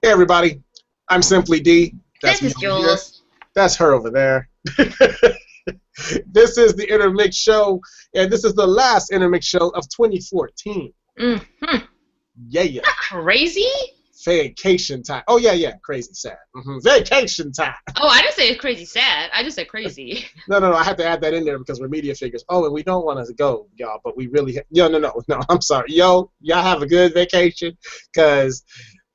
Hey everybody, I'm Simply D. That's This is me over here. Jules. That's her over there. This is the Innermix Show, and this is the last Innermix Show of 2014. Mm-hmm. Yeah. Crazy? Vacation time. Oh yeah, crazy sad. Vacation time. Oh, I didn't say it's crazy sad. I just said crazy. No, I have to add that in there because we're media figures. Oh, and we don't want to go, y'all, but we really no, I'm sorry. Y'all have a good vacation, because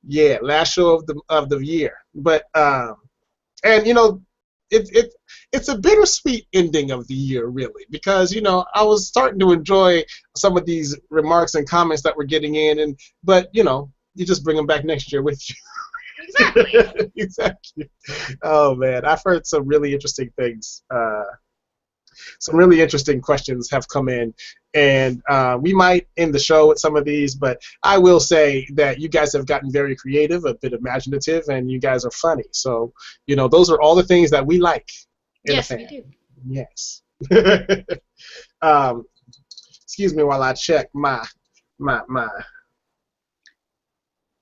yeah, last show of the year. But and it's a bittersweet ending of the year, really, because I was starting to enjoy some of these remarks and comments that we're getting in, but you just bring them back next year with you. Exactly. Exactly. Oh man, I've heard some really interesting things. Some really interesting questions have come in, and we might end the show with some of these, but I will say that you guys have gotten very creative, a bit imaginative, and you guys are funny. So, those are all the things that we like in a Yes, fan. we do. Yes. Excuse me while I check my.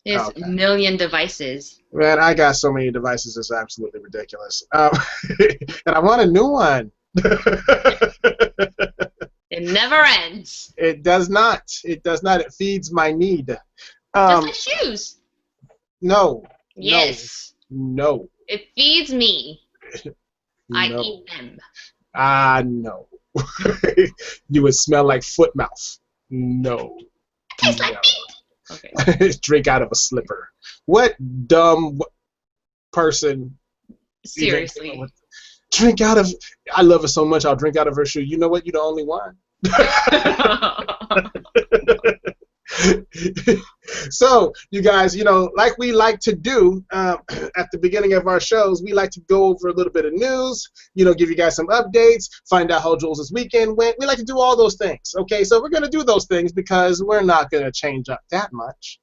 There's Okay. a million devices. Man, I got so many devices, it's absolutely ridiculous. And I want a new one. It never ends. It does not. It does not. It feeds my need. Just like shoes. No. Yes. No. It feeds me. I No. eat them. No. You would smell like foot mouth. No. It tastes like feet. Okay. Drink out of a slipper. What dumb person? Seriously. Drink out of. I love her so much. I'll drink out of her shoe. You know what? You're the only one. So, you guys, like we like to do at the beginning of our shows, we like to go over a little bit of news, give you guys some updates, find out how Jules' weekend went. We like to do all those things, okay? So we're going to do those things because we're not going to change up that much.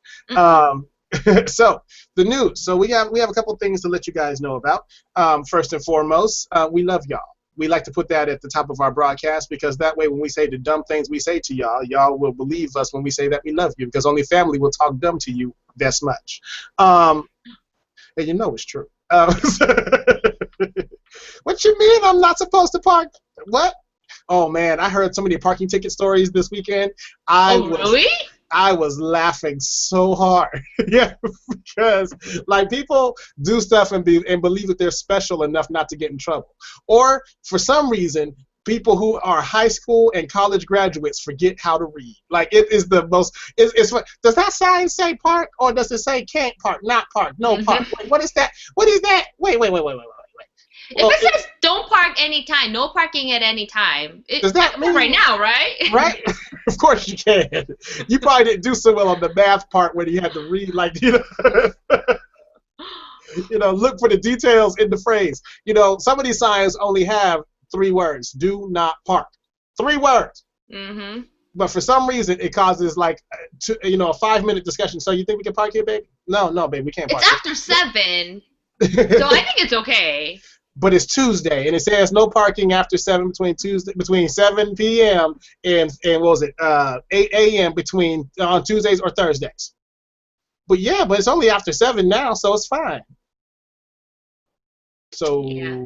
So, the news. So we have a couple things to let you guys know about. First and foremost, we love y'all. We like to put that at the top of our broadcast because that way when we say the dumb things we say to y'all, y'all will believe us when we say that we love you, because only family will talk dumb to you this much. And it's true. What you mean I'm not supposed to park? What? Oh, man, I heard so many parking ticket stories this weekend. Really? I was laughing so hard. Yeah, because people do stuff and believe that they're special enough not to get in trouble. Or for some reason, people who are high school and college graduates forget how to read. It is the most. It's does that sign say park, or does it say can't park, not park, no park? Wait, what is that? What is that? Wait. If it says don't park anytime, no parking at any time, does that mean right now, right? Right? Of course you can. You probably didn't do so well on the math part when you had to read, look for the details in the phrase. Some of these signs only have 3 words: do not park. 3 words. Mm-hmm. But for some reason, it causes a 5-minute discussion. So you think we can park here, babe? No, babe, we can't park. It's after 7, so I think it's okay. But it's Tuesday, and it says no parking after 7 between 7 p.m. and what was it, 8 a.m. on Tuesdays or Thursdays. But it's only after 7 now, so it's fine. So yeah.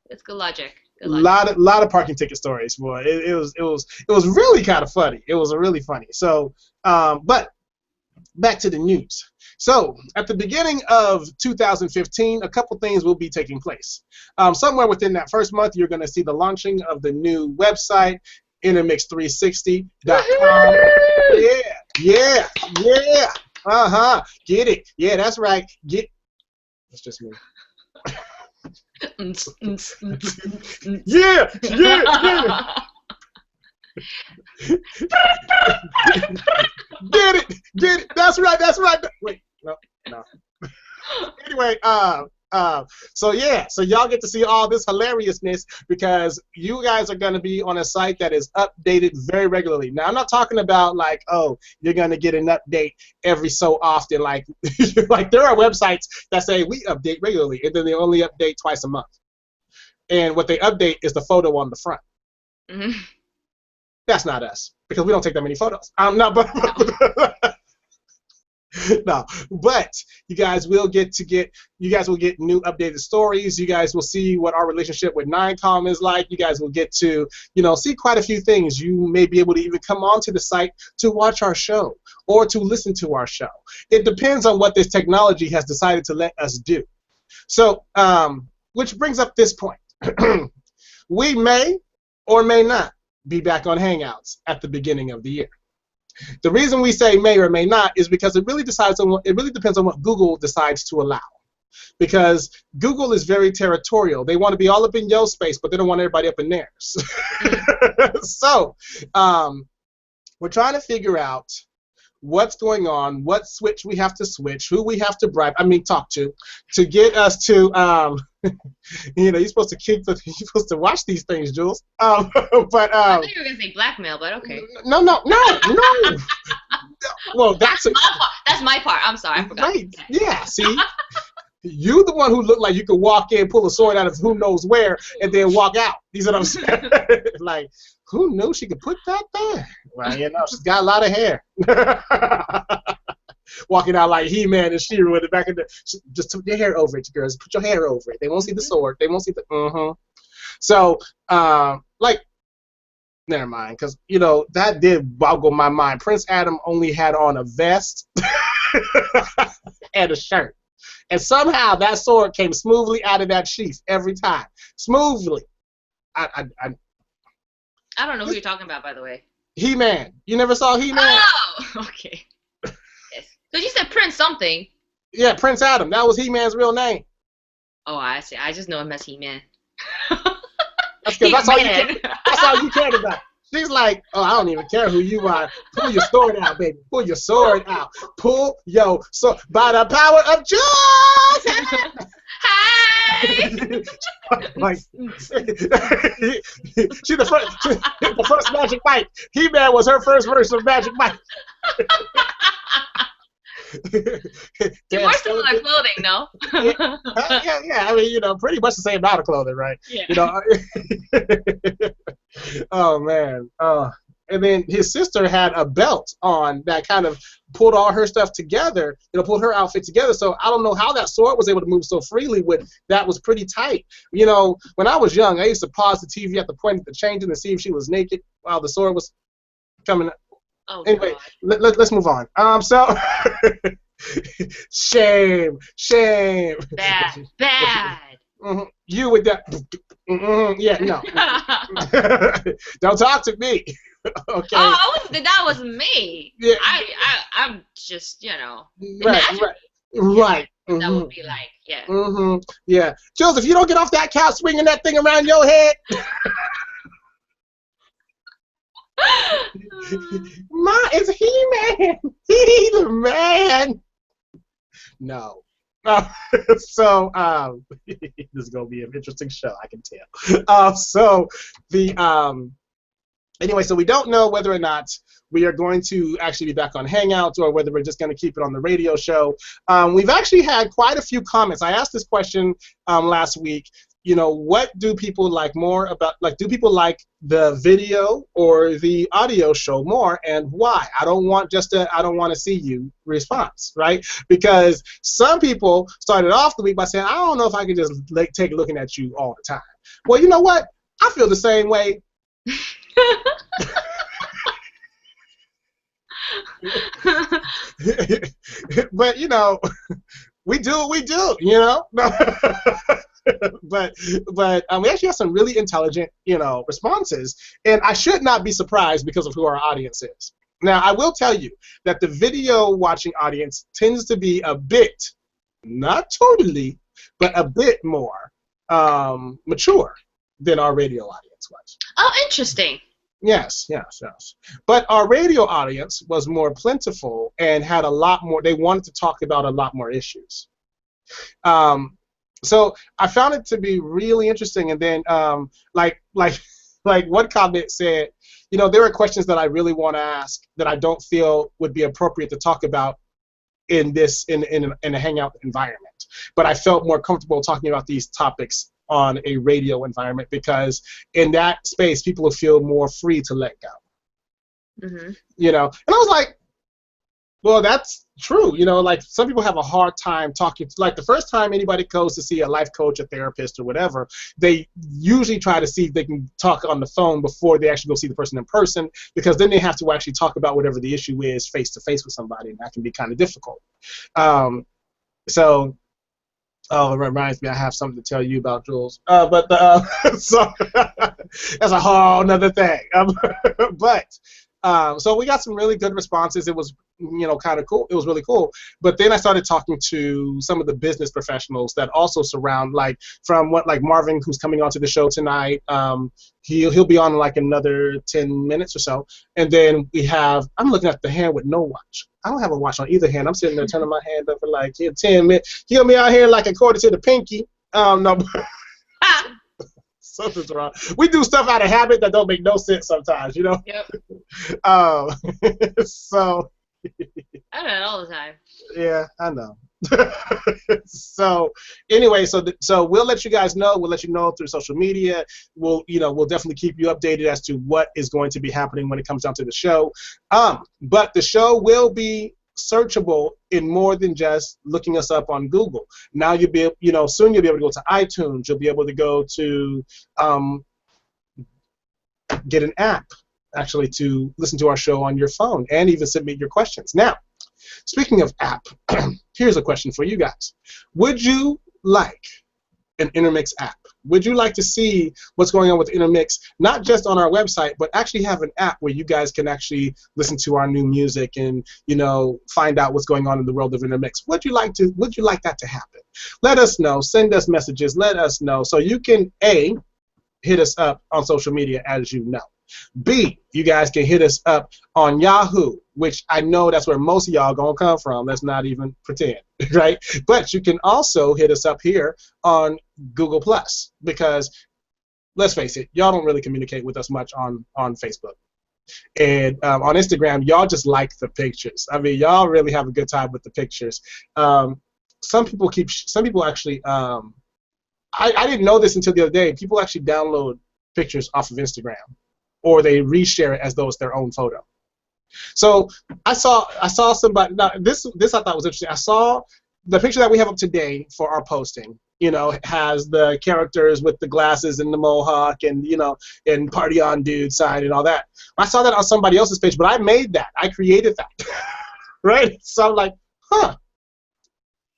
That's good logic. A lot of parking ticket stories, boy. It was really kind of funny. It was really funny. So, but back to the news. So, at the beginning of 2015, a couple things will be taking place. Somewhere within that first month, you're going to see the launching of the new website, Innermix360.com. Yeah. Get it. Yeah, that's right. That's just me. Yeah. Get it. That's right. Wait, no. Anyway, so y'all get to see all this hilariousness because you guys are going to be on a site that is updated very regularly. Now, I'm not talking about you're going to get an update every so often. There are websites that say we update regularly, and then they only update twice a month. And what they update is the photo on the front. Mm-hmm. That's not us, because we don't take that many photos. No, but you guys will get new updated stories. You guys will see what our relationship with 9Com is like. You guys will get to, see quite a few things. You may be able to even come onto the site to watch our show or to listen to our show. It depends on what this technology has decided to let us do. So, which brings up this point. We may or may not be back on Hangouts at the beginning of the year. The reason we say may or may not is because it really depends on what Google decides to allow. Because Google is very territorial. They want to be all up in your space, but they don't want everybody up in theirs. So, we're trying to figure out what's going on, what switch we have to switch, who we have to talk to get us to, you're supposed to watch these things, Jules. But I thought you were gonna say blackmail, but okay. No. Well, that's my part. I'm sorry, I forgot. Right? Yeah. See, you the one who looked like you could walk in, pull a sword out of who knows where, and then walk out. You know what I'm saying? Like, who knew she could put that there? Well, she's got a lot of hair. Walking out like He-Man and She-Ra with the back of just put your hair over it, girls. Put your hair over it. They won't see the sword. They won't see the. So, never mind, because that did boggle my mind. Prince Adam only had on a vest and a shirt, and somehow that sword came smoothly out of that sheath every time. Smoothly. I don't know who you're talking about, by the way. He-Man. You never saw He-Man? Oh, okay. Yes. So you said Prince something. Yeah, Prince Adam. That was He-Man's real name. Oh, I see. I just know him as He-Man. That's all you cared about. She's like, oh, I don't even care who you are. Pull your sword out, baby. Pull your sword out. Pull your sword. By the power of Jules! Hi! Like, she's the first Magic Mike. He-Man was her first version of Magic Mike. You're more similar clothing, no? Yeah. I mean, pretty much the same amount of clothing, right? Yeah. Oh man. And then his sister had a belt on that kind of pulled all her stuff together, pulled her outfit together. So I don't know how that sword was able to move so freely that was pretty tight. When I was young, I used to pause the TV at the point of the changing to see if she was naked while the sword was coming. Oh, anyway, let's move on. So shame. Bad. Mm-hmm. You with that. Mm-hmm. Yeah, no. Don't talk to me. Okay. Oh, that was me. Yeah. I'm just, Right. Mm-hmm. That would be like, yeah. Mm-hmm. Yeah. Jules, if you don't get off that couch swinging that thing around your head. It's He-Man. He's the man. No. So this is gonna be an interesting show, I can tell. Anyway, so we don't know whether or not we are going to actually be back on Hangouts or whether we're just going to keep it on the radio show. We've actually had quite a few comments. I asked this question last week. What do people like more about? Like, do people like the video or the audio show more, and why? I don't want to see you response, right? Because some people started off the week by saying, I don't know if I can just take looking at you all the time. Well, you know what? I feel the same way. But we do what we do, but we actually have some really intelligent, responses, and I should not be surprised because of who our audience is. Now, I will tell you that the video watching audience tends to be a bit, not totally, but a bit more mature than our radio audience was. Oh, interesting. Yes. But our radio audience was more plentiful and had a lot more. They wanted to talk about a lot more issues. So I found it to be really interesting. And then, like one comment said, there are questions that I really want to ask that I don't feel would be appropriate to talk about in a Hangout environment. But I felt more comfortable talking about these topics on a radio environment because in that space people will feel more free to let go. Mm-hmm. And I was like, Well, that's true. Like some people have a hard time talking. Like the first time anybody goes to see a life coach, a therapist, or whatever, they usually try to see if they can talk on the phone before they actually go see the person in person, because then they have to actually talk about whatever the issue is face to face with somebody, and that can be kind of difficult. So. Oh, it reminds me, I have something to tell you about, Jules. But so that's a whole nother thing. But so we got some really good responses. It was, kind of cool. It was really cool. But then I started talking to some of the business professionals that also surround, like Marvin, who's coming onto the show tonight. He'll be on in like another 10 minutes or so. And then I'm looking at the hand with no watch. I don't have a watch on either hand. I'm sitting there turning my hand up for like 10 minutes. He'll be out here like according to the pinky. No. Something's wrong. We do stuff out of habit that don't make no sense sometimes, Yep. So. I do it all the time. Yeah, I know. So anyway, so we'll let you guys know. We'll let you know through social media. We'll definitely keep you updated as to what is going to be happening when it comes down to the show. But the show will be searchable in more than just looking us up on Google. Now you'll be, soon you'll be able to go to iTunes. You'll be able to go to get an app actually to listen to our show on your phone and even submit your questions. Now, speaking of app, here's a question for you guys. Would you like an Innermix app? Would you like to see what's going on with Innermix, not just on our website, but actually have an app where you guys can actually listen to our new music and, find out what's going on in the world of Innermix? Would you like that to happen? Let us know. Send us messages. Let us know. So you can, A, hit us up on social media, as you know. B, you guys can hit us up on Yahoo, which I know that's where most of y'all gonna come from. Let's not even pretend, right? But you can also hit us up here on Google Plus, because let's face it, y'all don't really communicate with us much on Facebook. And on Instagram, y'all just like the pictures. I mean, y'all really have a good time with the pictures. Some people actually, I didn't know this until the other day. People actually download pictures off of Instagram, or they reshare it as though it's their own photo. So I saw somebody. Now this I thought was interesting. I saw the picture that we have up today for our posting. Has the characters with the glasses and the mohawk and and party on dude sign and all that. I saw that on somebody else's page, but I made that. I created that, right? So I'm like, I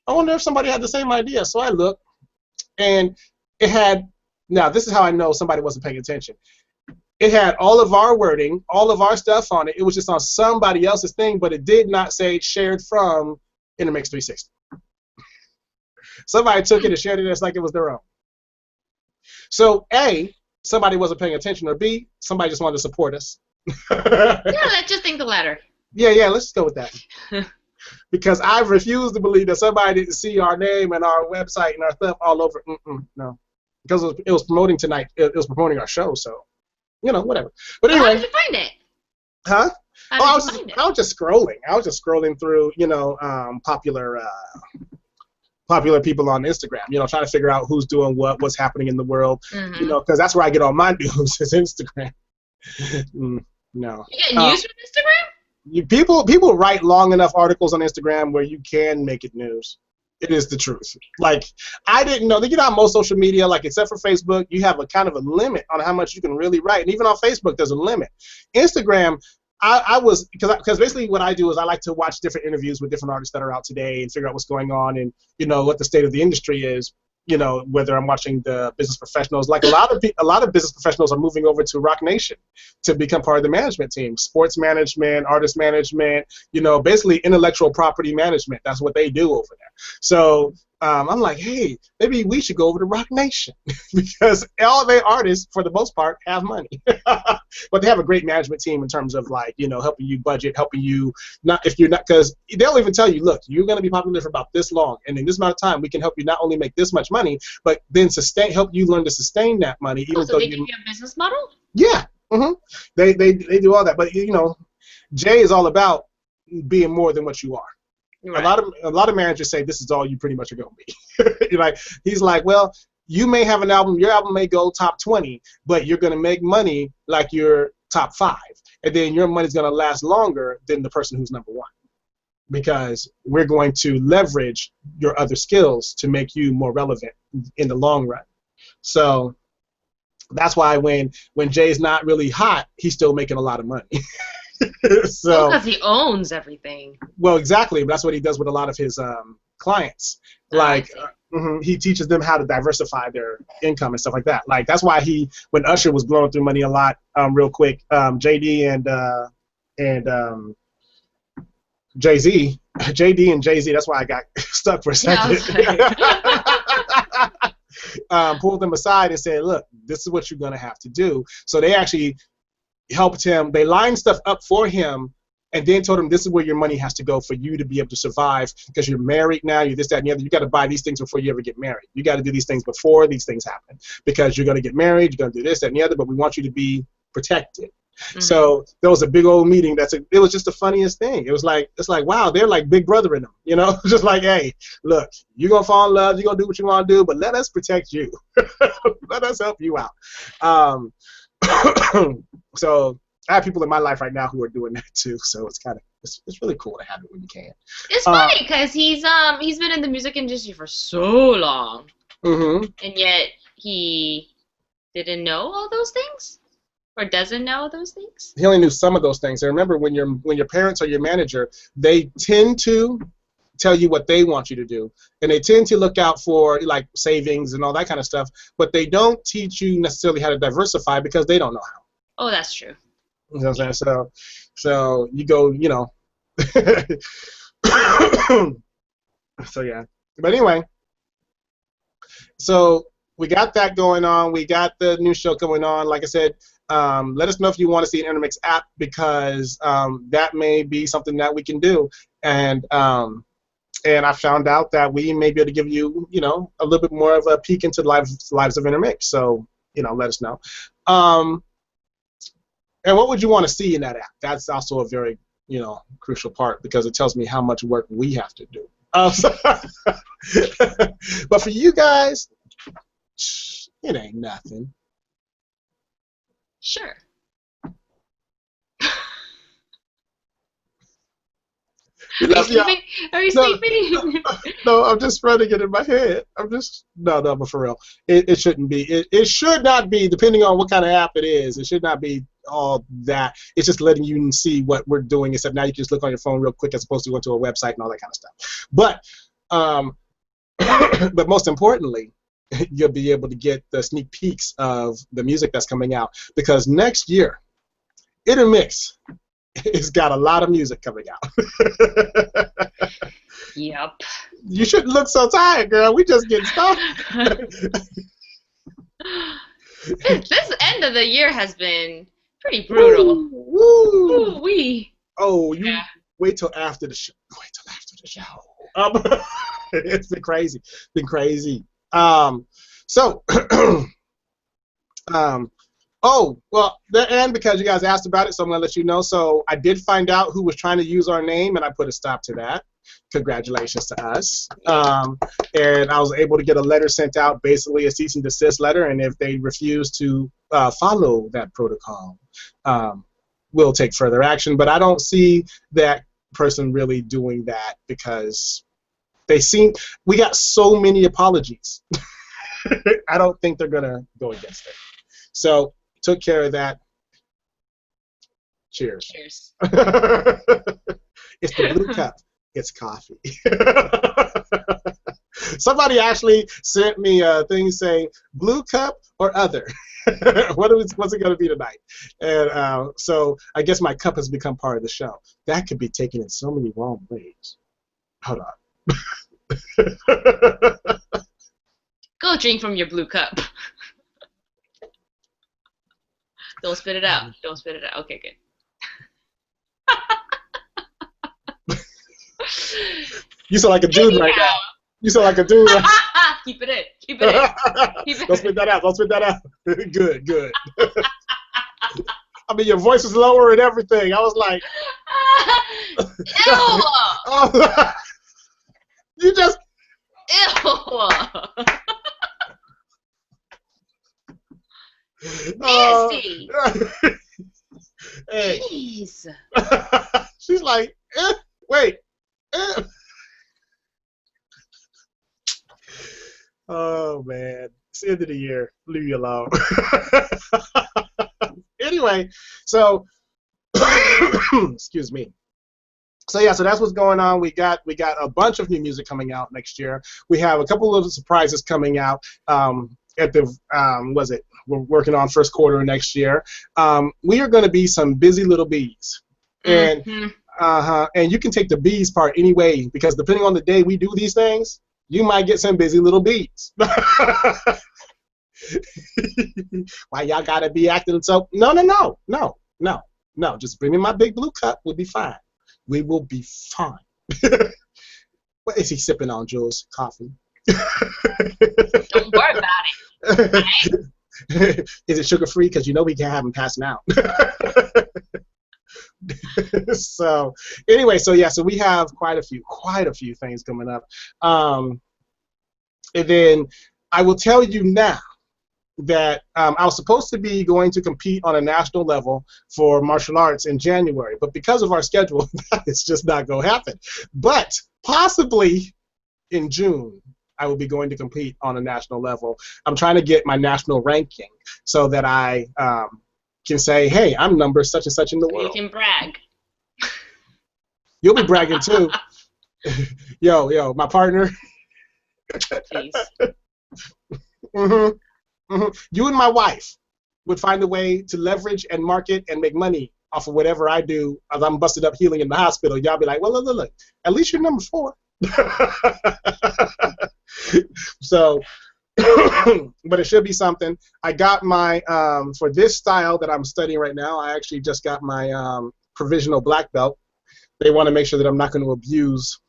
wonder if somebody had the same idea. So I looked, and it had. Now this is how I know somebody wasn't paying attention. It had all of our wording, all of our stuff on it. It was just on somebody else's thing, but it did not say shared from Innermix 360. Somebody took it and shared it as like it was their own. So A, somebody wasn't paying attention, or B, somebody just wanted to support us. Yeah, let's just think the latter. Yeah, let's just go with that. Because I refuse to believe that somebody didn't see our name and our website and our stuff all over. No. Because it was promoting tonight. It was promoting our show, so. Whatever. But anyway. How did you find it? Huh? How did you find it? I was just scrolling. I was just scrolling through, popular people on Instagram, trying to figure out who's doing what's happening in the world, because that's where I get all my news is Instagram. No. You get news from Instagram? People write long enough articles on Instagram where you can make it news. It is the truth. Like, I didn't know. On most social media, like except for Facebook, you have a kind of a limit on how much you can really write. And even on Facebook, there's a limit. Instagram, because basically what I do is I like to watch different interviews with different artists that are out today and figure out what's going on and, what the state of the industry is. Whether I'm watching the business professionals, like a lot of business professionals are moving over to Rock Nation to become part of the management team, sports management, artist management, basically intellectual property management. That's what they do over there. So I'm like, hey, maybe we should go over to Rock Nation because all their artists, for the most part, have money. But they have a great management team in terms of helping you budget, helping you because they'll even tell you, look, you're going to be popular for about this long, and in this amount of time, we can help you not only make this much money, but then help you learn to sustain that money. Even so they give you a business model? Yeah, they do all that, but Jay is all about being more than what you are. Right. A lot of managers say this is all you pretty much are going to be. He's like, well, you may have an album, your album may go top 20, but you're going to make money like you're top 5, and then your money's going to last longer than the person who's number 1. because we're going to leverage your other skills to make you more relevant in the long run. So that's why when Jay's not really hot, he's still making a lot of money. So because he owns everything. Well, exactly. That's what he does with a lot of his clients. Like he teaches them how to diversify their income and stuff like that. Like that's why when Usher was blowing through money a lot, real quick, JD and Jay-Z, JD and Jay-Z. That's why I got stuck for a second. Pulled them aside and said, "Look, this is what you're gonna have to do." So they actually helped him. They lined stuff up for him, and then told him, "This is where your money has to go for you to be able to survive, because you're married now. You're this, that, and the other. You got to buy these things before you ever get married. You got to do these things before these things happen, because you're gonna get married. You're gonna do this, that, and the other. But we want you to be protected." Mm-hmm. So there was a big old meeting. It was just the funniest thing. It's like, wow, they're like big brother in them, you know, just like, hey, look, you're gonna fall in love, you're gonna do what you want to do, but let us protect you, let us help you out. So I have people in my life right now who are doing that too. So it's it's really cool to have it when you can. It's funny because he's been in the music industry for so long, and yet he didn't know all those things. Or doesn't know those things? He only knew some of those things. And remember, when your parents are your manager, they tend to tell you what they want you to do, and they tend to look out for like savings and all that kind of stuff. But they don't teach you necessarily how to diversify because they don't know how. Oh, that's true. You know what I'm saying? So you go, you know. So yeah. But anyway, so we got that going on. We got the new show going on. Like I said. Let us know if you want to see an Innermix app, because that may be something that we can do. And I found out that we may be able to give you, you know, a little bit more of a peek into the lives of Innermix. So, you know, let us know. And what would you want to see in that app? That's also a very, you know, crucial part, because it tells me how much work we have to do. But for you guys, it ain't nothing. Sure. Are you sleeping? No, I'm just running it in my head. No, but for real, it shouldn't be. It should not be, depending on what kind of app it is. It should not be all that. It's just letting you see what we're doing, except now you can just look on your phone real quick as opposed to going to a website and all that kind of stuff. But, but most importantly, you'll be able to get the sneak peeks of the music that's coming out, because next year, Innermix has got a lot of music coming out. Yep. You shouldn't look so tired, girl. We just getting started. This end of the year has been pretty brutal. Woo. Wee. Oh, wait till after the show. It's been crazy. Oh, well, and because you guys asked about it, so I'm going to let you know. So I did find out who was trying to use our name, and I put a stop to that. Congratulations to us. And I was able to get a letter sent out, basically a cease and desist letter, and if they refuse to follow that protocol, we'll take further action. But I don't see that person really doing that, because we got so many apologies. I don't think they're gonna go against it. So took care of that. Cheers. Cheers. It's the blue cup. It's coffee. Somebody actually sent me a thing saying blue cup or other. What's it gonna be tonight? And so I guess my cup has become part of the show. That could be taken in so many wrong ways. Hold on. Go drink from your blue cup. Don't spit it out. Don't spit it out. Okay, good. You sound like a dude right now. You sound like a dude. Keep it in. Keep it in. Keep it Don't spit that out. Don't spit that out. Good. I mean, your voice was lower and everything. I was like, ew. You just. Ew. Nasty. Hey. Jeez. She's like, wait. Oh man, it's the end of the year. Leave me alone. Anyway, so excuse me. So yeah, so that's what's going on. We got a bunch of new music coming out next year. We have a couple of surprises coming out at the we're working on first quarter of next year. We are going to be some busy little bees, and and you can take the bees part anyway, because depending on the day we do these things, you might get some busy little bees. Why y'all gotta be acting so? No. Just bring me my big blue cup. We'll be fine. We will be fine. What is he sipping on, Jules? Coffee. Don't worry about it. Right? Is it sugar free? Because you know we can't have them passing out. So anyway, so we have quite a few things coming up. And then I will tell you now that I was supposed to be going to compete on a national level for martial arts in January, but because of our schedule, it's just not going to happen. But possibly in June, I will be going to compete on a national level. I'm trying to get my national ranking so that I can say, hey, I'm number such and such in the world. You can brag. You'll be bragging too. Yo, my partner. Jeez. You and my wife would find a way to leverage and market and make money off of whatever I do as I'm busted up healing in the hospital. Y'all be like, well, look, at least you're number 4. So, but it should be something. I got my, for this style that I'm studying right now, I actually just got my provisional black belt. They want to make sure that I'm not going to abuse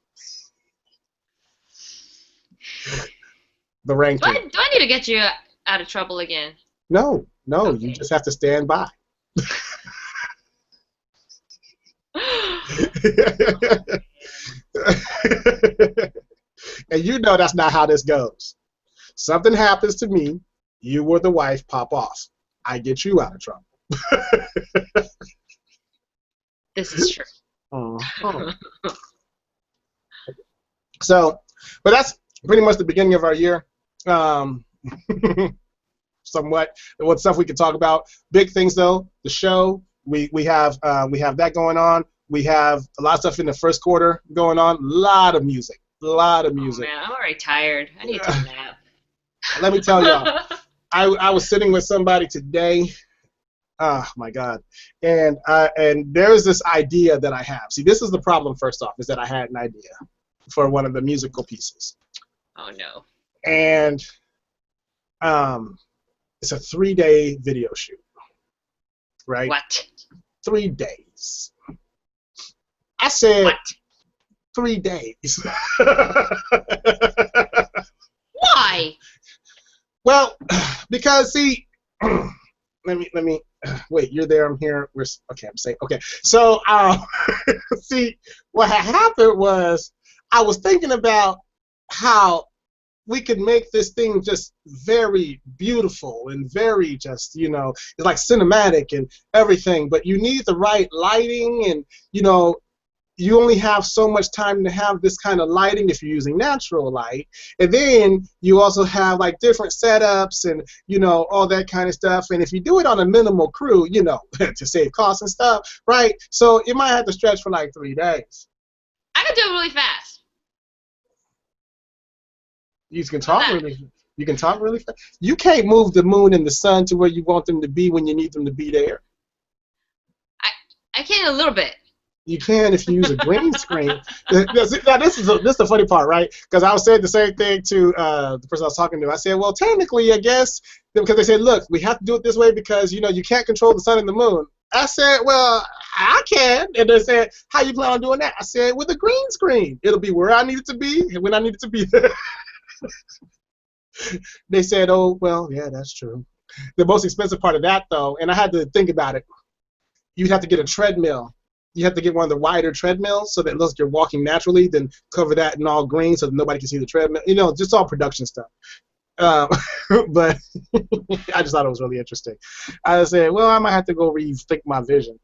the ranking. Do I need to get you out of trouble again? No, okay. Okay. You just have to stand by. And you know that's not how this goes. Something happens to me, you or the wife pop off. I get you out of trouble. This is true. So, but that's pretty much the beginning of our year. Somewhat what stuff we can talk about. Big things though, the show, we have that going on. We have a lot of stuff in the first quarter going on. A lot of music. Oh man, I'm already tired. I need to take a nap. Let me tell y'all, I was sitting with somebody today. Oh my God, and there's this idea that I have. See, this is the problem. First off, is that I had an idea for one of the musical pieces. Oh no. And it's a 3-day video shoot, right? What? 3 days. I said what? 3 days. Why? Well, because see, let me wait. You're there. I'm here. I'm safe. Okay. So see, what had happened was I was thinking about how we could make this thing just very beautiful and very just, it's like cinematic and everything, but you need the right lighting, and, you only have so much time to have this kind of lighting if you're using natural light. And then you also have like different setups and, all that kind of stuff. And if you do it on a minimal crew, to save costs and stuff, right? So you might have to stretch for like 3 days. I could do it really fast. You can talk really fast. You can't move the moon and the sun to where you want them to be when you need them to be there. I can a little bit. You can if you use a green screen. Now, this is the funny part, right? Because I was saying the same thing to the person I was talking to. I said, well, technically, I guess, because they said, look, we have to do it this way because, you can't control the sun and the moon. I said, well, I can. And they said, how you plan on doing that? I said, with a green screen. It'll be where I need it to be and when I need it to be there. They said, oh, well, yeah, that's true. The most expensive part of that, though, and I had to think about it, you'd have to get a treadmill. You have to get one of the wider treadmills so that it looks like you're walking naturally, then cover that in all green so that nobody can see the treadmill. Just all production stuff. But I just thought it was really interesting. I said, well, I might have to go rethink my vision.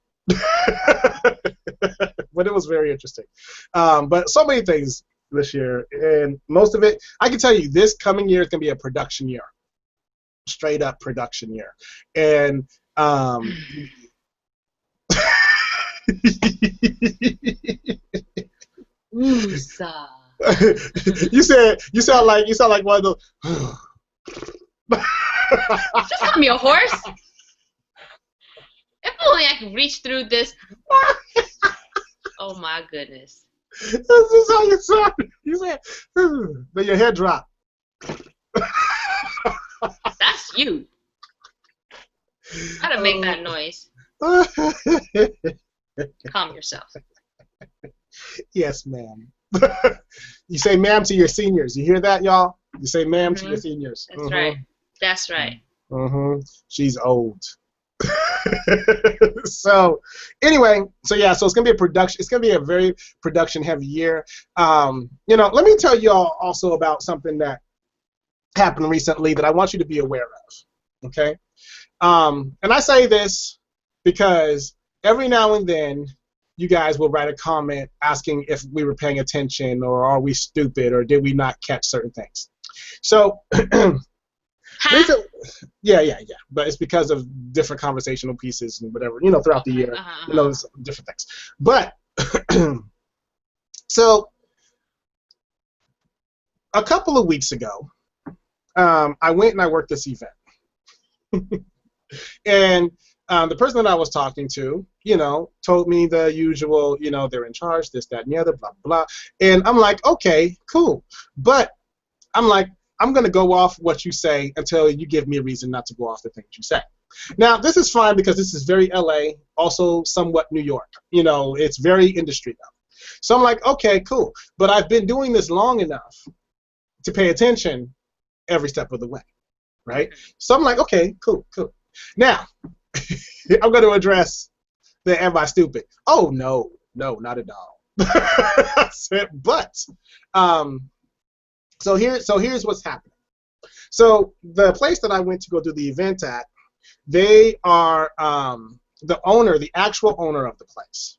But it was very interesting. But so many things this year, and most of it, I can tell you, this coming year is going to be a production year, straight up production year, and Woosah. you sound like one of those. Just call me a horse. If only I could reach through this. Oh my goodness. This is how you sound. You said, then your head dropped. That's you. How to make that noise? Calm yourself. Yes, ma'am. You say ma'am to your seniors. You hear that, y'all? You say ma'am to your seniors. That's right. That's right. She's old. So anyway, so it's gonna be a production. It's gonna be a very production heavy year. Let me tell y'all also about something that happened recently that I want you to be aware of. Okay, and I say this because every now and then you guys will write a comment asking if we were paying attention, or are we stupid, or did we not catch certain things. So yeah. But it's because of different conversational pieces and whatever, throughout the year, different things. But so a couple of weeks ago, I went and I worked this event, and the person that I was talking to, told me the usual, they're in charge, this, that, and the other, blah, blah. And I'm like, okay, cool. But I'm like, I'm going to go off what you say until you give me a reason not to go off the things you say. Now, this is fine because this is very LA, also somewhat New York. It's very industry though. So I'm like, okay, cool. But I've been doing this long enough to pay attention every step of the way, right? So I'm like, okay, cool. Now, I'm going to address the am I stupid? Oh, no, not at all. But, so here's what's happening. So the place that I went to go do the event at, they are the actual owner of the place,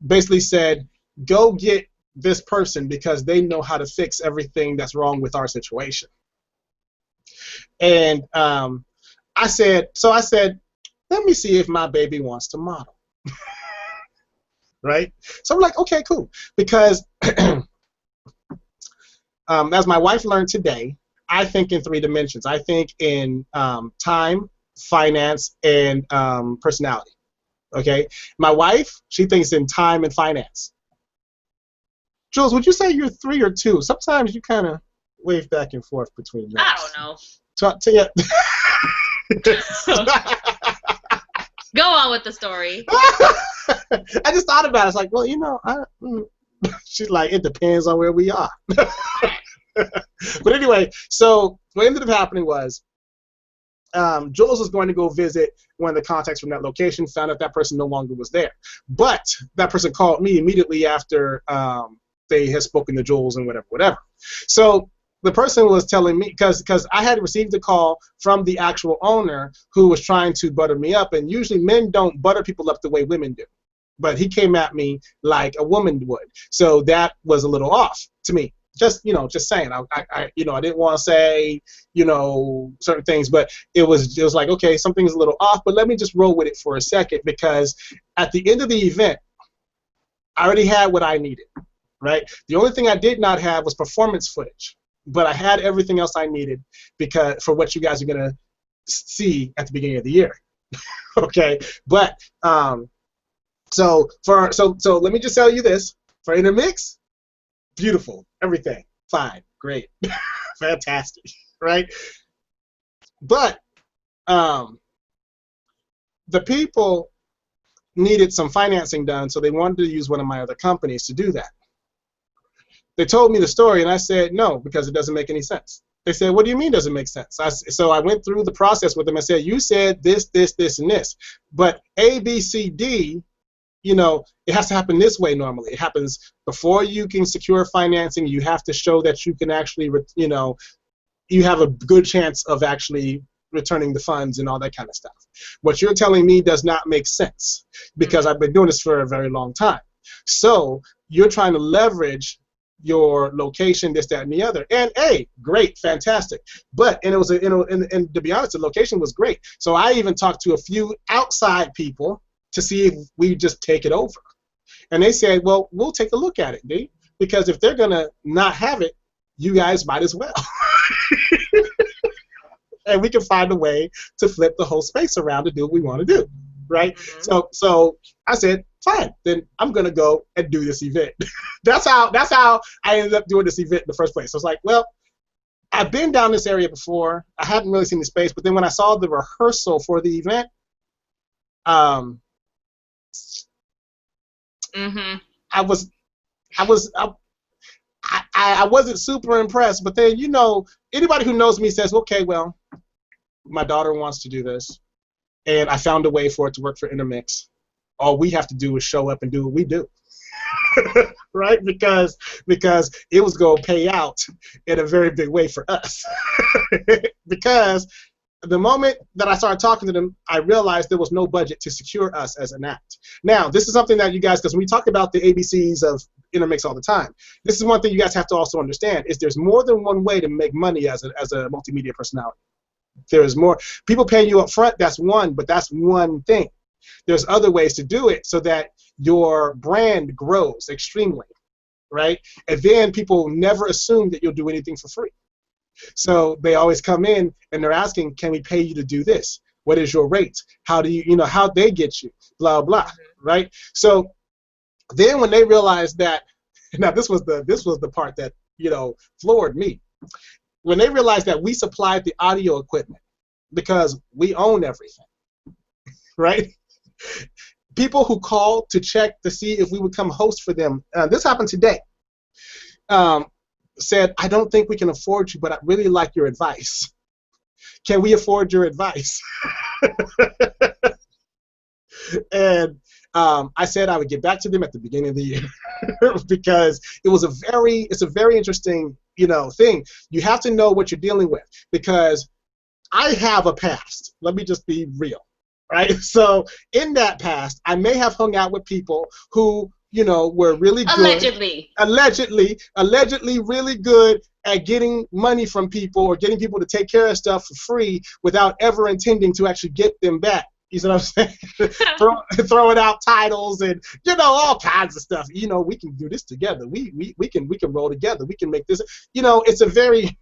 basically said, go get this person because they know how to fix everything that's wrong with our situation. And I said, let me see if my baby wants to model. Right? So I'm like, okay, cool. Because as my wife learned today, I think in 3 dimensions. I think in time, finance, and personality. Okay? My wife, she thinks in time and finance. Jules, would you say you're 3 or 2? Sometimes you kind of wave back and forth between those. I don't know. Talk to you. Go on with the story. I just thought about it. It's like, well, she's like, it depends on where we are. But anyway, so what ended up happening was Jules was going to go visit one of the contacts from that location, found out that person no longer was there. But that person called me immediately after they had spoken to Jules and whatever. So the person was telling me, because I had received a call from the actual owner who was trying to butter me up, and usually men don't butter people up the way women do. But he came at me like a woman would. So that was a little off to me. Just saying. I didn't want to say, certain things, but it was like, okay, something's a little off, but let me just roll with it for a second, because at the end of the event, I already had what I needed, right? The only thing I did not have was performance footage, but I had everything else I needed for what you guys are going to see at the beginning of the year. Okay? But so let me just tell you this. For Innermix, beautiful, everything, fine, great, fantastic, right? But the people needed some financing done, so they wanted to use one of my other companies to do that. They told me the story, and I said no, because it doesn't make any sense. They said, what do you mean doesn't make sense? So I went through the process with them and said, you said this, and this, but A, B, C, D, it has to happen this way normally. It happens before you can secure financing. You have to show that you can actually, you have a good chance of actually returning the funds and all that kind of stuff. What you're telling me does not make sense because I've been doing this for a very long time. So you're trying to leverage your location, this, that, and the other. And hey, great, fantastic. But and it was and to be honest, the location was great. So I even talked to a few outside people to see if we just take it over. And they said, well, we'll take a look at it, D, because if they're gonna not have it, you guys might as well. And we can find a way to flip the whole space around to do what we want to do, right? Mm-hmm. So I said, fine, then I'm gonna go and do this event. That's how I ended up doing this event in the first place. So I was like, well, I've been down this area before. I hadn't really seen the space, but then when I saw the rehearsal for the event, I wasn't super impressed. But then, you know, anybody who knows me says, okay, well, my daughter wants to do this, and I found a way for it to work for Innermix. All we have to do is show up and do what we do. Right? Because it was going to pay out in a very big way for us. Because the moment that I started talking to them, I realized there was no budget to secure us as an act. Now, this is something that you guys, because when we talk about the ABCs of Innermix all the time, this is one thing you guys have to also understand, is there's more than one way to make money as a multimedia personality. There is more. People paying you up front, that's one, but that's one thing. There's other ways to do it so that your brand grows extremely, right? And then people never assume that you'll do anything for free. So they always come in and they're asking, can we pay you to do this? What is your rate? How do you know, how they get you? Blah, blah, right? So then when they realized that, now this was the part that, you know, floored me. When they realized that we supplied the audio equipment because we own everything, right? People who called to check to see if we would come host for them, this happened today, said, I don't think we can afford you, but I really like your advice. Can we afford your advice? And I said I would get back to them at the beginning of the year because it's a very interesting, you know, thing. You have to know what you're dealing with because I have a past. Let me just be real. Right? So in that past, I may have hung out with people who, you know, were really good. Allegedly really good at getting money from people or getting people to take care of stuff for free without ever intending to actually get them back. You know what I'm saying? Throwing out titles and, you know, all kinds of stuff. You know, we can do this together. We can roll together. We can make this. You know, it's a very...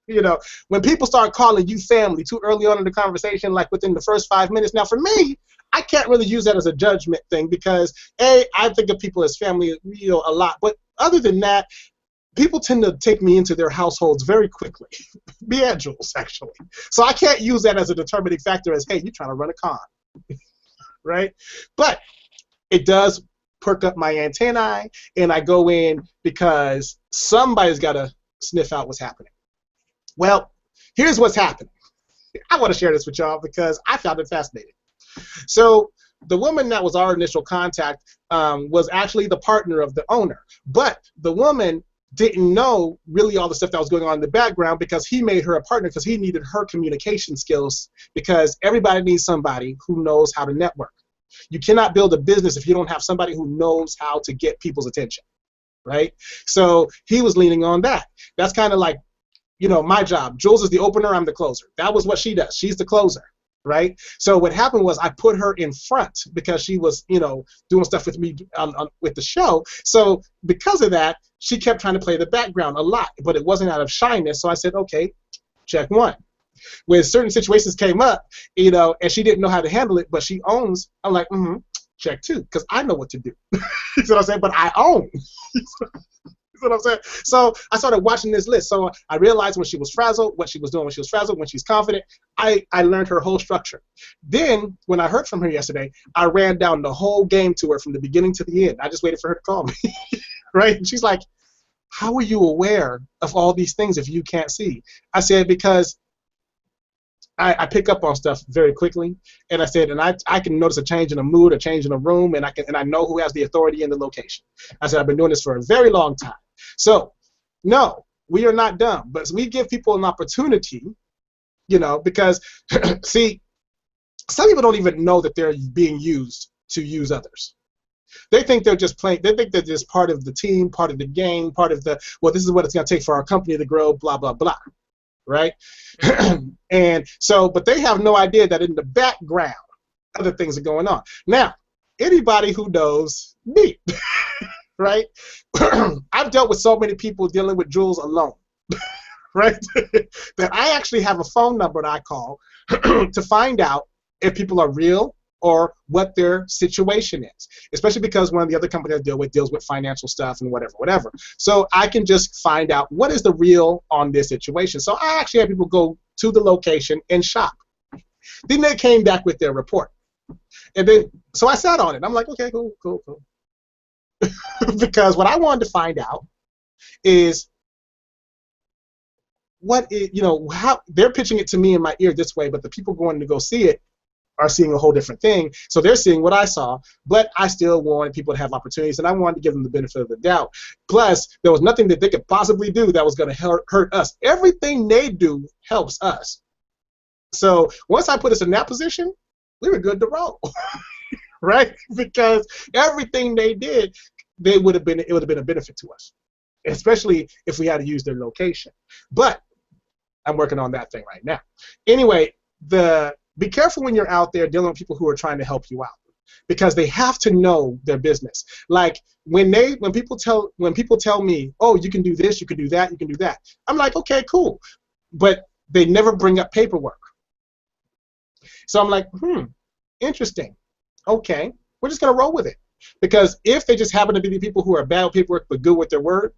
You know, when people start calling you family too early on in the conversation, like within the first 5 minutes. Now, for me, I can't really use that as a judgment thing because, A, I think of people as family, you know, a lot. But other than that, people tend to take me into their households very quickly. Me and Jules, actually. So I can't use that as a determining factor as, hey, you're trying to run a con. Right? But it does perk up my antennae, and I go in because somebody's got to sniff out what's happening. Well, here's what's happening. I want to share this with y'all because I found it fascinating. So the woman that was our initial contact was actually the partner of the owner. But the woman didn't know really all the stuff that was going on in the background because he made her a partner because he needed her communication skills because everybody needs somebody who knows how to network. You cannot build a business if you don't have somebody who knows how to get people's attention, right? So he was leaning on that. That's kind of like, you know, my job. Jules is the opener, I'm the closer. That was what she does. She's the closer, right? So what happened was I put her in front because she was, you know, doing stuff with me with the show. So because of that, she kept trying to play the background a lot, but it wasn't out of shyness. So I said, okay, check one. When certain situations came up, you know, and she didn't know how to handle it, but she owns, I'm like, check two, because I know what to do. You know what I'm saying? But I own. You know what I'm saying? So I started watching this list. So I realized when she was frazzled, what she was doing when she was frazzled, when she's confident. I learned her whole structure. Then, when I heard from her yesterday, I ran down the whole game to her from the beginning to the end. I just waited for her to call me. Right? And she's like, how are you aware of all these things if you can't see? I said, because I pick up on stuff very quickly, and I said, and I can notice a change in a mood, a change in a room, and I know who has the authority in the location. I said, I've been doing this for a very long time. So, no, we are not dumb, but we give people an opportunity You know, because see, some people don't even know that they're being used to use others. They think they're just playing. They think they're just part of the team, part of the game, part of the. Well, this is what it's going to take for our company to grow. Blah blah blah. Right? And so, but they have no idea that in the background, other things are going on. Now, anybody who knows me, right? I've dealt with so many people dealing with Jules alone, right? That I actually have a phone number that I call to find out if people are real or what their situation is, especially because one of the other companies I deal with deals with financial stuff and whatever. So I can just find out what is the real on this situation. So I actually had people go to the location and shop. Then they came back with their report. And then, so I sat on it. I'm like, okay, cool. Because what I wanted to find out is what is, how they're pitching it to me in my ear this way, but the people going to go see it are seeing a whole different thing. So they're seeing what I saw, but I still wanted people to have opportunities, and I wanted to give them the benefit of the doubt. Plus, there was nothing that they could possibly do that was going to hurt us. Everything they do helps us. So once I put us in that position, we were good to roll, right? Because everything they did, it would have been a benefit to us, especially if we had to use their location. But I'm working on that thing right now. Anyway, be careful when you're out there dealing with people who are trying to help you out, because they have to know their business. Like when people tell me, oh, you can do this, you can do that, you can do that. I'm like, okay, cool, but they never bring up paperwork. So I'm like, interesting. Okay, we're just gonna roll with it, because if they just happen to be the people who are bad with paperwork but good with their word,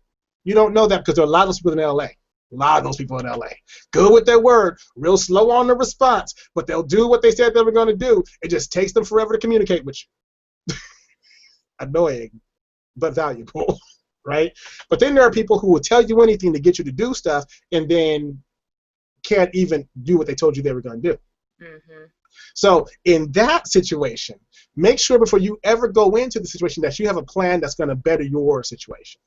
you don't know that because there are a lot of those people in LA. A lot of those people in LA, good with their word, real slow on the response, but they'll do what they said they were going to do. It just takes them forever to communicate with you. Annoying, but valuable, right? But then there are people who will tell you anything to get you to do stuff and then can't even do what they told you they were going to do. Mm-hmm. So in that situation, make sure before you ever go into the situation that you have a plan that's going to better your situation.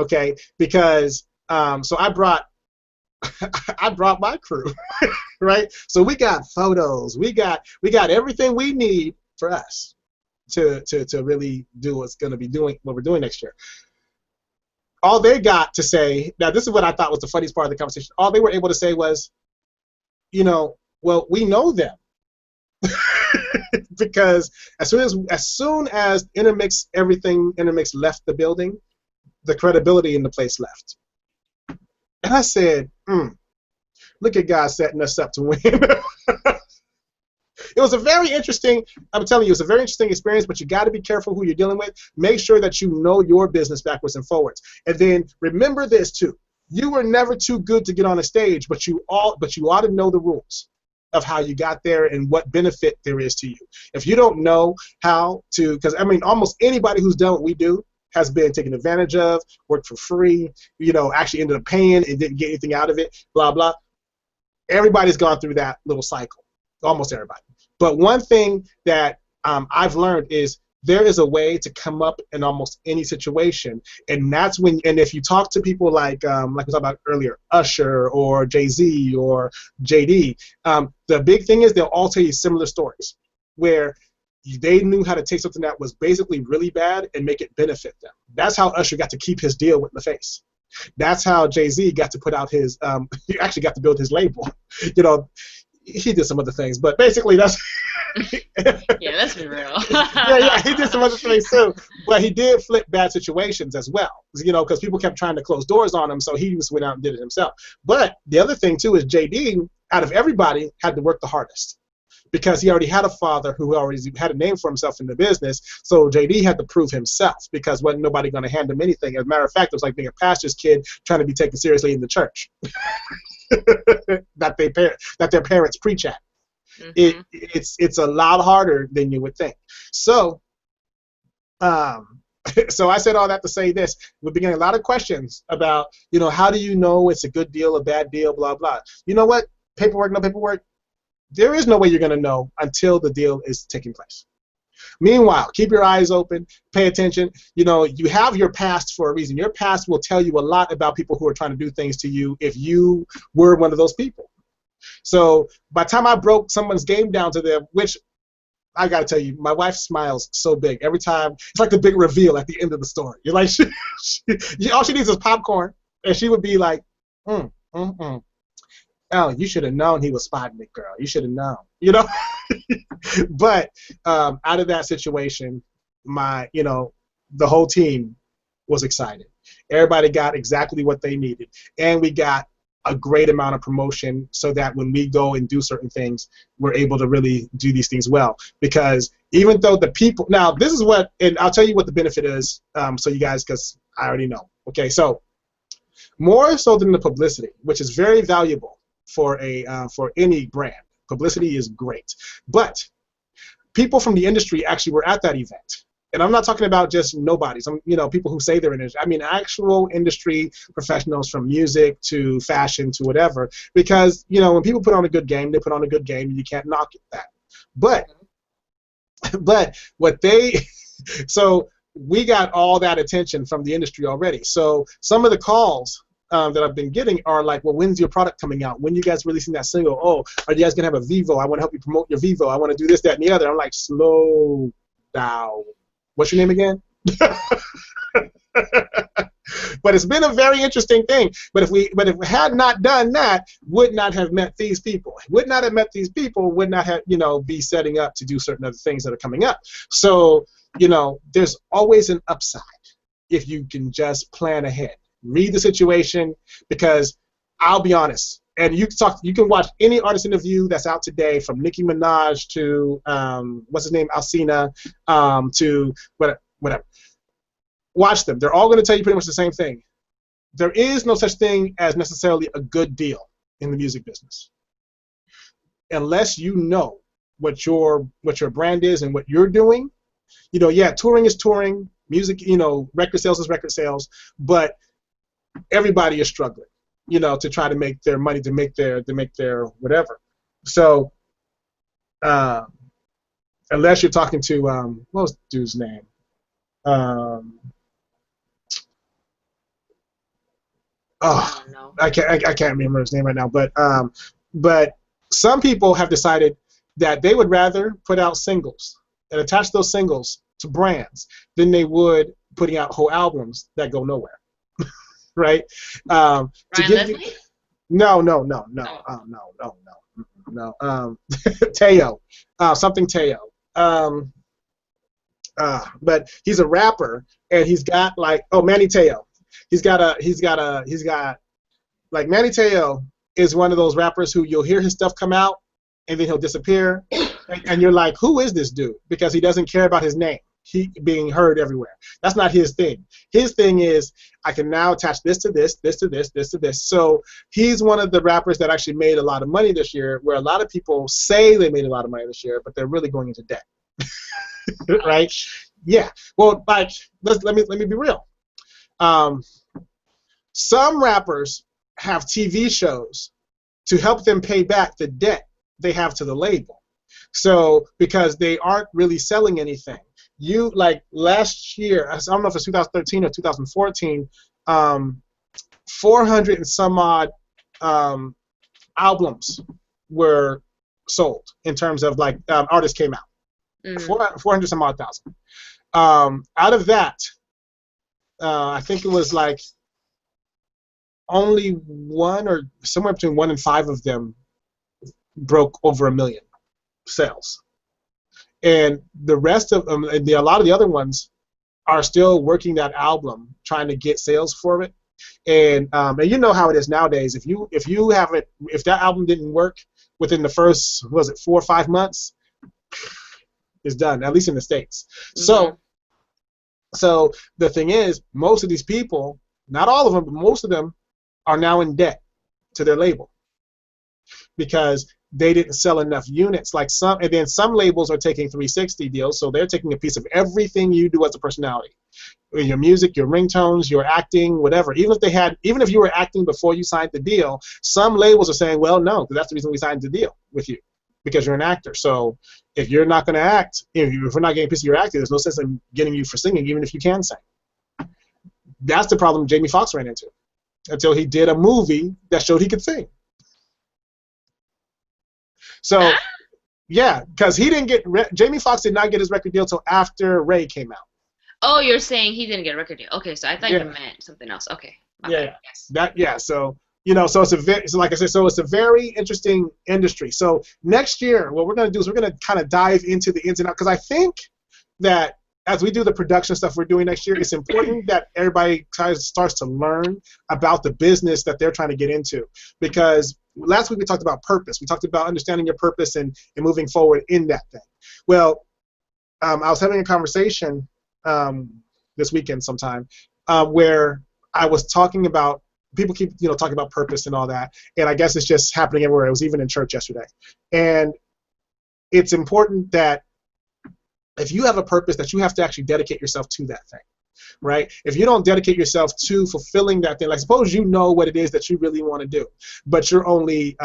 Okay? Because so I brought my crew, right? So we got photos, we got everything we need for us to really do what we're doing next year. All they got to say, now this is what I thought was the funniest part of the conversation. All they were able to say was, well, we know them. Because as soon as Innermix left the building, the credibility in the place left. And I said, look at God setting us up to win. It was a very interesting, I'm telling you, it was a very interesting experience, but you got to be careful who you're dealing with. Make sure that you know your business backwards and forwards. And then remember this too. You were never too good to get on a stage, but you ought to know the rules of how you got there and what benefit there is to you. If you don't know how to, because I mean, almost anybody who's done what we do has been taken advantage of, worked for free, actually ended up paying and didn't get anything out of it, blah, blah. Everybody's gone through that little cycle, almost everybody. But one thing that I've learned is there is a way to come up in almost any situation, and that's when, and if you talk to people like we talked about earlier, Usher or Jay-Z or JD, the big thing is they'll all tell you similar stories where they knew how to take something that was basically really bad and make it benefit them. That's how Usher got to keep his deal with LaFace. That's how Jay-Z got to put out his, he actually got to build his label. He did some other things, but basically that's... Yeah, let's be real. yeah, he did some other things too. But he did flip bad situations as well, because people kept trying to close doors on him, so he just went out and did it himself. But the other thing too is JD, out of everybody, had to work the hardest, because he already had a father who already had a name for himself in the business. So JD had to prove himself, because wasn't nobody going to hand him anything. As a matter of fact, it was like being a pastor's kid trying to be taken seriously in the church that their parents preach at. Mm-hmm. It's a lot harder than you would think. So so I said all that to say this. We're getting a lot of questions about, how do you know it's a good deal, a bad deal, blah, blah. You know what? Paperwork, no paperwork. There is no way you're going to know until the deal is taking place. Meanwhile, keep your eyes open, pay attention. You have your past for a reason. Your past will tell you a lot about people who are trying to do things to you if you were one of those people. So by the time I broke someone's game down to them, which I gotta tell you, my wife smiles so big every time. It's like the big reveal at the end of the story. You're like, all she needs is popcorn, and she would be like, oh, you should have known he was spotting it, girl. You should have known, you know. But out of that situation, the whole team was excited. Everybody got exactly what they needed, and we got a great amount of promotion so that when we go and do certain things, we're able to really do these things well. Because even though the people, now this is what, and I'll tell you what the benefit is, so you guys, because I already know. Okay, so more so than the publicity, which is very valuable for any brand. Publicity is great, but people from the industry actually were at that event. And I'm not talking about just nobodies. People who say they're in industry. I mean, actual industry professionals from music to fashion to whatever. Because, when people put on a good game, they put on a good game, and you can't knock that. But so we got all that attention from the industry already. So some of the calls that I've been getting are like, well, when's your product coming out? When you guys releasing that single? Oh, are you guys going to have a Vivo? I want to help you promote your Vivo. I want to do this, that, and the other. I'm like, slow down. What's your name again? But it's been a very interesting thing. But if we had not done that, would not have met these people. Would not have met these people. Would not have be setting up to do certain other things that are coming up. So there's always an upside if you can just plan ahead, read the situation. Because I'll be honest. And you can watch any artist interview that's out today, from Nicki Minaj to what's his name, Alcina, to whatever. Watch them. They're all going to tell you pretty much the same thing. There is no such thing as necessarily a good deal in the music business, unless you know what your brand is and what you're doing. Touring is touring, music, record sales is record sales, but everybody is struggling. To try to make their money, to make their whatever. So, unless you're talking to what was the dude's name? I can't remember his name right now. But some people have decided that they would rather put out singles and attach those singles to brands than they would putting out whole albums that go nowhere. Right? Ryan Leslie? No. Teo, something Teo. But he's a rapper, and he's got Manny Teo. He's got Manny Teo is one of those rappers who you'll hear his stuff come out, and then he'll disappear, and you're like, who is this dude? Because he doesn't care about his name. He being heard everywhere. That's not his thing. His thing is, I can now attach this to this, this to this, this to this. So he's one of the rappers that actually made a lot of money this year, where a lot of people say they made a lot of money this year, but they're really going into debt. Right? Yeah. Well, let me be real. Some rappers have TV shows to help them pay back the debt they have to the label. So because they aren't really selling anything. Last year, I don't know if it's 2013 or 2014, 400 and some odd albums were sold in terms of artists came out. 400 some odd thousand. Out of that, I think it was only one or somewhere between 1 and 5 of them broke over 1 million sales. And the rest of them, a lot of the other ones, are still working that album, trying to get sales for it. And you know how it is nowadays. If that album didn't work within the first 4 or 5 months, it's done. At least in the States. Mm-hmm. So the thing is, most of these people, not all of them, but most of them, are now in debt to their label because they didn't sell enough units. And then some labels are taking 360 deals, so they're taking a piece of everything you do as a personality, your music, your ringtones, your acting, whatever. Even if you were acting before you signed the deal, some labels are saying, well, no, because that's the reason we signed the deal with you, because you're an actor. So if you're not going to act, if we're not getting a piece of your acting, there's no sense in getting you for singing, even if you can sing. That's the problem Jamie Foxx ran into until he did a movie that showed he could sing. So yeah, because he didn't get Jamie Foxx did not get his record deal till after Ray came out. Oh, you're saying he didn't get a record deal. Okay, so I thought you meant something else. Okay. Yeah. Yes. So so it's like I said, so it's a very interesting industry. So next year, what we're going to do is we're going to kind of dive into the ins and outs, because I think that as we do the production stuff we're doing next year, it's important that everybody kind of starts to learn about the business that they're trying to get into. Because last week we talked about purpose. We talked about understanding your purpose and moving forward in that thing. Well, I was having a conversation this weekend sometime where I was talking about, people keep talking about purpose and all that, and I guess it's just happening everywhere. It was even in church yesterday. And it's important that if you have a purpose, that you have to actually dedicate yourself to that thing, right? If you don't dedicate yourself to fulfilling that thing, like suppose you know what it is that you really want to do, but you're only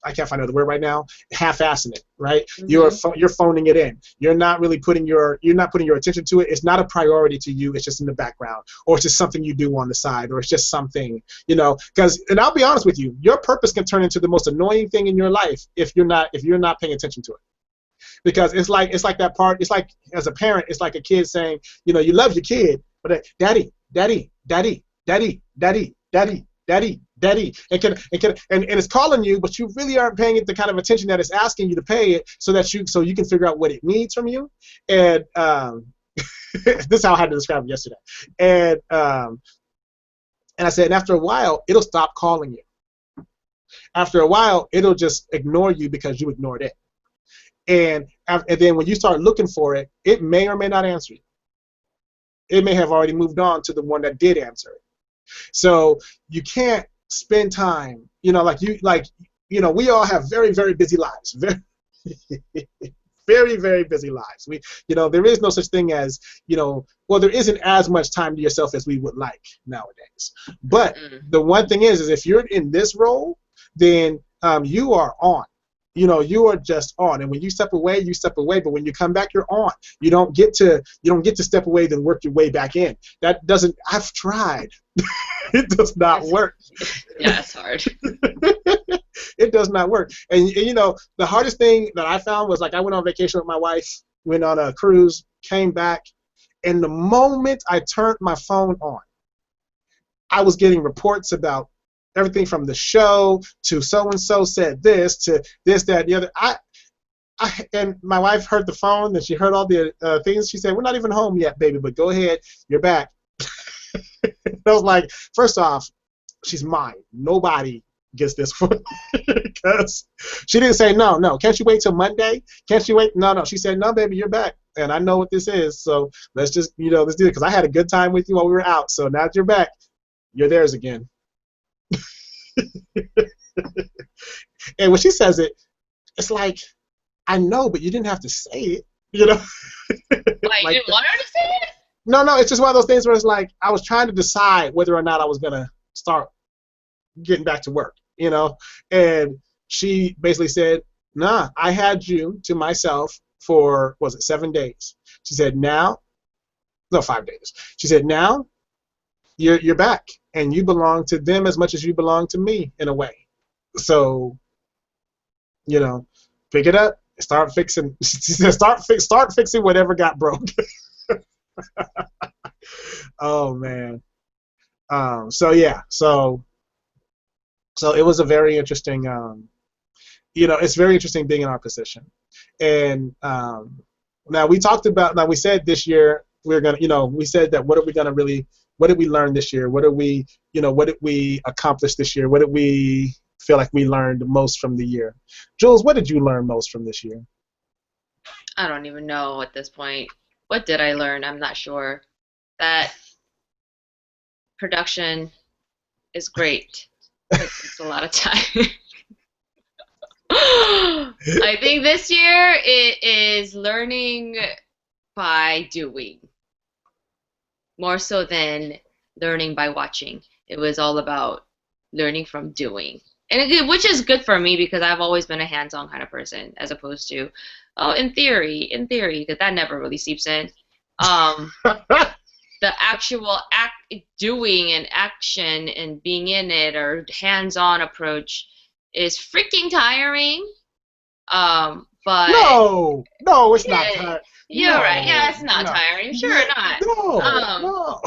I can't find another word right now, half-assing it, right? Mm-hmm. You're phoning it in. You're not really putting your attention to it. It's not a priority to you. It's just in the background, or it's just something you do on the side, or it's just something, because, and I'll be honest with you, your purpose can turn into the most annoying thing in your life if you're not paying attention to it. Because it's like that part. It's like, as a parent, it's like a kid saying, you love your kid, but daddy, daddy, daddy, daddy, daddy, daddy, daddy, daddy, and it's calling you, but you really aren't paying it the kind of attention that it's asking you to pay it, so you can figure out what it needs from you. And this is how I had to describe it yesterday. And I said, and after a while, it'll stop calling you. After a while, it'll just ignore you because you ignored it. And then when you start looking for it, it may or may not answer you. It may have already moved on to the one that did answer it. So you can't spend time, we all have very, very busy lives. Very, very busy lives. There is no such thing as, there isn't as much time to yourself as we would like nowadays. But the one thing is if you're in this role, then you are on. You are just on, and when you step away, you step away. But when you come back, you're on. You don't get to step away then work your way back in. That doesn't. I've tried. It does not work. Yeah, it's hard. It does not work. And the hardest thing that I found was, like, I went on vacation with my wife, went on a cruise, came back, and the moment I turned my phone on, I was getting reports about everything from the show to so-and-so said this to this, that, the other. And my wife heard the phone, and she heard all the things. She said, "We're not even home yet, baby, but go ahead. You're back." I was like, first off, she's mine. Nobody gets this one. Because she didn't say, no, can't you wait till Monday? Can't you wait? No. She said, no, baby, you're back. And I know what this is, so let's just, let's do it. Because I had a good time with you while we were out. So now that you're back, you're theirs again. And when she says it, it's like, I know, but you didn't have to say it, Like, you didn't want her to say it? No, it's just one of those things where it's like, I was trying to decide whether or not I was going to start getting back to work, and she basically said, nah, I had you to myself for, 7 days? She said, 5 days. She said, now you're back, and you belong to them as much as you belong to me, in a way. So, pick it up, start fixing. She said, start fixing whatever got broke. Oh man. So it was a very interesting. It's very interesting being in our position, and now we talked about. Now we said this year we're gonna. We said that what did we learn this year? What did we accomplish this year? What did we feel like we learned most from the year? Jules, what did you learn most from this year? I don't even know at this point. What did I learn? I'm not sure. That production is great. It's a lot of time. I think this year it is learning by doing, more so than learning by watching. It was all about learning from doing, and which is good for me because I've always been a hands-on kind of person, as opposed to, in theory, because that never really seeps in. The actual doing and action and being in it, or hands-on approach, is freaking tiring. But no, it's not tiring. You're right. Yeah, it's not tiring. Sure not. No.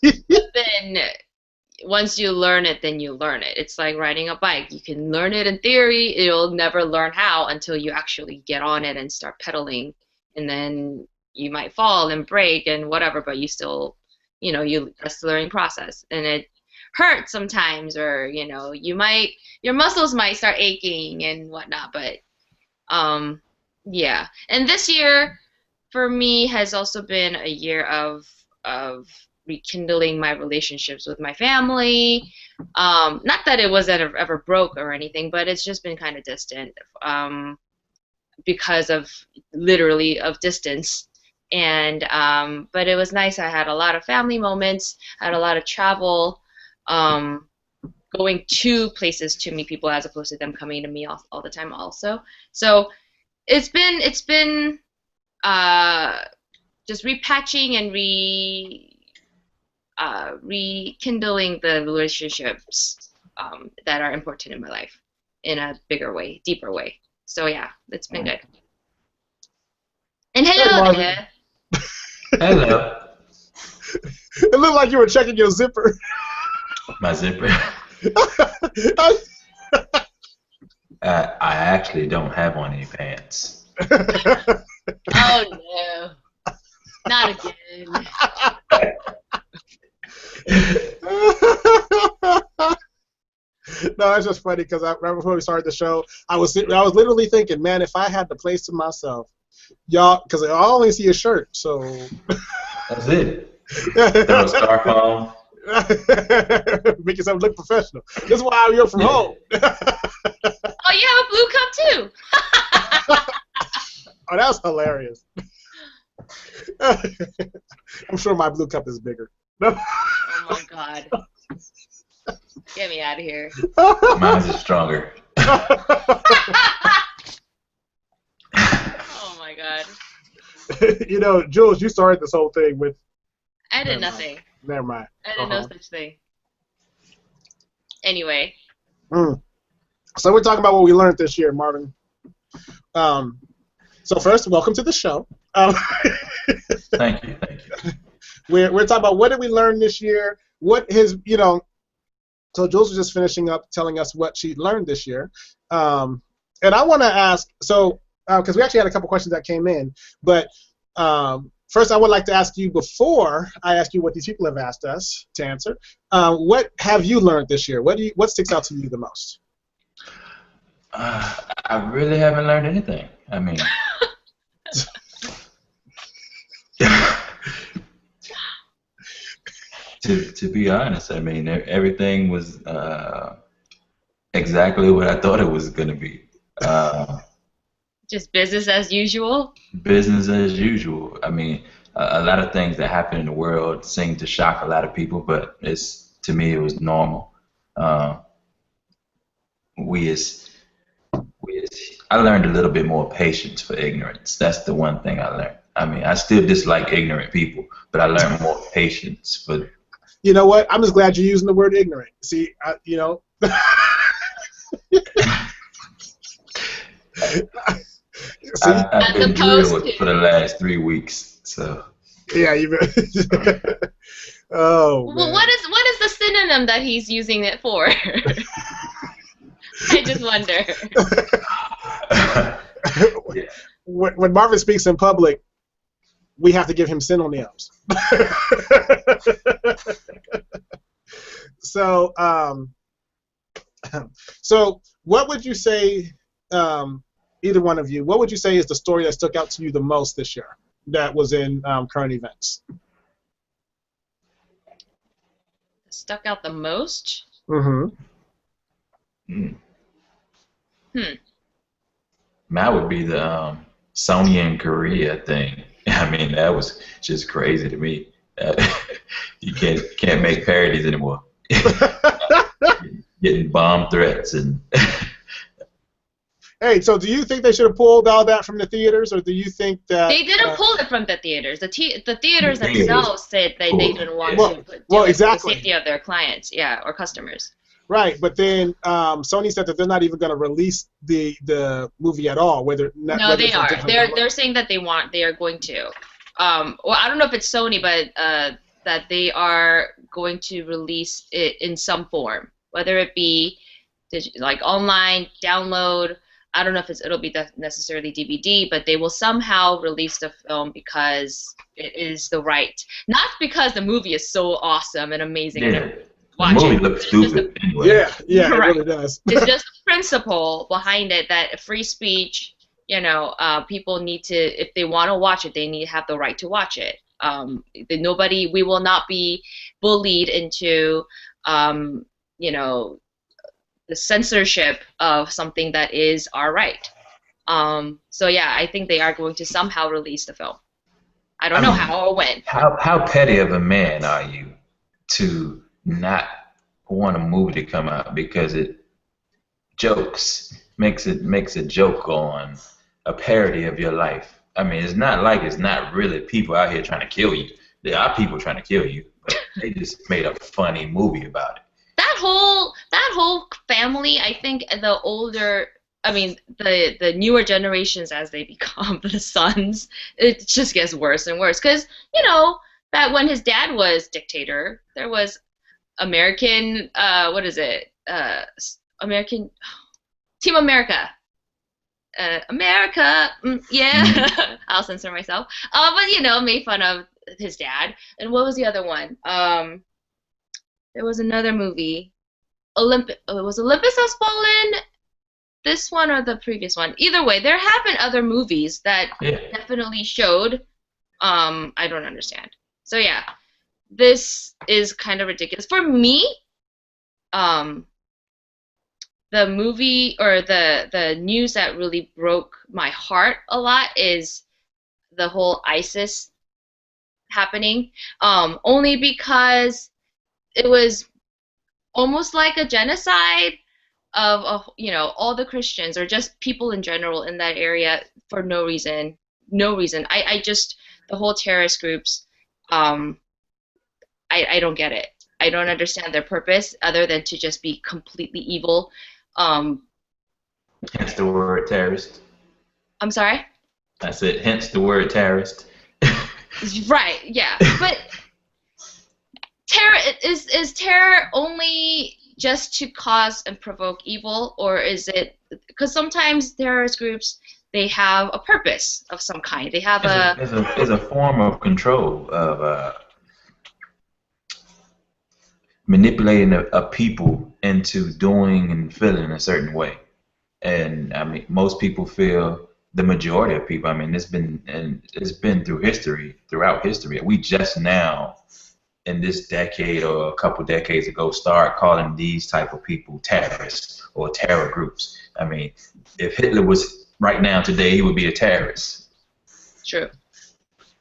But then once you learn it, then you learn it. It's like riding a bike. You can learn it in theory. You'll never learn how until you actually get on it and start pedaling. And then you might fall and break and whatever, but you still, that's the learning process. And it hurts sometimes, or, your muscles might start aching and whatnot. But, yeah. And this year, for me, has also been a year of rekindling my relationships with my family. Not that it was ever broke or anything, but it's just been kind of distant because of literally of distance. And but it was nice. I had a lot of family moments. I had a lot of travel, going to places to meet people as opposed to them coming to me all the time also. So it's been just repatching and rekindling the relationships that are important in my life in a bigger way, deeper way. So yeah, it's been good. And hello there. Hello. It looked like you were checking your zipper. My zipper. I actually don't have on any pants. Oh no. Not again. No, it's just funny because right before we started the show, I was literally thinking, man, if I had the place to myself, y'all, because I only see a shirt, so. That's it. Throw a scarf on. Make yourself look professional. This is why I'm here from home. Oh, you have a blue cup too. Oh, that's hilarious. I'm sure my blue cup is bigger. Oh my God. Get me out of here. Mine's is stronger. Oh my God. Jules, you started this whole thing with. I did nothing. Never mind. I did no such thing. Anyway. So we're talking about what we learned this year, Marvin. So first, welcome to the show. Thank you. We're talking about what did we learn this year. What his, so Jules was just finishing up telling us what she learned this year. And I want to ask, because we actually had a couple questions that came in, but first I would like to ask you, before I ask you what these people have asked us to answer, what have you learned this year? What sticks out to you the most? I really haven't learned anything. I mean, to be honest, I mean, everything was exactly what I thought it was going to be. Just business as usual? Business as usual. I mean, a lot of things that happen in the world seem to shock a lot of people, but to me, it was normal. I learned a little bit more patience for ignorance. That's the one thing I learned. I mean, I still dislike ignorant people, but I learned more patience. But you know what? I'm just glad you're using the word ignorant. See, I've been drilled for the last 3 weeks, so. Yeah, you've been. Oh. Well, man. what is the synonym that he's using it for? I just wonder. Yeah. When Marvin speaks in public, we have to give him synonyms. So what would you say, either one of you, what would you say is the story that stuck out to you the most this year that was in current events? Stuck out the most? Mine would be the Sony and Korea thing. I mean, that was just crazy to me. You can't make parodies anymore. Getting bomb threats and. Hey, so do you think they should have pulled all that from the theaters, or do you think that they didn't pull it from the theaters? The theaters themselves said they didn't want to exactly. the safety of their clients, or customers. Right, but then Sony said that they're not even going to release the movie at all, whether No, they it's a are. different They're saying that they are going to. Well, I don't know if it's Sony, but that they are going to release it in some form, whether it be like online download. I don't know if it'll be necessarily DVD, but they will somehow release the film because it is the right. Not because the movie is so awesome and amazing. Yeah. Watch the movie it. looks stupid anyway. Yeah, it Right. really does. It's just the principle behind it that free speech, people need to, if they want to watch it, they need to have the right to watch it. We will not be bullied into, the censorship of something that is our right. So yeah, I think they are going to somehow release the film. I don't know how or when. How petty of a man are you to not want a movie to come out because it makes a joke on a parody of your life? I mean, it's not like it's not really people out here trying to kill you. There are people trying to kill you, but they just made a funny movie about it. That whole family, I think the newer generations as they become the sons, it just gets worse and worse. Because, back when his dad was dictator, there was American, American, Team America. America, yeah. I'll censor myself. But, made fun of his dad. And what was the other one? There was another movie. Was Olympus Has Fallen? This one or the previous one? Either way, there have been other movies that definitely showed. I don't understand. So yeah, this is kind of ridiculous for me. The movie or the news that really broke my heart a lot is the whole ISIS happening. Only because it was almost like a genocide of all the Christians or just people in general in that area for no reason. I just the whole terrorist groups. I don't get it. I don't understand their purpose other than to just be completely evil. Hence the word terrorist. I'm sorry? I said hence the word terrorist. Right, yeah. But terror is terror only just to cause and provoke evil, or is it because sometimes terrorist groups, they have a purpose of some kind. They have it's a form of control of manipulating a people into doing and feeling a certain way. And I mean, most people feel, the majority of people, I mean, it's been throughout history. We just now, in this decade or a couple decades ago, start calling these type of people terrorists or terror groups. I mean, if Hitler was right now today, he would be a terrorist. True.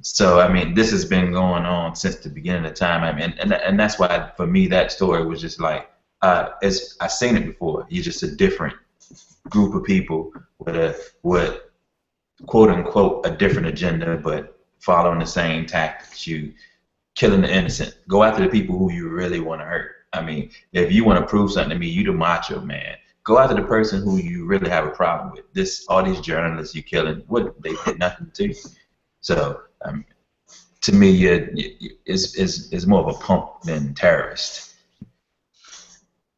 So I mean, this has been going on since the beginning of time. I mean, and that's why for me that story was just like, I've seen it before. You're just a different group of people with quote unquote a different agenda, but following the same tactics. You killing the innocent. Go after the people who you really want to hurt. I mean, if you want to prove something to me, you the macho man. Go after the person who you really have a problem with. All these journalists you killing, they did nothing to you. So to me, it's more of a punk than terrorist.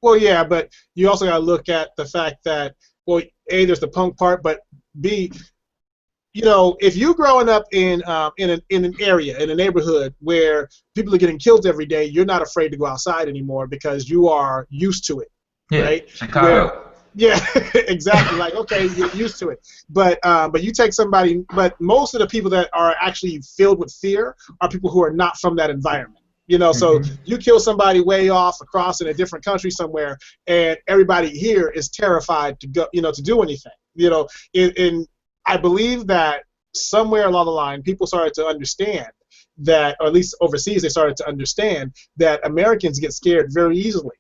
Well, yeah, but you also got to look at the fact that, well, A, there's the punk part, but B, if you're growing up in an area, in a neighborhood where people are getting killed every day, you're not afraid to go outside anymore because you are used to it, right? Chicago. Yeah, exactly. Like, okay, you're used to it. But you take somebody, but most of the people that are actually filled with fear are people who are not from that environment. So you kill somebody way off across in a different country somewhere, and everybody here is terrified to go, to do anything. And I believe that somewhere along the line, people started to understand that, or at least overseas, they started to understand that Americans get scared very easily.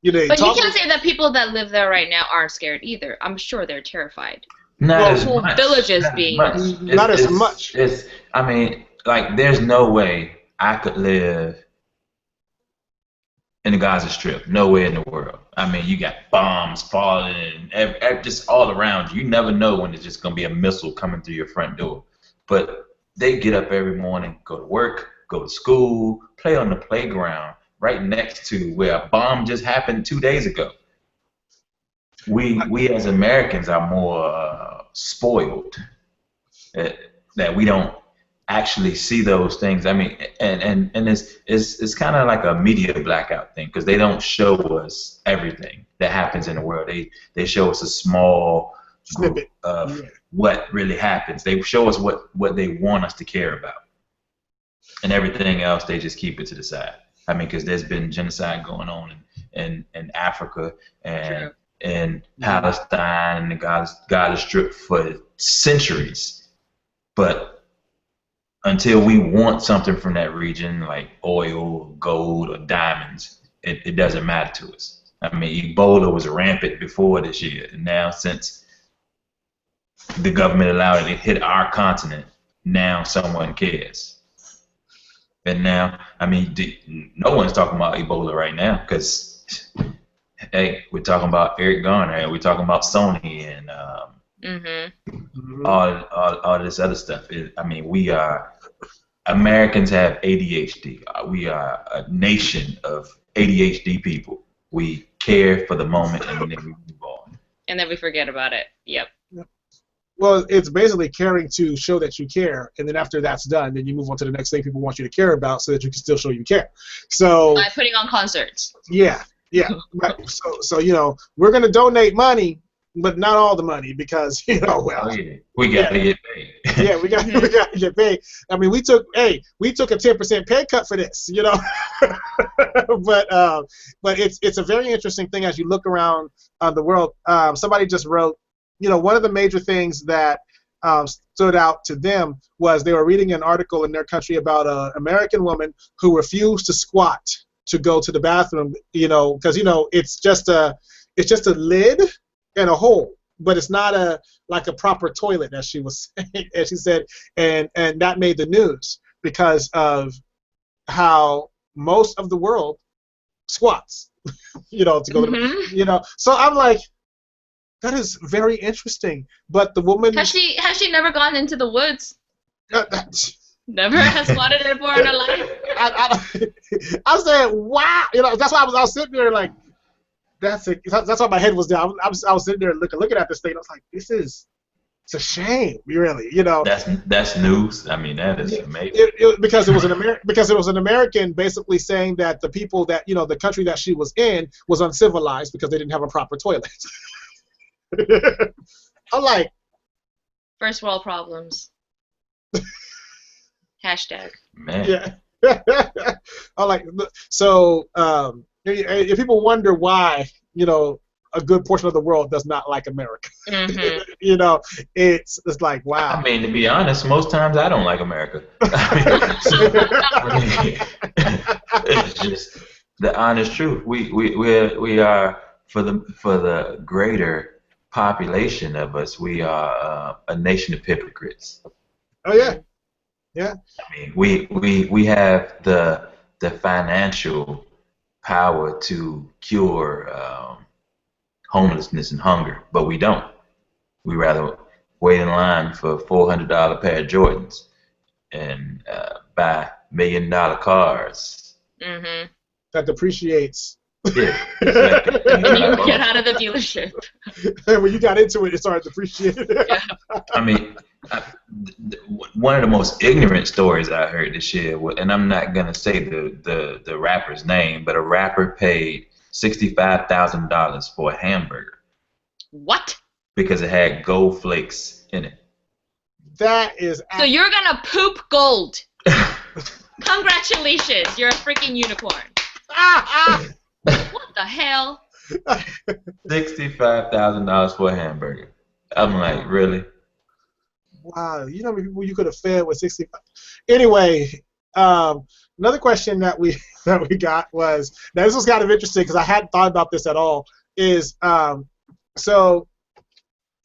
But you can't say that people that live there right now aren't scared either. I'm sure they're terrified. Not as much. Villages being not as much. I mean, like, there's no way I could live in the Gaza Strip. Nowhere in the world. I mean, you got bombs falling and just all around you. You never know when it's just going to be a missile coming through your front door. But they get up every morning, go to work, go to school, play on the playground right next to where a bomb just happened 2 days ago. We as Americans are more spoiled that we don't actually see those things. I mean, and it's kind of like a media blackout thing because they don't show us everything that happens in the world. They show us a small group of what really happens. They show us what they want us to care about, and everything else they just keep it to the side. I mean, because there's been genocide going on in Africa and in Palestine and the Gaza Strip for centuries, but until we want something from that region, like oil, or gold, or diamonds, it doesn't matter to us. I mean, Ebola was rampant before this year, and now since the government allowed it to hit our continent, now someone cares. And now, I mean, no one's talking about Ebola right now because, hey, we're talking about Eric Garner, we're talking about Sony, and all this other stuff. I mean, Americans have ADHD. We are a nation of ADHD people. We care for the moment and then we move on. And then we forget about it. Yep. Well, it's basically caring to show that you care, and then after that's done, then you move on to the next thing people want you to care about so that you can still show you care. So by putting on concerts. Yeah. So we're going to donate money, but not all the money because, we got to get paid. Yeah, we got to get paid. I mean, we took a 10% pay cut for this, but it's a very interesting thing as you look around the world. Somebody just wrote, one of the major things that stood out to them was they were reading an article in their country about an American woman who refused to squat to go to the bathroom, because it's just a lid and a hole, but it's not like a proper toilet, as she was saying, as she said, and that made the news because of how most of the world squats, to go to the, so I'm like, that is very interesting. But the woman has she never gone into the woods? Never has squatted before in her life. I said, wow, that's why I was sitting there like, that's why my head was down. I was sitting there looking at this thing. I was like, it's a shame, really, That's news. I mean, that is amazing. Because it was an American basically saying that the people that the country that she was in was uncivilized because they didn't have a proper toilet. I'm like, first world problems. Hashtag. Man. Yeah. I'm like, so if people wonder why, a good portion of the world does not like America. It's like, wow. I mean, to be honest, most times I don't like America. It's just the honest truth. We are for the greater population of us, we are a nation of hypocrites. Oh yeah. Yeah. I mean, we have the financial power to cure homelessness and hunger, but we don't. We rather wait in line for $400 pair of Jordans and buy $1 million cars. That depreciates. Yeah. When you get out of the dealership. And when you got into it, it started depreciating. Yeah. I mean, one of the most ignorant stories I heard this year, and I'm not gonna say the rapper's name, but a rapper paid $65,000 for a hamburger. What? Because it had gold flakes in it. That is. So you're gonna poop gold. Congratulations, you're a freaking unicorn. What the hell? $65,000 for a hamburger. I'm like, really? Wow, you know how many people you could have fed with 65. Anyway, another question that we got was, now this was kind of interesting because I hadn't thought about this at all, is so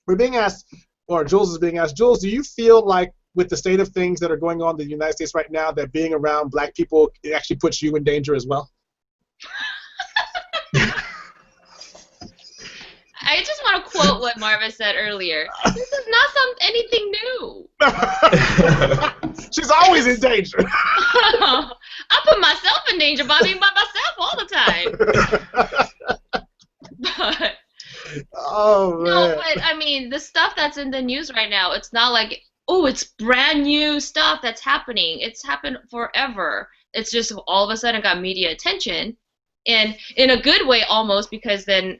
we're being asked, or Jules is being asked, Jules, do you feel like with the state of things that are going on in the United States right now that being around black people, it actually puts you in danger as well? I just want to quote what Marvin said earlier. This is not anything new. She's always in danger. I put myself in danger by being by myself all the time. But, oh man. no, but I mean, the stuff that's in the news right now, it's not like, oh, it's brand new stuff that's happening. It's happened forever. It's just all of a sudden got media attention, and in a good way almost, because then,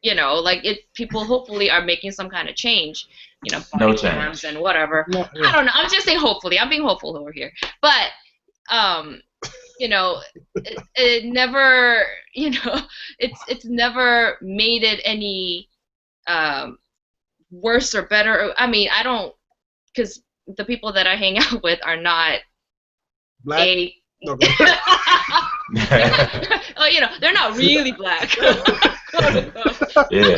like people hopefully are making some kind of change, body cams and whatever. No, yeah. I don't know. I'm just saying hopefully. I'm being hopeful over here, but it never, it's never made it any worse or better. I mean, I don't, because the people that I hang out with are not black. Oh, they're not really black. Yeah.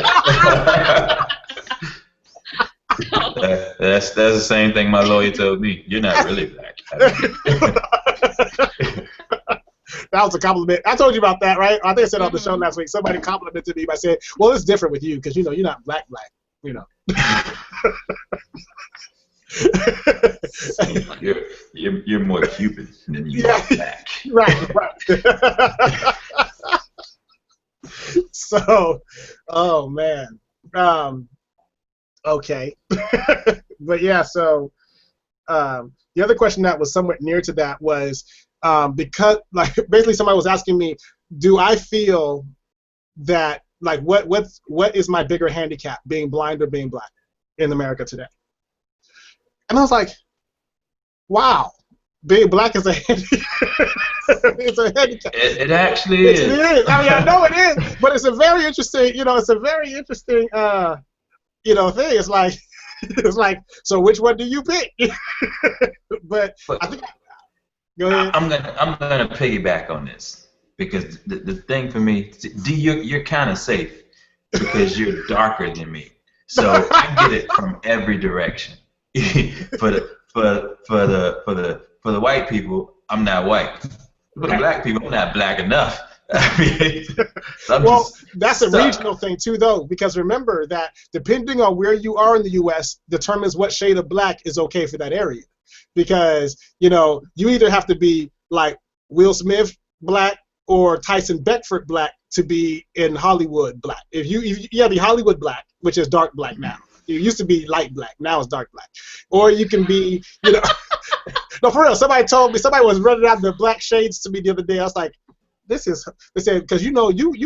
That's the same thing my lawyer told me. You're not really black. That was a compliment. I told you about that, right? I think I said on the show last week. Somebody complimented me by saying, "Well, it's different with you because you're not black. You're more Cuban than you are black." Right. So, oh man. Okay. But yeah, so the other question that was somewhat near to that was because basically somebody was asking me, do I feel that what is my bigger handicap, being blind or being black in America today? And I was like, wow, being black is a handicap. It's a handicap. It actually is. It is. I mean, I know it is, but it's a very interesting, thing. It's like, so which one do you pick? but I think. Go ahead. I'm gonna piggyback on this because the thing for me, D, you're kind of safe because you're darker than me, so I get it from every direction. for the white people, I'm not white. For the black people, I'm not black enough. I mean, that's a regional thing too, though, because remember that depending on where you are in the U.S. determines what shade of black is okay for that area. Because you either have to be like Will Smith black or Tyson Beckford black to be in Hollywood black. If you have the Hollywood black, which is dark black now. It used to be light black. Now it's dark black. Or you can be, no, for real. Somebody was running out the black shades to me the other day. I was like, they said, because you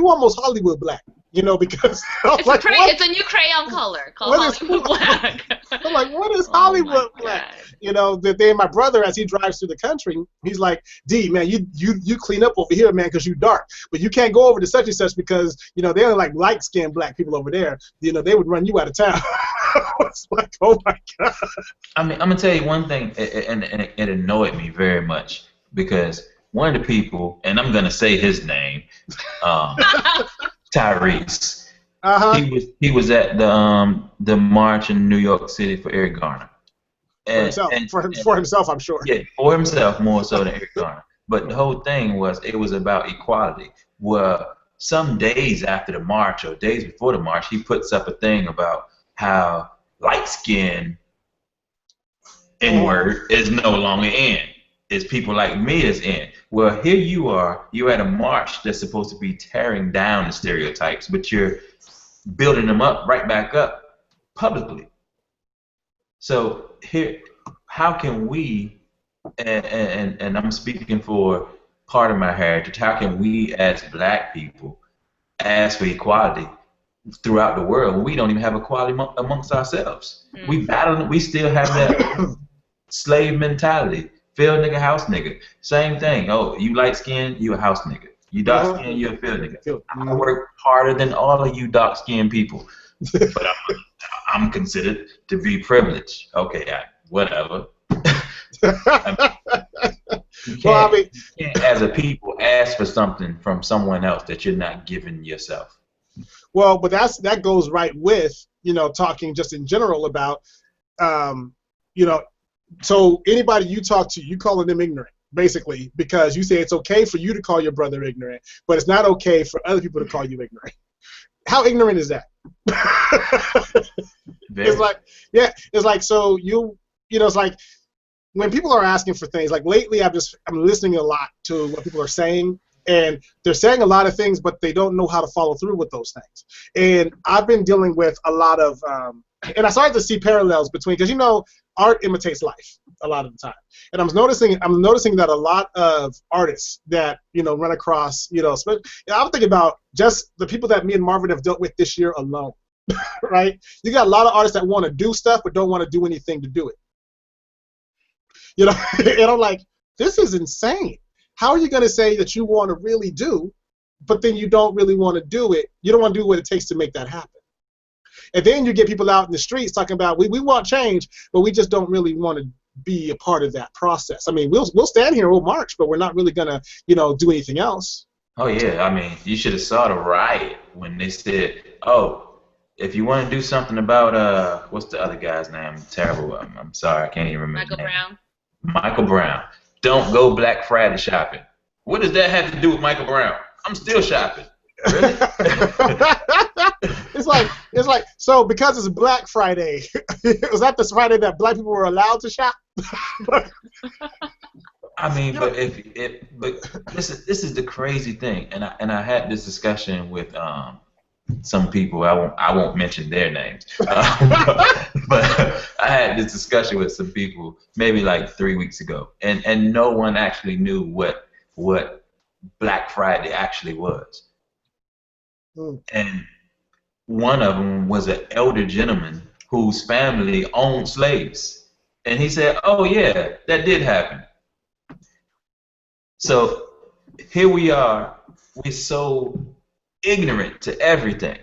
almost Hollywood black, because it's a new crayon color called Hollywood black. I'm like, what is Hollywood black? The day my brother, as he drives through the country, he's like, D, man, you clean up over here, man, because you dark, but you can't go over to such and such because they're like light skinned black people over there. They would run you out of town. I was like, oh my god. I mean, I'm gonna tell you one thing, and it annoyed me very much because one of the people, and I'm gonna say his name, Tyrese. He was at the march in New York City for Eric Garner. For himself, I'm sure. Yeah, for himself more so than Eric Garner. But the whole thing was about equality. Well, some days after the march or days before the march, he puts up a thing about how light-skinned N-word is no longer in. It's people like me is in. Well, here you're at a march that's supposed to be tearing down the stereotypes, but you're building them up right back up publicly. So here, how can we, and I'm speaking for part of my heritage, how can we as black people ask for equality throughout the world when we don't even have equality amongst ourselves? We battle, we still have that slave mentality. Field nigga, house nigga. Same thing. Oh, you light skinned, you a house nigga. You dark skinned, you a field nigga. I work harder than all of you dark skinned people. But I'm considered to be privileged. Okay, whatever. You can't, as a people, ask for something from someone else that you're not giving yourself. Well, but that goes right with, talking just in general about, so anybody you talk to, you calling them ignorant, basically, because you say it's okay for you to call your brother ignorant, but it's not okay for other people to call you ignorant. how ignorant is that? It's like, yeah, it's like, so it's like when people are asking for things, like lately I'm listening a lot to what people are saying, and they're saying a lot of things, but they don't know how to follow through with those things. And I've been dealing with a lot of, and I started to see parallels between, because art imitates life a lot of the time. And I'm noticing that a lot of artists that run across, I'm thinking about just the people that me and Marvin have dealt with this year alone, right? You got a lot of artists that want to do stuff but don't want to do anything to do it. And I'm like, this is insane. How are you going to say that you want to really do, but then you don't really want to do it? You don't want to do what it takes to make that happen. And then you get people out in the streets talking about, we want change, but we just don't really want to be a part of that process. I mean, we'll stand here, we'll march, but we're not really going to, do anything else. Oh, yeah. I mean, you should have saw the riot when they said, oh, if you want to do something about, what's the other guy's name? Terrible. I'm sorry. I can't even remember Michael his name. Brown. Michael Brown. Don't go Black Friday shopping. What does that have to do with Michael Brown? I'm still shopping. Really? It's like so because it's Black Friday. Was that the Friday that black people were allowed to shop? I mean, but this is the crazy thing, and I had this discussion with some people. I won't mention their names, but I had this discussion with some people maybe like 3 weeks ago, and no one actually knew what Black Friday actually was. And one of them was an elder gentleman whose family owned slaves, and he said, "Oh yeah, that did happen." So here we are. We're so ignorant to everything.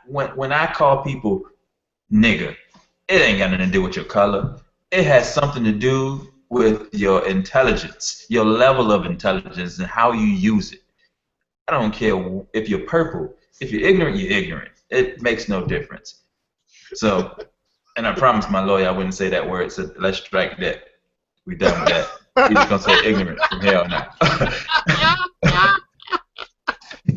When I call people nigger, it ain't got nothing to do with your color. It has something to do with your intelligence, your level of intelligence, and how you use it. I don't care if you're purple. If you're ignorant, you're ignorant. It makes no difference. So, and I promised my lawyer I wouldn't say that word, so let's strike that. We done with that. He's just gonna say ignorant from here on out.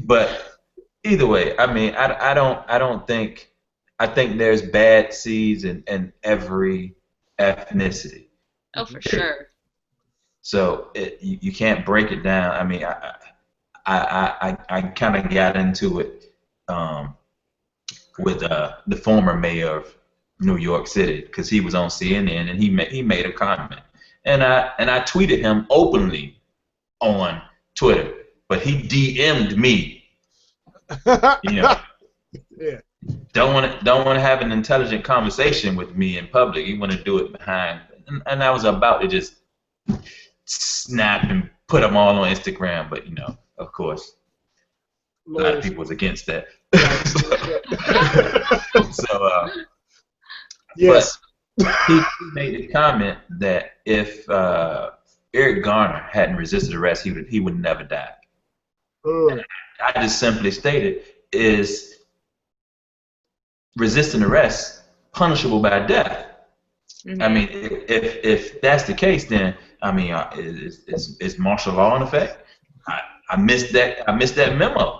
But either way, I mean, I don't think, I think there's bad seeds in every ethnicity. Oh, for sure. So you can't break it down. I mean, I kind of got into it with the former mayor of New York City, because he was on CNN and he made a comment, and I tweeted him openly on Twitter, but he DM'd me. Yeah. Don't want to have an intelligent conversation with me in public. You want to do it behind, and I was about to just snap and put them all on Instagram, but of course, a lot of people was against that. So, yes. But he made the comment that if Eric Garner hadn't resisted arrest, he would never die. I just simply stated, is resisting arrest punishable by death? Mm-hmm. I mean, if that's the case, then I mean, is martial law in effect? I missed that memo.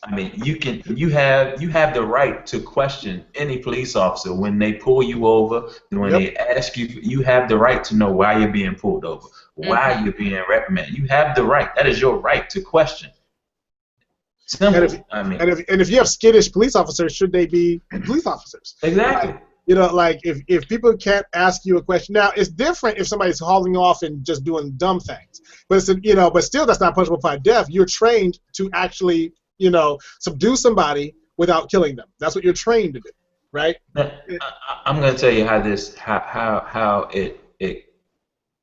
I mean, you have the right to question any police officer when they pull you over, when they ask you. You have the right to know why you're being pulled over, why you're being reprimanded. You have the right. That is your right to question. Simple. And if you have skittish police officers, should they be police officers? Exactly. Like if people can't ask you a question. Now it's different if somebody's hauling off and just doing dumb things, but but still that's not punishable by death. You're trained to actually subdue somebody without killing them. That's what you're trained to do, right? Now, I'm going to tell you how it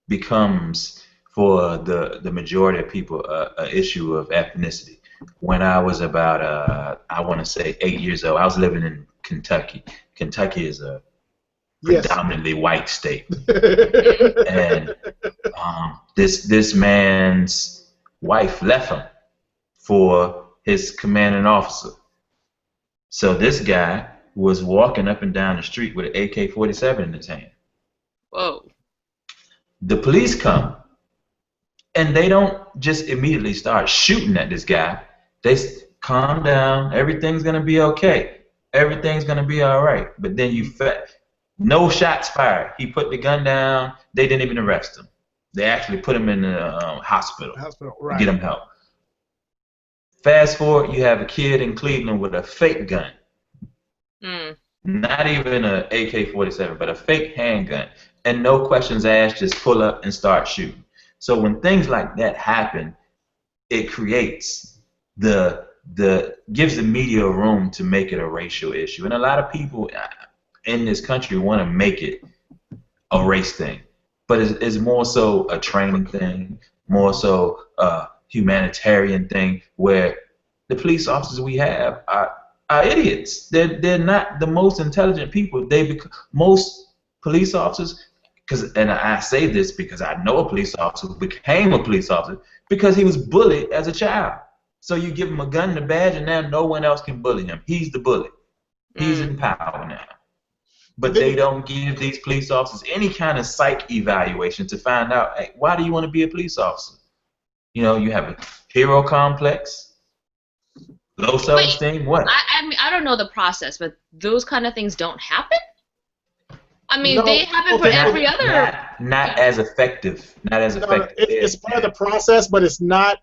becomes for the majority of people an issue of ethnicity. When I was about I want to say 8 years old, I was living in Kentucky. Kentucky is a predominantly white state, and this man's wife left him for his commanding officer. So this guy was walking up and down the street with an AK-47 in his hand. Whoa. The police come, and they don't just immediately start shooting at this guy. They calm down. Everything's gonna be okay. Everything's gonna be all right. But then no shots fired. He put the gun down. They didn't even arrest him. They actually put him in the hospital Right. to get him help. Fast forward, you have a kid in Cleveland with a fake gun. Not even an AK-47, but a fake handgun. And no questions asked, just pull up and start shooting. So when things like that happen, it creates gives the media room to make it a racial issue. And a lot of people in this country want to make it a race thing. But it's more so a training thing, more so a humanitarian thing, where the police officers we have are idiots. They're not the most intelligent people. Most police officers, and I say this because I know a police officer who became a police officer because he was bullied as a child. So you give him a gun and a badge, and now no one else can bully him. He's the bully. He's in power now. But they don't give these police officers any kind of psych evaluation to find out, hey, why do you want to be a police officer? You know, you have a hero complex, low self-esteem, what? I mean, I don't know the process, but those kind of things don't happen? I mean, they happen for every other. Not as effective. Not as effective. It's part of the process, but it's not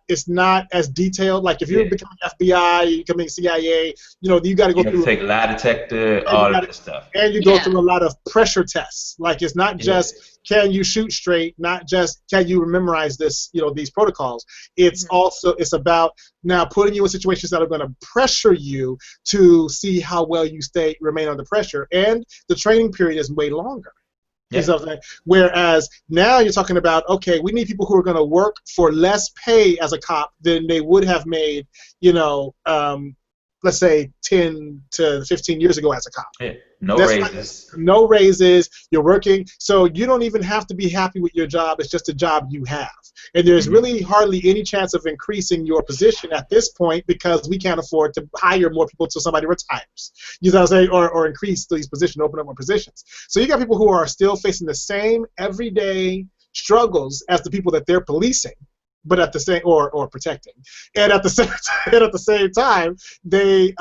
as detailed. Like if you're becoming FBI, you're becoming CIA, you know, you got to go through. Take lie detector, all of that stuff. And you go through a lot of pressure tests. Like it's not just can you shoot straight, not just can you memorize this, you know, these protocols. It's also about now putting you in situations that are going to pressure you to see how well you remain under pressure, and the training period is way longer. Yeah. Whereas now you're talking about, okay, we need people who are going to work for less pay as a cop than they would have made, you know, let's say 10 to 15 years ago as a cop. Yeah. No raises. No raises. You're working. So you don't even have to be happy with your job. It's just a job you have. And there's really hardly any chance of increasing your position at this point because we can't afford to hire more people until somebody retires. You know what I'm saying? Or increase these positions, open up more positions. So you got people who are still facing the same everyday struggles as the people that they're policing, but at the same or protecting. And at the same time, they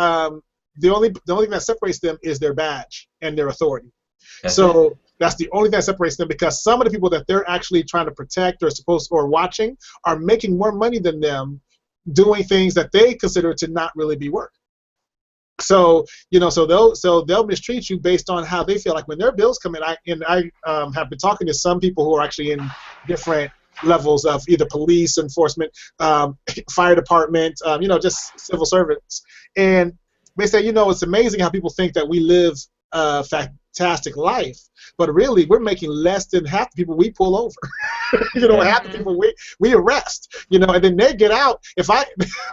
the only thing that separates them is their badge and their authority. So that's the only thing that separates them, because some of the people that they're actually trying to protect or watching are making more money than them doing things that they consider to not really be work. So you know, so they'll mistreat you based on how they feel. Like when their bills come in, I have been talking to some people who are actually in different levels of either police enforcement, fire department, you know, just civil servants, and they say, you know, it's amazing how people think that we live a fantastic life, but really we're making less than half the people we pull over. You know, half the people we arrest. You know, and then they get out.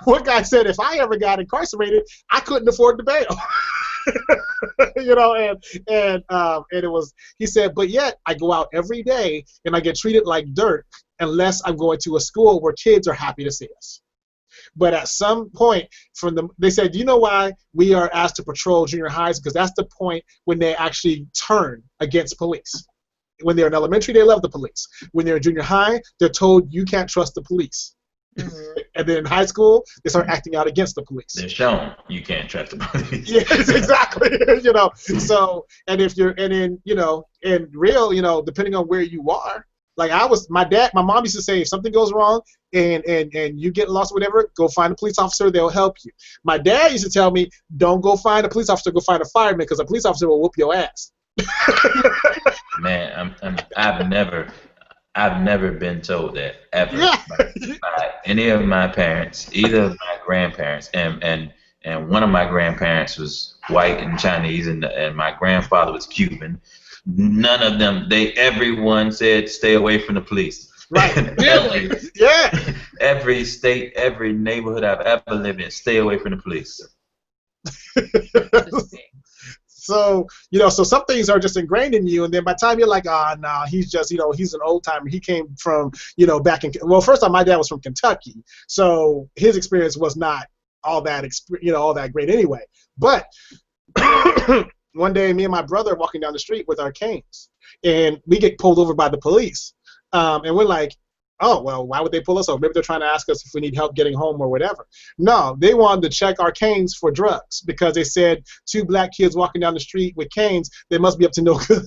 One guy said, if I ever got incarcerated, I couldn't afford the bail. You know, and it was, he said, but yet I go out every day and I get treated like dirt unless I'm going to a school where kids are happy to see us. But at some point, they said, do you know why we are asked to patrol junior highs? Because that's the point when they actually turn against police. When they're in elementary, they love the police. When they're in junior high, they're told you can't trust the police. And then in high school, they start acting out against the police. They're shown you can't trust the police. Yes, exactly. You know, so, and if you're, and in, you know, in real, you know, depending on where you are, like my mom used to say, if something goes wrong and you get lost or whatever, go find a police officer, they'll help you. My dad used to tell me, don't go find a police officer, go find a fireman, because a police officer will whoop your ass. Man, I've never been told that ever by any of my parents, either of my grandparents, and one of my grandparents was white and Chinese, and my grandfather was Cuban. None of them, everyone said stay away from the police. Right. Really? Yeah. Every state, every neighborhood I've ever lived in, stay away from the police. So, you know, so some things are just ingrained in you, and then by the time you're like, nah, he's just, you know, he's an old timer. He came from, you know, first time my dad was from Kentucky, so his experience was not all that, all that great anyway. But one day, me and my brother are walking down the street with our canes, and we get pulled over by the police, and we're like, oh, well, why would they pull us over? Maybe they're trying to ask us if we need help getting home or whatever. No, they wanted to check our canes for drugs because they said 2 black kids walking down the street with canes, they must be up to no good.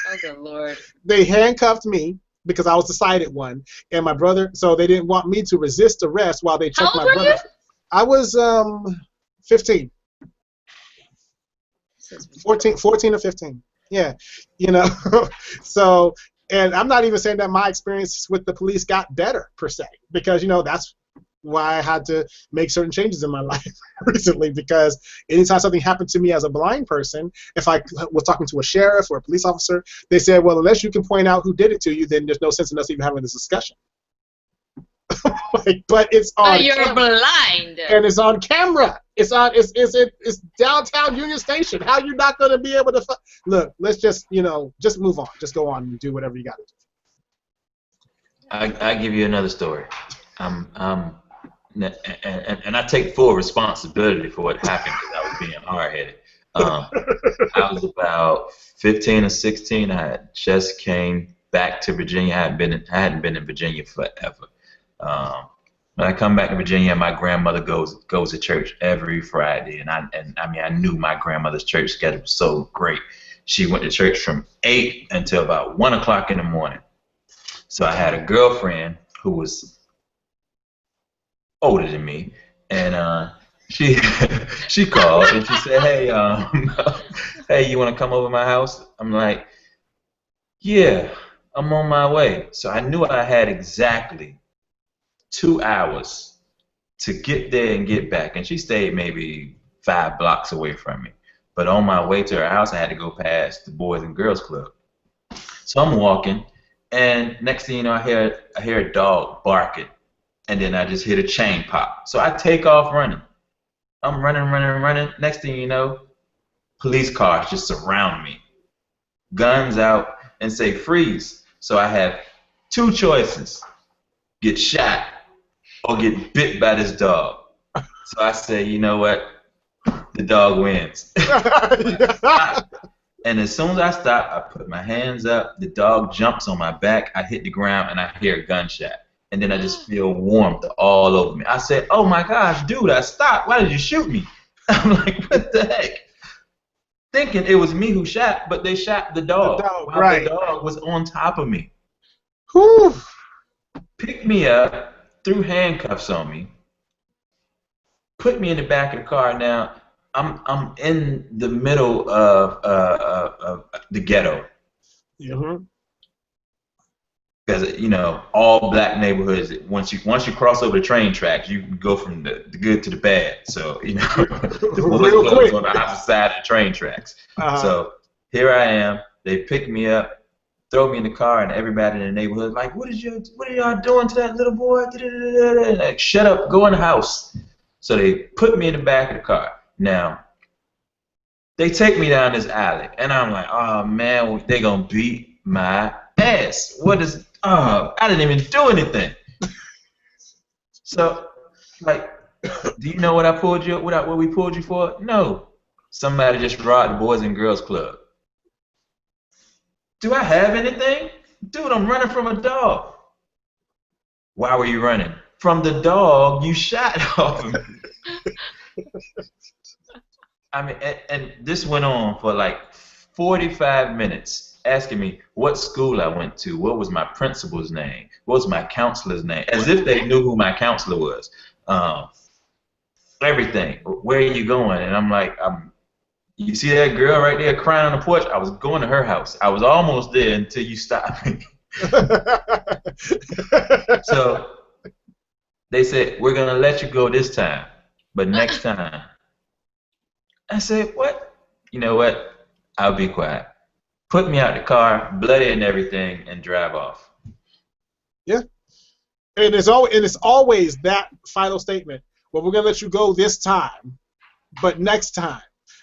Oh, good Lord. They handcuffed me because I was the cited one, and my brother, so they didn't want me to resist arrest while they checked How old my were brother. you? I was 15. 14 or 15. Yeah, you know. So, and I'm not even saying that my experience with the police got better per se, because, you know, that's why I had to make certain changes in my life recently, because anytime something happened to me as a blind person, if I was talking to a sheriff or a police officer, they said, well, unless you can point out who did it to you, then there's no sense in us even having this discussion. Like, but it's on But you're camera. blind. And it's on camera. It's downtown Union Station. How you not gonna be able to look? Let's just, you know, just move on. Just go on and do whatever you got to do. I give you another story. And I take full responsibility for what happened because I was being hard-headed. I was about 15 or 16. I had just came back to Virginia. I hadn't been in Virginia forever. When I come back to Virginia, my grandmother goes to church every Friday, and I knew my grandmother's church schedule was so great. She went to church from 8 until about 1 o'clock in the morning. So I had a girlfriend who was older than me, and she called and she said, "Hey, hey, you want to come over to my house?" I'm like, "Yeah, I'm on my way." So I knew I had exactly 2 hours to get there and get back, and she stayed maybe 5 blocks away from me. But on my way to her house, I had to go past the Boys and Girls Club. So I'm walking, and next thing you know, I hear a dog barking, and then I just hear the chain pop. So I take off running. I'm running. Next thing you know, police cars just surround me, guns out, and say freeze. So I have 2 choices: get shot or get bit by this dog. So I say, you know what? The dog wins. And as soon as I stop, I put my hands up. The dog jumps on my back. I hit the ground, and I hear a gunshot. And then I just feel warmth all over me. I said, "Oh my gosh, dude, I stopped. Why did you shoot me?" I'm like, "What the heck?" Thinking it was me who shot, but they shot the dog. While right. the dog was on top of me. Whew. Picked me up, threw handcuffs on me, put me in the back of the car. Now I'm in the middle of the ghetto. Mm-hmm. Because, you know, all black neighborhoods, once you cross over the train tracks, you can go from the good to the bad. So, you know, the Boys Club's on the opposite side of the train tracks. So here I am. They pick me up, throw me in the car, and everybody in the neighborhood like, what are y'all doing to that little boy? Like, shut up, go in the house. So they put me in the back of the car. Now, they take me down this alley, and I'm like, oh man, they gonna beat my ass. I didn't even do anything. So, like, do you know what what we pulled you for? No. Somebody just robbed the Boys and Girls Club. Do I have anything? Dude, I'm running from a dog. Why were you running? From the dog you shot off of me. I mean, and this went on for like 45 minutes, asking me what school I went to, what was my principal's name, what was my counselor's name, as if they knew who my counselor was. Everything. Where are you going? And I'm like, you see that girl right there crying on the porch? I was going to her house. I was almost there until you stopped me. So they said, we're going to let you go this time, but next time. I said, what? You know what? I'll be quiet. Put me out the car, bloody and everything, and drive off. Yeah. And it's always that final statement. Well, we're going to let you go this time, but next time.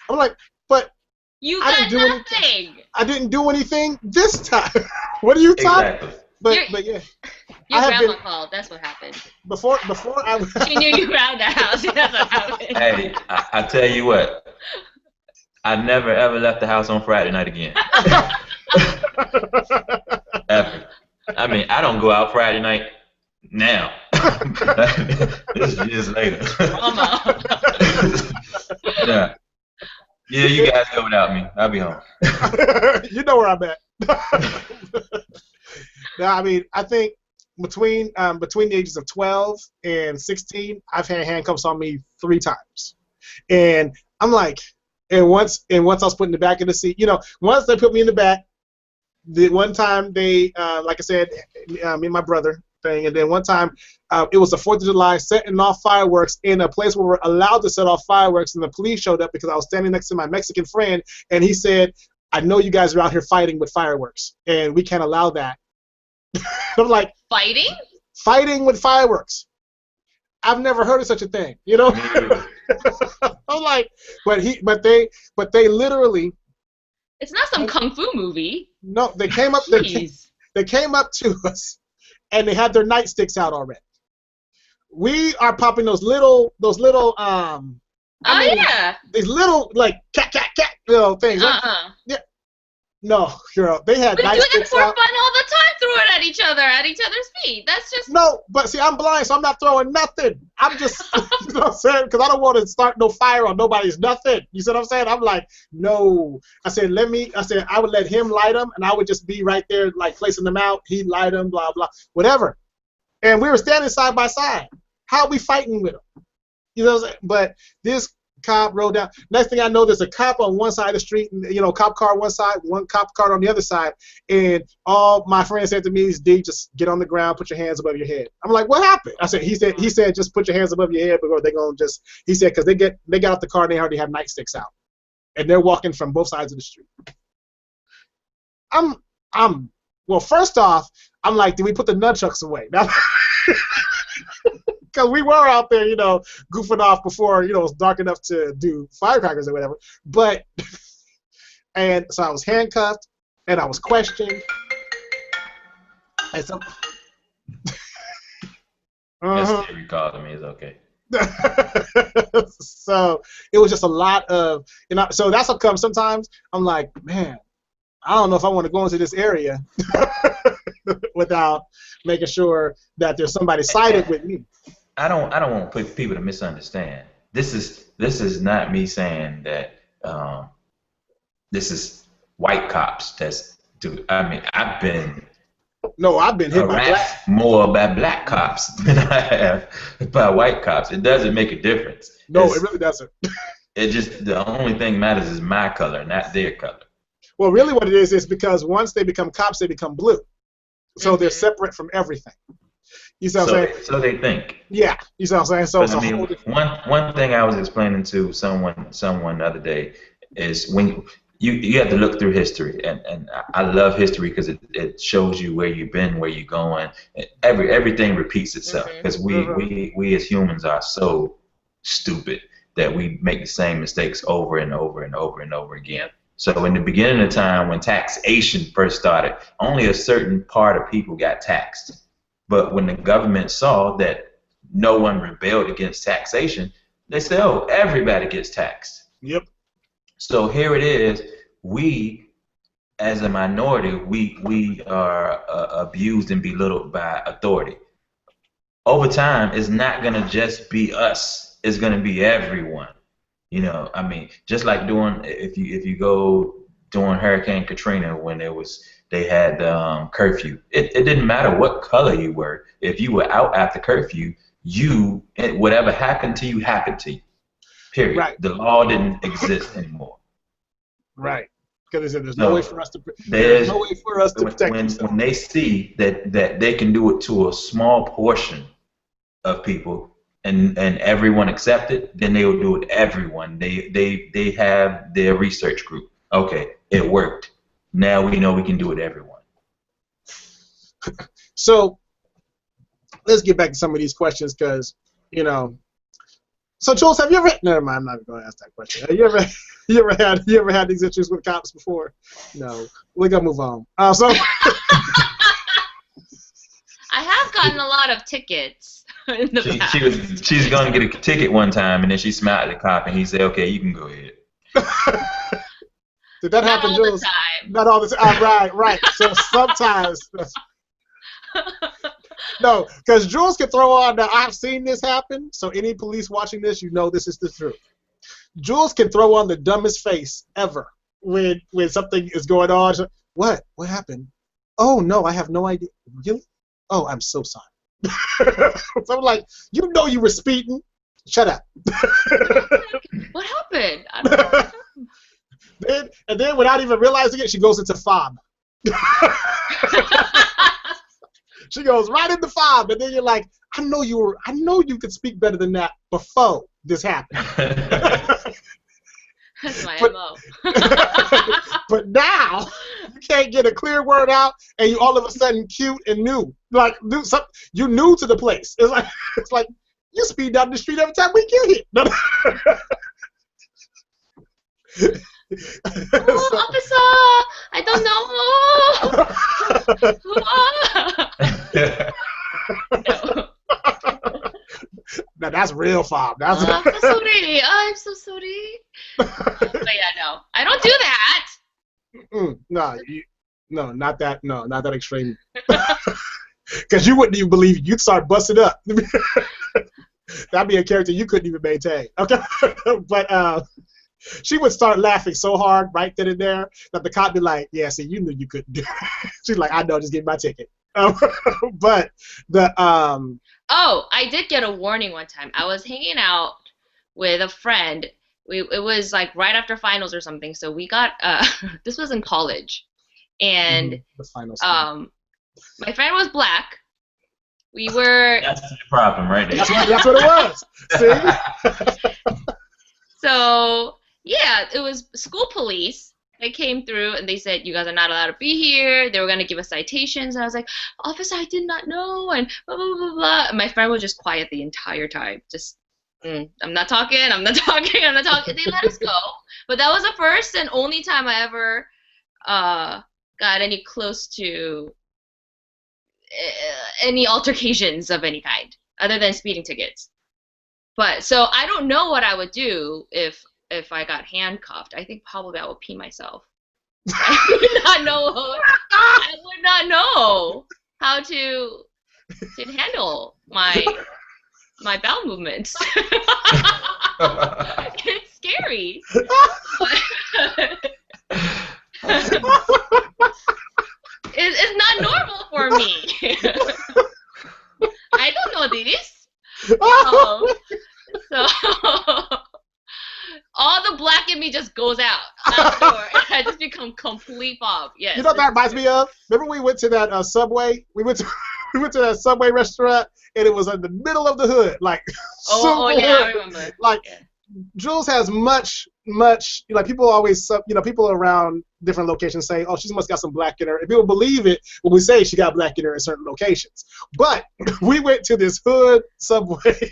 I'm like, but you I got didn't do nothing. anything. I didn't do anything this time. What are you talking? Exactly. But yeah. Your grandma called. That's what happened. Before She knew you were around the house. That's what happened. Hey, I tell you what. I never ever left the house on Friday night again. Ever. I mean, I don't go out Friday night Now. This is years later. Mama. Yeah. Yeah, you guys go without me. I'll be home. You know where I'm at. No, I mean, I think between the ages of 12 and 16, I've had handcuffs on me 3 times, and I'm like, and once I was put in the back of the seat, once they put me in the back, the one time they, like I said, me and my brother thing, and then one time it was the 4th of July, setting off fireworks in a place where we're allowed to set off fireworks, and the police showed up because I was standing next to my Mexican friend, and he said, I know you guys are out here fighting with fireworks, and we can't allow that. I'm like, Fighting? Fighting with fireworks. I've never heard of such a thing, I'm like, but they literally. It's not some kung fu movie. No, they came up. They came up to us, and they had their nightsticks out already. We are popping those little. Yeah. These little cat things. Yeah. No, girl, they had We do nightsticks it for out. fun all the time, throw it at each other's feet. That's just. No, but see, I'm blind, so I'm not throwing nothing. I'm just, you know what I'm saying? Because I don't want to start no fire on nobody's nothing. You see what I'm saying? I'm like, no. I said, I would let him light them, and I would just be right there, placing them out. He'd light them, blah, blah, whatever. And we were standing side by side. How are we fighting with them? You know what I'm saying? But this cop rode down. Next thing I know, there's a cop on one side of the street, and, cop car one side, one cop car on the other side. And all my friend said to me is, D, just get on the ground, put your hands above your head. I'm like, what happened? He said, just put your hands above your head, because they're going to just, he said, because they got out the car and they already have nightsticks out. And they're walking from both sides of the street. Well, first off, I'm like, did we put the nunchucks away? Because we were out there, goofing off before, it was dark enough to do firecrackers or whatever. But, and so I was handcuffed, and I was questioned. And so, Yes, Siri called to me. It's okay. So it was just a lot of, so that's how come sometimes I'm like, man, I don't know if I want to go into this area without making sure that there's somebody sided with me. I don't want people to misunderstand. This is not me saying that this is white cops that's do. I mean, I've been hit by black. More by black cops than I have by white cops. It doesn't make a difference. No, it really doesn't. It just, the only thing matters is my color, not their color. Well, really what it is because once they become cops, they become blue. So they're separate from everything. You see what I'm saying? So they think. Yeah, you see what I'm saying? So it's whole different. One thing I was explaining to someone the other day is when you have to look through history, and I love history because it shows you where you've been, where you're going. Everything repeats itself because we as humans are so stupid that we make the same mistakes over and over and over and over again. Yep. So in the beginning of time, when taxation first started, only a certain part of people got taxed. But when the government saw that no one rebelled against taxation, they said, oh, everybody gets taxed. Yep. So here it is. We, as a minority, we are abused and belittled by authority. Over time, it's not going to just be us. It's going to be everyone. I mean, just like if you go during Hurricane Katrina when they had curfew. It didn't matter what color you were. If you were out after curfew, whatever happened to you happened to you. Period. Right. The law didn't exist anymore. Right. Because there's no way for us to protect ourselves. When they see that they can do it to a small portion of people and everyone accept it, then they will do it to everyone. They have their research group. Okay, it worked. Now we know we can do it to everyone. So let's get back to some of these questions because, So Jules, have you ever? Never mind, I'm not going to ask that question. Have you ever had these issues with cops before? No, we're gonna move on. So I have gotten a lot of tickets in the past. She's going to get a ticket one time, and then she smiled at the cop, and he said, "Okay, you can go ahead." Did that happen, Not all Jules? the time. Not all the time. Right. So sometimes. No, because Jules can throw on. Now I've seen this happen. So any police watching this, you know this is the truth. Jules can throw on the dumbest face ever when something is going on. What? What happened? Oh no, I have no idea. Really? Oh, I'm so sorry. So I'm like, you know you were speeding. Shut up. What happened? I don't know. And then without even realizing it, she goes into fob. She goes right into fob, and then you're like, I know you could speak better than that before this happened. That's my MO. But now you can't get a clear word out, and you all of a sudden cute and new, like you new to the place. It's like you speed down the street every time we get hit. Oh, officer! I don't know. Now that's real fob. That's I'm so sorry. I'm so sorry. But yeah, no, I don't do that. No, not that. No, not that extreme. Because you wouldn't even believe it. You'd start busting up. That'd be a character you couldn't even maintain. Okay, but she would start laughing so hard right then and there that the cop be like, "Yeah, see, you knew you couldn't do it." She's like, "I know, just give me my ticket." But the Oh, I did get a warning one time. I was hanging out with a friend. It was like right after finals or something. So we got this was in college, and the finals. My friend was black. We were. That's the problem, right there. That's what it was. See. So yeah, it was school police. They came through and they said, you guys are not allowed to be here. They were going to give us citations. And I was like, officer, I did not know. And blah, blah, blah, blah. And my friend was just quiet the entire time. Just, I'm not talking. I'm not talking. I'm not talking. They let us go. But that was the first and only time I ever got any close to any altercations of any kind other than speeding tickets. But so I don't know what I would do if I got handcuffed. I think probably I would pee myself. I would not know how to handle my bowel movements. It's scary. It's not normal for me. I don't know this. So all the black in me just goes out the door, and I just become complete fob. Yes. You know what that reminds me of? Remember we went to that Subway? We went to that Subway restaurant, and it was in the middle of the hood, like oh yeah, hood. I remember. Like Jules has much. Like people always, people around different locations say, "Oh, she must got some black in her." And people believe it when we say she got black in her in certain locations. But we went to this hood Subway,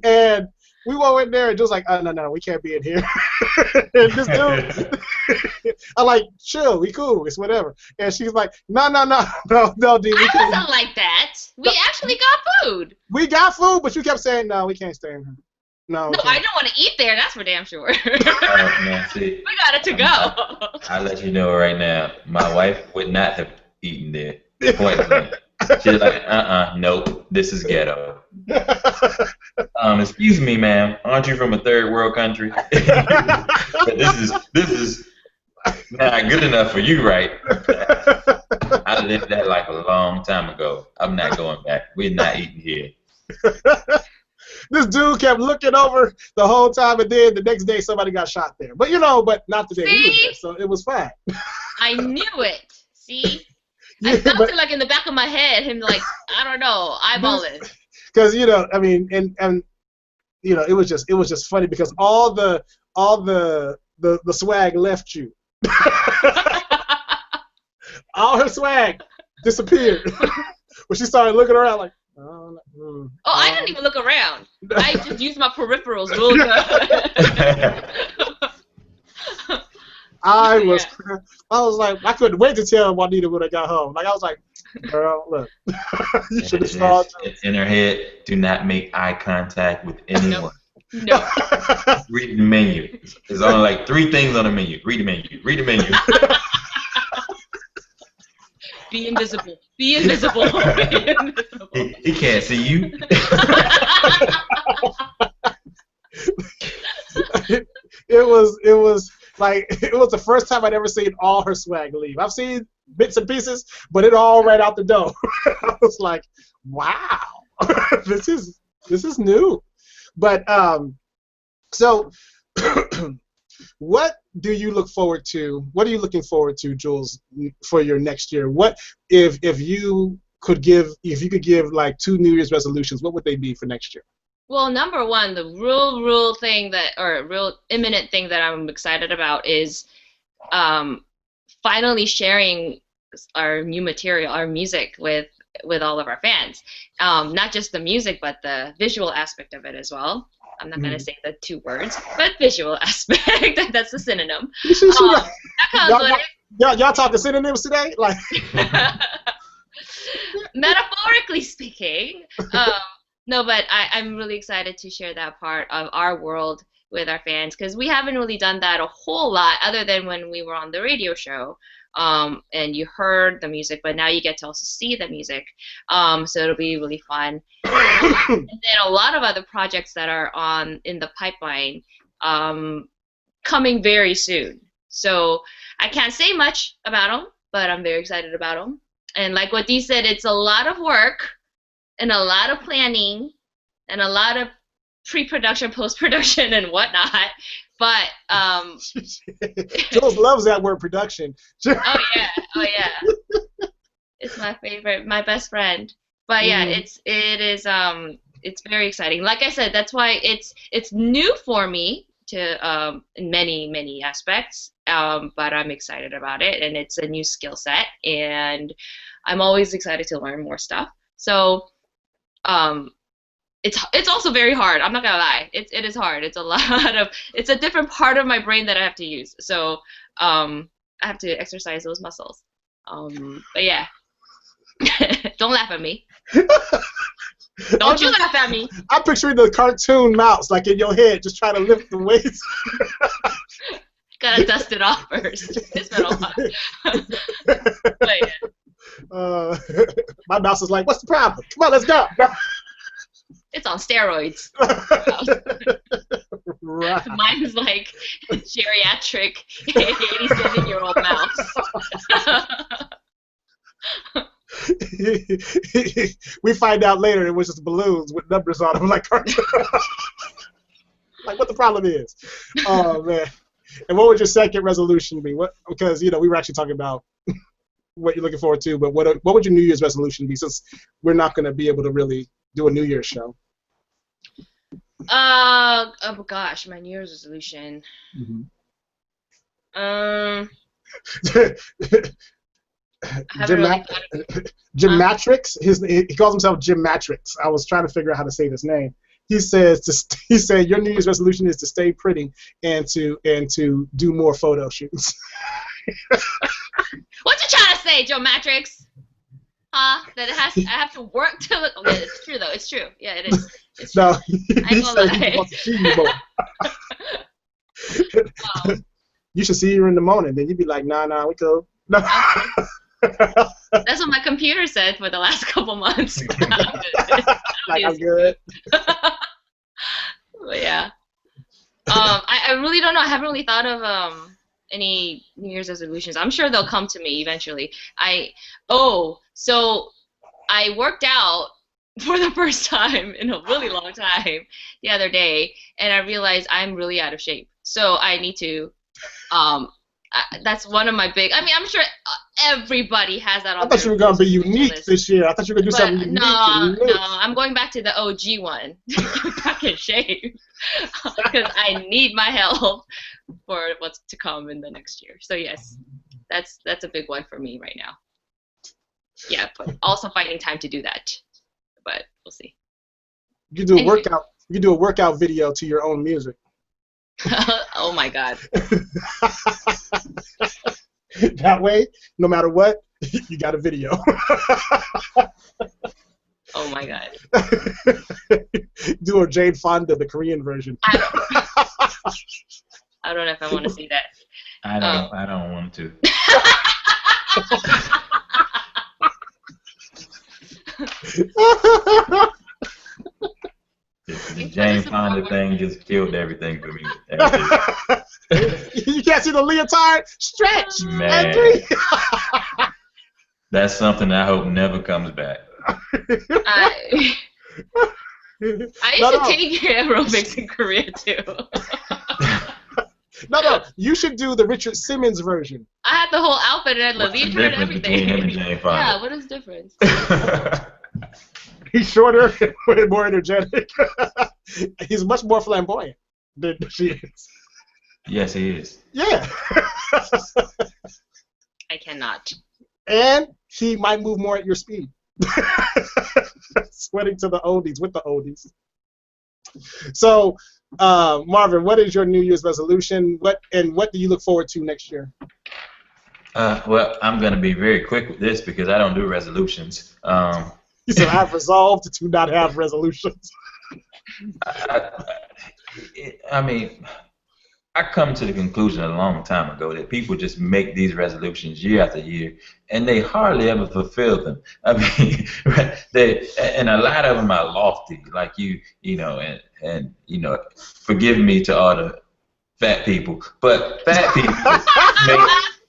and we went in there and just like, oh, no, we can't be in here. And this dude, I'm like, chill, we cool, it's whatever. And she's like, no, dude. I wasn't like that. We actually got food. We got food, but you kept saying, no, we can't stay in here. No, I don't want to eat there. That's for damn sure. Man, see, we got it to go. I'll let you know right now. My wife would not have eaten there. Point blank. She's like, nope, this is ghetto. Excuse me, ma'am, aren't you from a third world country? But this is not good enough for you, right? I lived that life a long time ago. I'm not going back. We're not eating here. This dude kept looking over the whole time, and then the next day somebody got shot there. But but the day he was there, so it was fine. I knew it. See? I felt it like in the back of my head, him like, I don't know, eyeballing. Because and it was just funny because all the swag left you. All her swag disappeared when she started looking around like. I didn't even look around. I just used my peripherals real good. I was like, I couldn't wait to tell Juanita when I got home. Like I was like, girl, look, you should have saw it. In her head, do not make eye contact with anyone. No. Read the menu. There's only like 3 things on the menu. Read the menu. Read the menu. Be invisible. Be invisible. Be invisible. He can't see you. It was like it was the first time I'd ever seen all her swag leave. I've seen bits and pieces, but it all right out the door. I was like, wow, this is new. But so what do you look forward to? What are you looking forward to, Jules, for your next year? What if you could give like 2 New Year's resolutions, what would they be for next year? Well, number one, the real thing real imminent thing that I'm excited about is finally sharing our new material, our music with all of our fans. Not just the music, but the visual aspect of it as well. I'm not going to say the 2 words, but visual aspect. That's the synonym. Y'all talking synonyms today? Like metaphorically speaking. No, but I'm really excited to share that part of our world with our fans because we haven't really done that a whole lot other than when we were on the radio show and you heard the music, but now you get to also see the music. So it'll be really fun. And then a lot of other projects that are in the pipeline coming very soon. So I can't say much about them, but I'm very excited about them. And like what Dee said, it's a lot of work and a lot of planning and a lot of pre-production, post-production, and whatnot. But Jules loves that word, production. Oh yeah. It's my favorite, my best friend. But yeah, it's very exciting. Like I said, that's why it's new for me to in many aspects. But I'm excited about it, and it's a new skill set, and I'm always excited to learn more stuff. So it's also very hard. I'm not gonna lie. It is hard. It's a different part of my brain that I have to use. So I have to exercise those muscles. But yeah, don't laugh at me. Don't you laugh at me. I'm picturing the cartoon mouse like in your head, just trying to lift the weights. Gotta dust it off first. It's been a lot. But yeah. My mouse is like, what's the problem? Come on, let's go. It's on steroids. Right. Mine is like a geriatric 87-year-old mouse. We find out later it was just balloons with numbers on them, like cartoon. Like what the problem is. Oh man. And what would your second resolution be? What? Because we were actually talking about what you're looking forward to, but what would your New Year's resolution be? Since we're not going to be able to really do a New Year's show. Oh gosh, my New Year's resolution. Matrix. He calls himself Jim Matrix. I was trying to figure out how to say this name. He said your New Year's resolution is to stay pretty and to do more photo shoots. What you trying to say, Joe Matrix? That I have to work to look. Okay, it's true though. It's true. Yeah, it is. It's true. No, he said he wants to see you more. Wow. You should see her in the morning. Then you'd be like, nah, we go. No. That's what my computer said for the last couple months. I'm good. But yeah. I really don't know. I haven't really thought of any New Year's resolutions. I'm sure they'll come to me eventually. So I worked out for the first time in a really long time the other day, and I realized I'm really out of shape. So I need to. That's one of my big. I mean, I'm sure everybody has that. I thought you were gonna be unique this year. I thought you were gonna do something unique. No, I'm going back to the OG one. Get back in shape because I need my health for what's to come in the next year. So yes, that's a big one for me right now. Yeah, but also finding time to do that. But we'll see. You do a workout. You do a workout video to your own music. Oh my God. That way, no matter what, you got a video. Oh my God. Do a Jane Fonda, the Korean version. I don't know if I want to see that. I don't want to. The Jane Fonda thing just killed everything for me. You can't see the leotard stretch. Man, that's something I hope never comes back. I used to take aerobics in Korea too. No, you should do the Richard Simmons version. I had the whole outfit and the What's the leotard and difference everything. between him and Jane Fonda? Yeah, what is the difference? He's shorter and more energetic. He's much more flamboyant than she is. Yes, he is. Yeah. I cannot. And he might move more at your speed. Sweating to the oldies with the oldies. So, Marvin, what is your New Year's resolution? What do you look forward to next year? Well, I'm going to be very quick with this because I don't do resolutions. You said I've resolved to not have resolutions. I mean, I come to the conclusion a long time ago that people just make these resolutions year after year, and they hardly ever fulfill them. I mean, and a lot of them are lofty, like you know, and forgive me to all the fat people, but fat people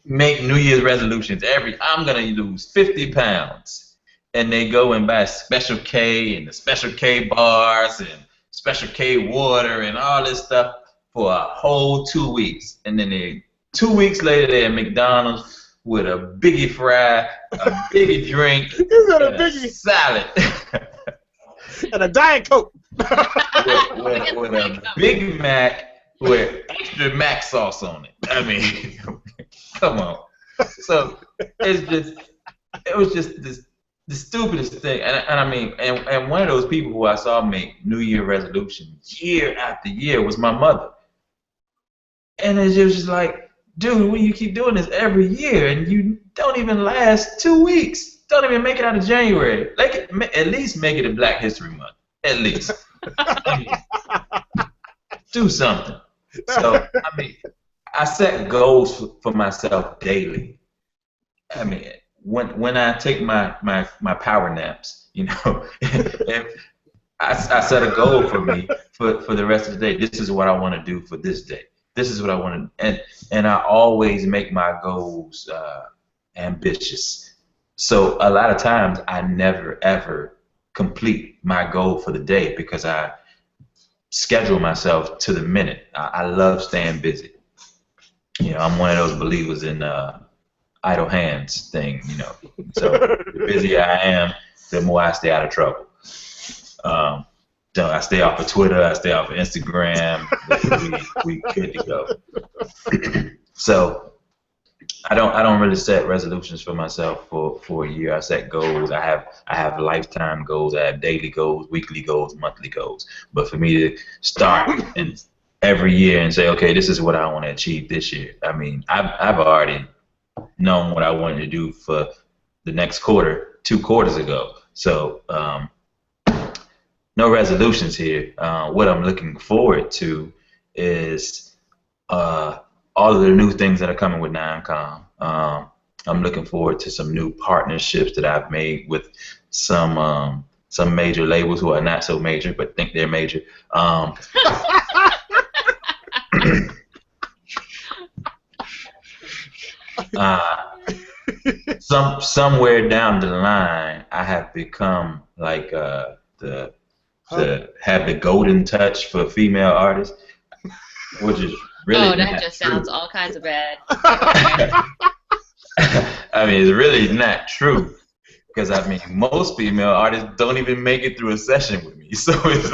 make New Year's resolutions. I'm gonna lose 50 pounds. And they go and buy Special K and the Special K bars and Special K water and all this stuff for a whole 2 weeks. And then 2 weeks later, they're at McDonald's with a biggie fry, a biggie drink, and a salad. And a Diet Coke. with a Big Mac with extra Mac sauce on it. I mean, come on. So it was just the stupidest thing, and I mean, and one of those people who I saw make New Year resolutions year after year was my mother, and it was just like, dude, when you keep doing this every year and you don't even last 2 weeks, don't even make it out of January, at least make it a Black History Month, at least. I mean, do something. So I mean, I set goals for myself daily. I mean, when I take my power naps, I set a goal for me for the rest of the day. This is what I want to do for this day. This is what I want to, and I always make my goals ambitious. So a lot of times I never ever complete my goal for the day because I schedule myself to the minute. I love staying busy. I'm one of those believers in idle hands thing, So the busier I am, the more I stay out of trouble. I stay off of Twitter, I stay off of Instagram. We good to go. So I don't really set resolutions for myself for a year. I set goals. I have lifetime goals. I have daily goals, weekly goals, monthly goals. But for me to start and every year and say, okay, this is what I want to achieve this year. I mean, I've already known what I wanted to do for the next quarter 2 quarters ago. So no resolutions here. What I'm looking forward to is all of the new things that are coming with Nimecom. I'm looking forward to some new partnerships that I've made with some major labels who are not so major but think they're major. Somewhere down the line, I have become like have the golden touch for female artists, which is really that just sounds all kinds of bad. I mean, it's really not true because I mean, most female artists don't even make it through a session with me. So it's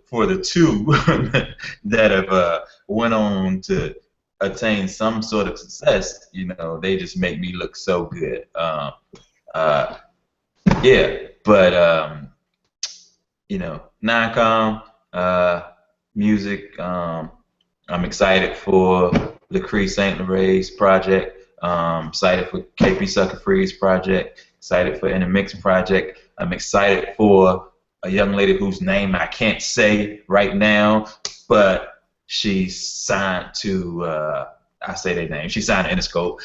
for the two that have went on to attain some sort of success, they just make me look so good. Nimecom, music. I'm excited for Lecree St. Lauray's project. Excited for KP Sucker Free's project. Excited for Innermix project. I'm excited for a young lady whose name I can't say right now, but she's signed to, I say their name, she signed to Interscope.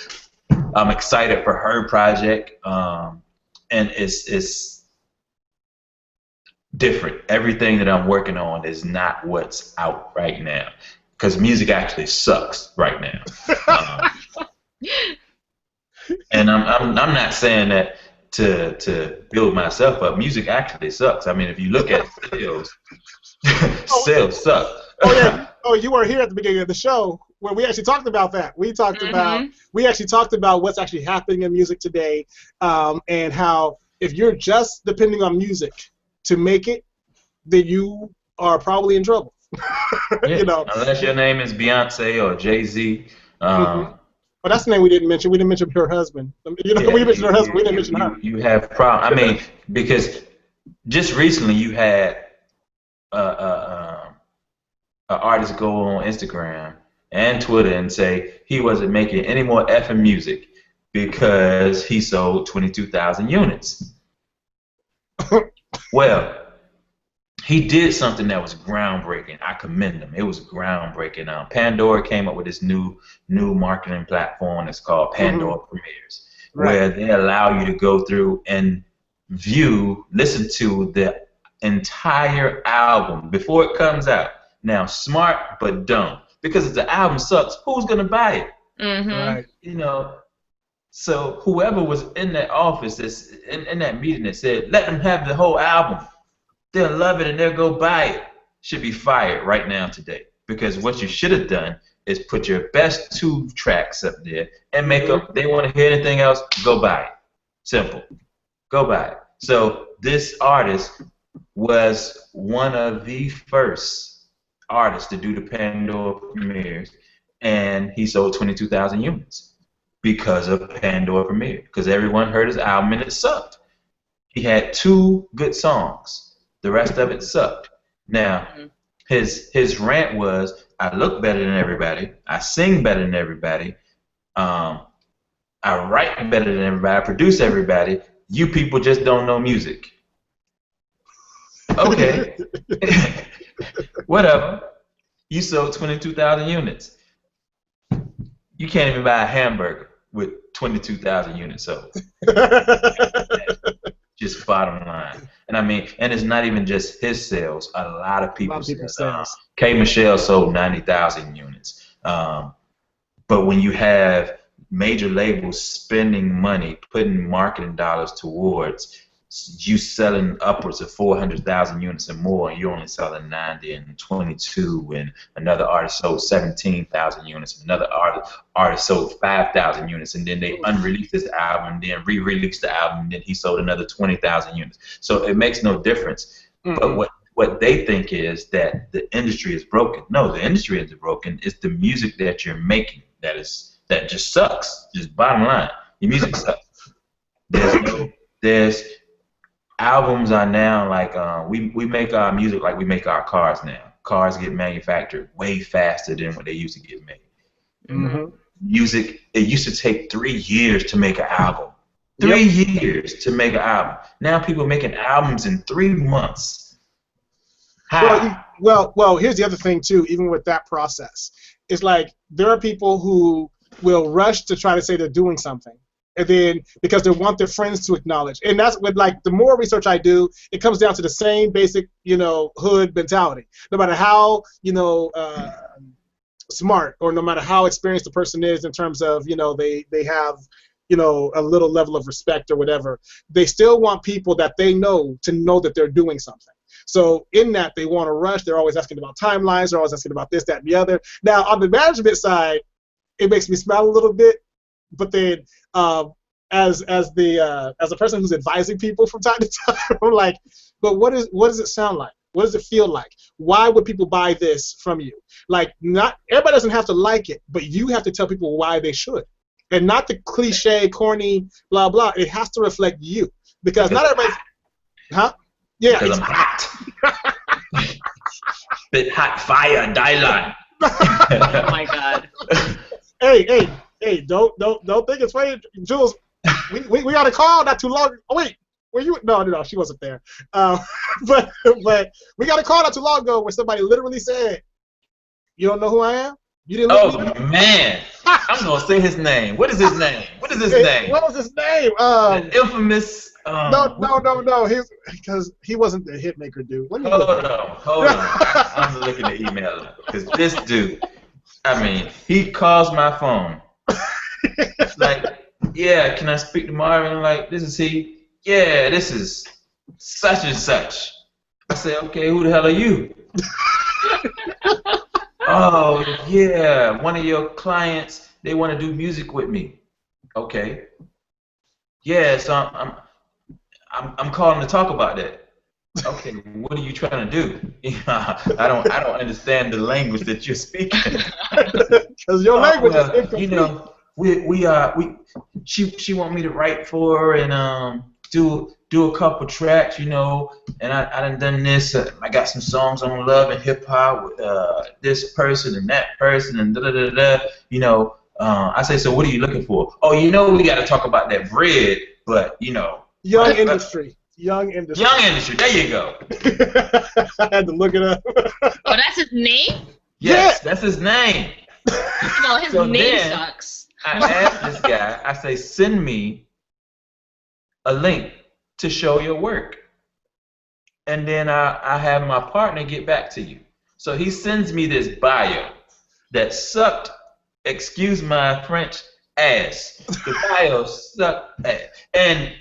I'm excited for her project. and it's different. Everything that I'm working on is not what's out right now, because music actually sucks right now. And I'm not saying that to build myself up. Music actually sucks. I mean, if you look at sales, sales suck. Oh yeah. Oh, you were here at the beginning of the show where we actually talked about that. We actually talked about what's actually happening in music today, and how if you're just depending on music to make it, then you are probably in trouble. Yeah, you know, unless your name is Beyonce or Jay-Z. Well, that's the name we didn't mention. We didn't mention her husband. You know, Yeah, we mentioned her husband. We didn't mention her. You have problems. I mean, because just recently you had an artist go on Instagram and Twitter and say he wasn't making any more effing music because he sold 22,000 units. Well, he did something that was groundbreaking. I commend him. It was groundbreaking. Pandora came up with this new marketing platform that's called Pandora Premieres, where they allow you to go through and listen to the entire album before it comes out. Now, smart but dumb, because if the album sucks, who's gonna buy it? Right. You know. So whoever was in that office, in that meeting, that said, "Let them have the whole album. They'll love it and they'll go buy it," should be fired right now today. Because what you should have done is put your best 2 tracks up there and make them. They want to hear anything else, go buy it. Simple. Go buy it. So this artist was one of the first artists to do the Pandora premieres, and he sold 22,000 units because of Pandora premiere. Because everyone heard his album and it sucked. He had 2 good songs. The rest of it sucked. Now, his rant was, I look better than everybody. I sing better than everybody. I write better than everybody. I produce everybody. You people just don't know music. Okay. Whatever. You sold 22,000 units. You can't even buy a hamburger with 22,000 units sold. Just bottom line. And I mean, and it's not even just his sales. A lot of people's sales. K. Michelle sold 90,000 units. But when you have major labels spending money, putting marketing dollars towards you selling upwards of 400,000 units and more, and you're only selling 90 and 22, and another artist sold 17,000 units, and another artist sold 5,000 units, and then they unreleased this album, and then re-released the album, and then he sold another 20,000 units. So it makes no difference. But what they think is that the industry is broken. No, the industry isn't broken. It's the music that you're making that just sucks. Just bottom line, your music sucks. There's albums are now like we make our music like we make our cars now. Cars get manufactured way faster than what they used to get made. Music, it used to take 3 years to make an album. 3 years to make an album. Now people are making albums in 3 months. How? Well, here's the other thing too. Even with that process, it's like there are people who will rush to try to say they're doing something, and then because they want their friends to acknowledge. And that's what, like, the more research I do, it comes down to the same basic, hood mentality. No matter how, smart, or no matter how experienced the person is in terms of, they have, a little level of respect or whatever, they still want people that they know to know that they're doing something. So in that, they want to rush. They're always asking about timelines. They're always asking about this, that, and the other. Now, on the management side, it makes me smile a little bit. But then, as a person who's advising people from time to time, I'm like, but what does it sound like? What does it feel like? Why would people buy this from you? Like, not everybody doesn't have to like it, but you have to tell people why they should, and not the cliche, corny, blah blah. It has to reflect you, because not everybody. Huh? Yeah. Because I'm hot. Bit hot fire, Dylan. Oh my God. Hey, don't think it's funny, Jules. We got a call not too long. Oh wait, were you? No, she wasn't there. But we got a call not too long ago where somebody literally said, "You don't know who I am? You didn't." Oh man, I'm gonna say his name. What is his name? What is his name? What was his name? The infamous No. Because he wasn't the hit maker dude. Let me Hold look. on. I'm looking the email up because this dude, I mean, he calls my phone. Like, yeah, can I speak to Marvin? I'm like, this is he. Yeah, this is such and such. I say, okay, who the hell are you? Oh, yeah, one of your clients, they want to do music with me. Okay. Yeah, so I'm calling to talk about that. Okay, what are you trying to do? I don't understand the language that you're speaking. Because your language is Well, incomplete. she want me to write for her and do a couple tracks, and I done this. I got some songs on love and hip hop with this person and that person and da da da da. I say, so what are you looking for? Oh, we got to talk about that bread, but Young industry. Young industry. Young industry. There you go. I had to look it up. Oh, that's his name? Yes, that's his name. No, his So name then, sucks. I asked this guy, I say, send me a link to show your work. And then I have my partner get back to you. So he sends me this bio that sucked, excuse my French, ass. The bio sucked ass. And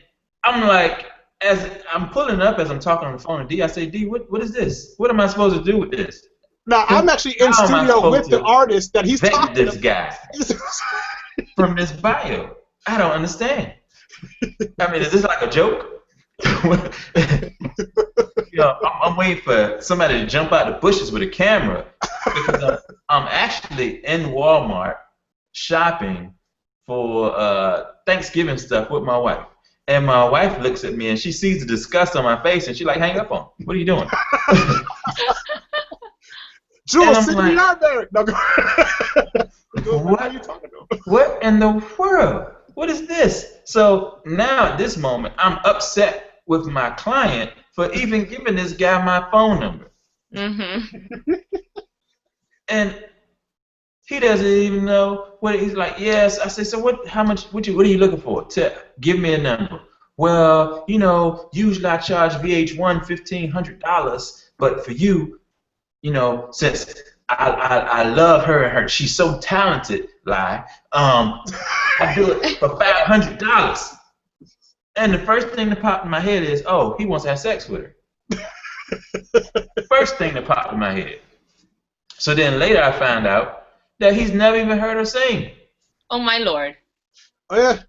I'm like, as I'm pulling up as I'm talking on the phone to D, I say, D, what is this? What am I supposed to do with this? Now, I'm actually in How am I studio supposed with the to artist that he's vet talking this about. guy from this bio? I don't understand. I mean, is this like a joke? I'm waiting for somebody to jump out the bushes with a camera because I'm actually in Walmart shopping for Thanksgiving stuff with my wife. And my wife looks at me and she sees the disgust on my face and she like, hang up on me. What are you doing? Jules, send me out there. No, what are you talking about? What in the world? What is this? So now at this moment, I'm upset with my client for even giving this guy my phone number. Mm-hmm. And he doesn't even know what he's like. Yes, I say. So what? How much? What are you looking for? Give me a number. Well, usually I charge VH1 $1,500, but for you, since I love her and she's so talented, I do it for $500. And the first thing that popped in my head is, oh, he wants to have sex with her. First thing that popped in my head. So then later I found out that he's never even heard her sing. Oh my Lord. Oh yeah.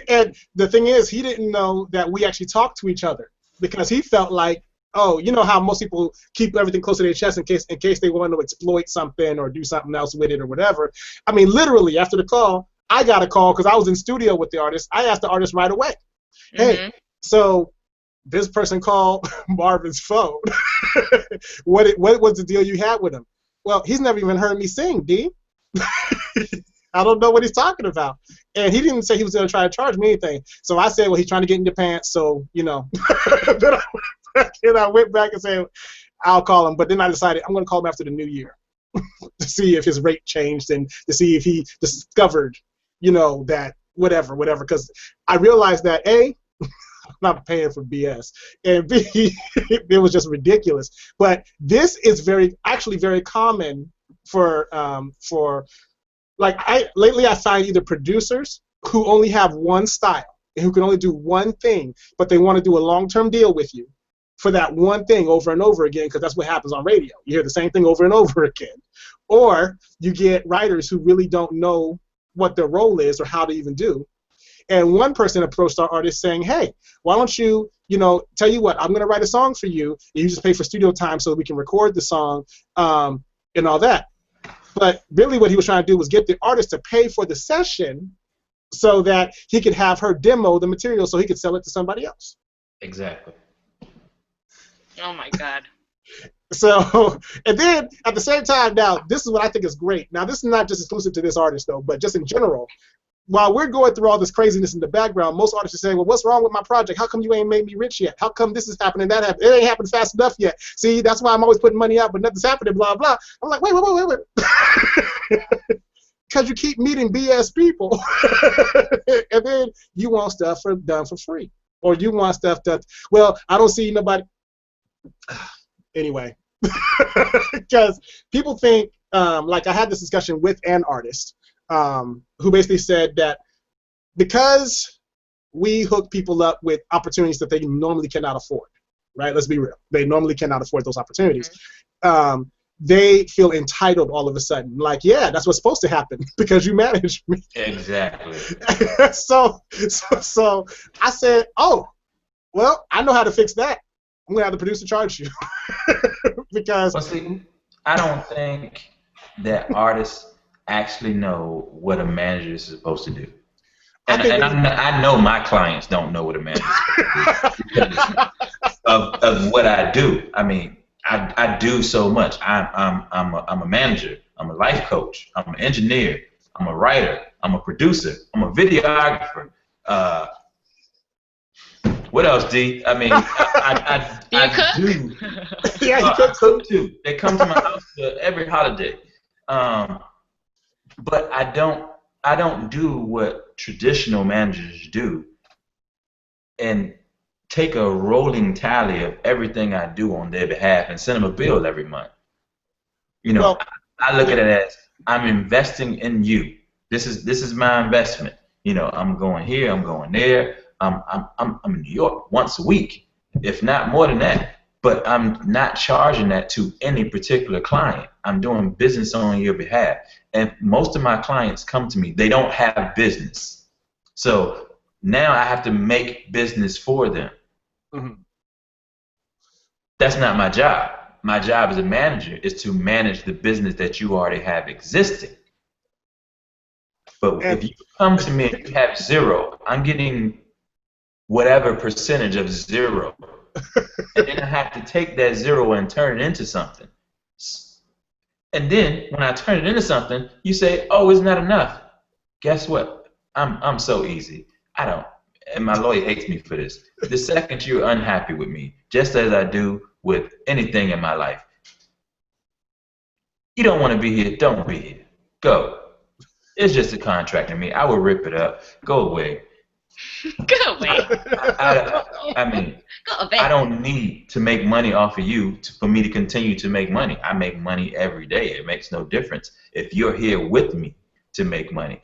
And the thing is, he didn't know that we actually talked to each other because he felt like, oh, you know how most people keep everything close to their chest in case they want to exploit something or do something else with it or whatever. I mean, literally after the call, I got a call because I was in studio with the artist. I asked the artist right away, hey, so this person called Marvin's phone. What was the deal you had with him? Well, he's never even heard me sing, D. I don't know what he's talking about. And he didn't say he was going to try to charge me anything. So I said, well, he's trying to get in your pants, so, Then I went back and said, I'll call him. But then I decided I'm going to call him after the new year to see if his rate changed and to see if he discovered, that whatever. Because I realized that, A, I'm not paying for BS, and B, it was just ridiculous. But this is very common for lately I find either producers who only have one style and who can only do one thing, but they want to do a long-term deal with you for that one thing over and over again, because that's what happens on radio. You hear the same thing over and over again. Or you get writers who really don't know what their role is or how to even do. And one person approached our artist saying, hey, why don't you, tell you what, I'm going to write a song for you, and you just pay for studio time so that we can record the song and all that. But really what he was trying to do was get the artist to pay for the session so that he could have her demo the material so he could sell it to somebody else. Exactly. Oh, my God. So, and then at the same time, now, this is what I think is great. Now, this is not just exclusive to this artist, though, but just in general. While we're going through all this craziness in the background, most artists are saying, well, what's wrong with my project? How come you ain't made me rich yet? How come this is happening, that happened? It ain't happened fast enough yet. See, that's why I'm always putting money out, but nothing's happening, blah, blah. I'm like, wait. Because you keep meeting BS people, and then you want stuff done for free. or you want stuff that, well, I don't see nobody. Anyway, because people think, like I had this discussion with an artist who basically said that because we hook people up with opportunities that they normally cannot afford, right? Let's be real. They normally cannot afford those opportunities. They feel entitled all of a sudden. Like, yeah, that's what's supposed to happen because you manage me. Exactly. So I said, oh, well, I know how to fix that. I'm going to have the producer charge you. Because Well, see, I don't think that artists actually know what a manager is supposed to do. And I know my clients don't know what a manager is supposed to do because of what I do. I mean, I do so much. I'm a manager. I'm a life coach. I'm an engineer. I'm a writer. I'm a producer. I'm a videographer. What else, D? I mean, I do. Yeah, you cook too. They come to my house every holiday. But I don't do what traditional managers do and take a rolling tally of everything I do on their behalf and send them a bill every month. You know, well, I look at it as I'm investing in you. This is my investment. You know, I'm going here, I'm going there. I'm in New York once a week, if not more than that. But I'm not charging that to any particular client. I'm doing business on your behalf. And most of my clients come to me. They don't have business. So now I have to make business for them. Mm-hmm. That's not my job. My job as a manager is to manage the business that you already have existing. But if you come to me and you have zero, I'm getting whatever percentage of zero. And then I have to take that zero and turn it into something. And then when I turn it into something, you say, "Oh, it's not enough." Guess what? I'm so easy. I don't. And my lawyer hates me for this. The second you're unhappy with me, just as I do with anything in my life, you don't want to be here. Don't be here. Go. It's just a contract to me. I will rip it up. Go away. Go away. I mean, I don't need to make money off of you for me to continue to make money. I make money every day. It makes no difference if you're here with me to make money.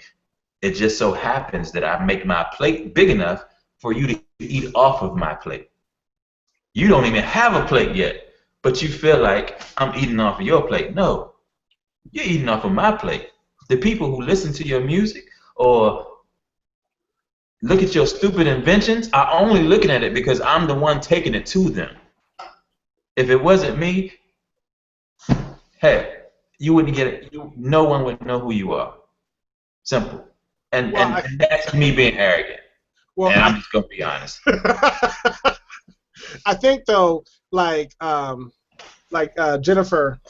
It just so happens that I make my plate big enough for you to eat off of my plate. You don't even have a plate yet, but you feel like I'm eating off of your plate. No, you're eating off of my plate. The people who listen to your music or look at your stupid inventions are only looking at it because I'm the one taking it to them. If it wasn't me, hey, you wouldn't get it. No one would know who you are. Simple. And that's me being arrogant. Well, and I'm just gonna be honest. I think though, like Jennifer.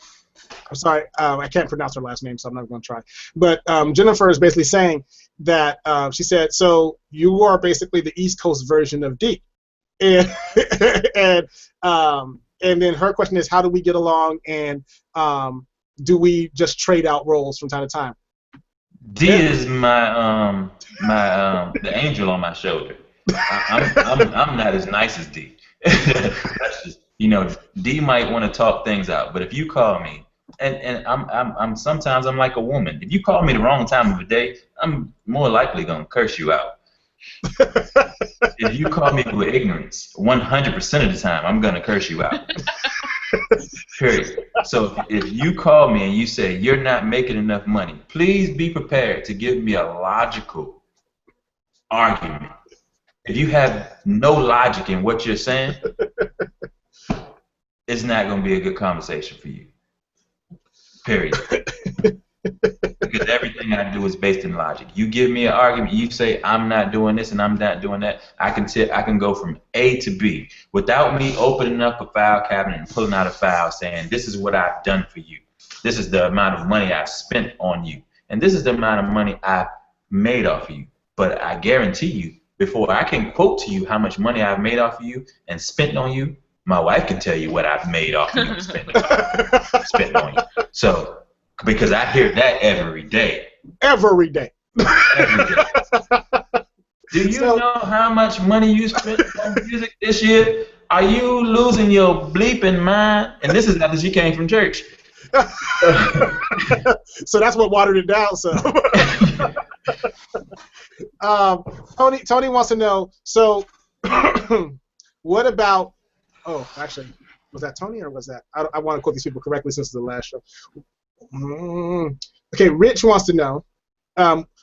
I'm sorry, I can't pronounce her last name, so I'm not going to try. But Jennifer is basically saying that she said, so you are basically the East Coast version of D. And then her question is, how do we get along, and do we just trade out roles from time to time? D is my the angel on my shoulder. I'm not as nice as D. That's just, you know, D might want to talk things out, but if you call me. And I'm sometimes I'm like a woman. If you call me the wrong time of the day, I'm more likely gonna curse you out. If you call me with ignorance, 100% of the time I'm gonna curse you out. Period. So if you call me and you say you're not making enough money, please be prepared to give me a logical argument. If you have no logic in what you're saying, it's not gonna be a good conversation for you. Period. Because everything I do is based in logic. You give me an argument, you say I'm not doing this and I'm not doing that. I can go from A to B without me opening up a file cabinet and pulling out a file saying this is what I've done for you. This is the amount of money I've spent on you, and this is the amount of money I've made off of you. But I guarantee you, before I can quote to you how much money I've made off of you and spent on you, my wife can tell you what I've made off of you and spent on you. So, because I hear that every day. Every day. Every day. Do you know how much money you spent on music this year? Are you losing your bleeping mind? And this is after she came from church. So that's what watered it down. So Tony wants to know. So what about? Oh, actually, was that Tony or was that? I want to quote these people correctly since it's the last show. Okay, Rich wants to know.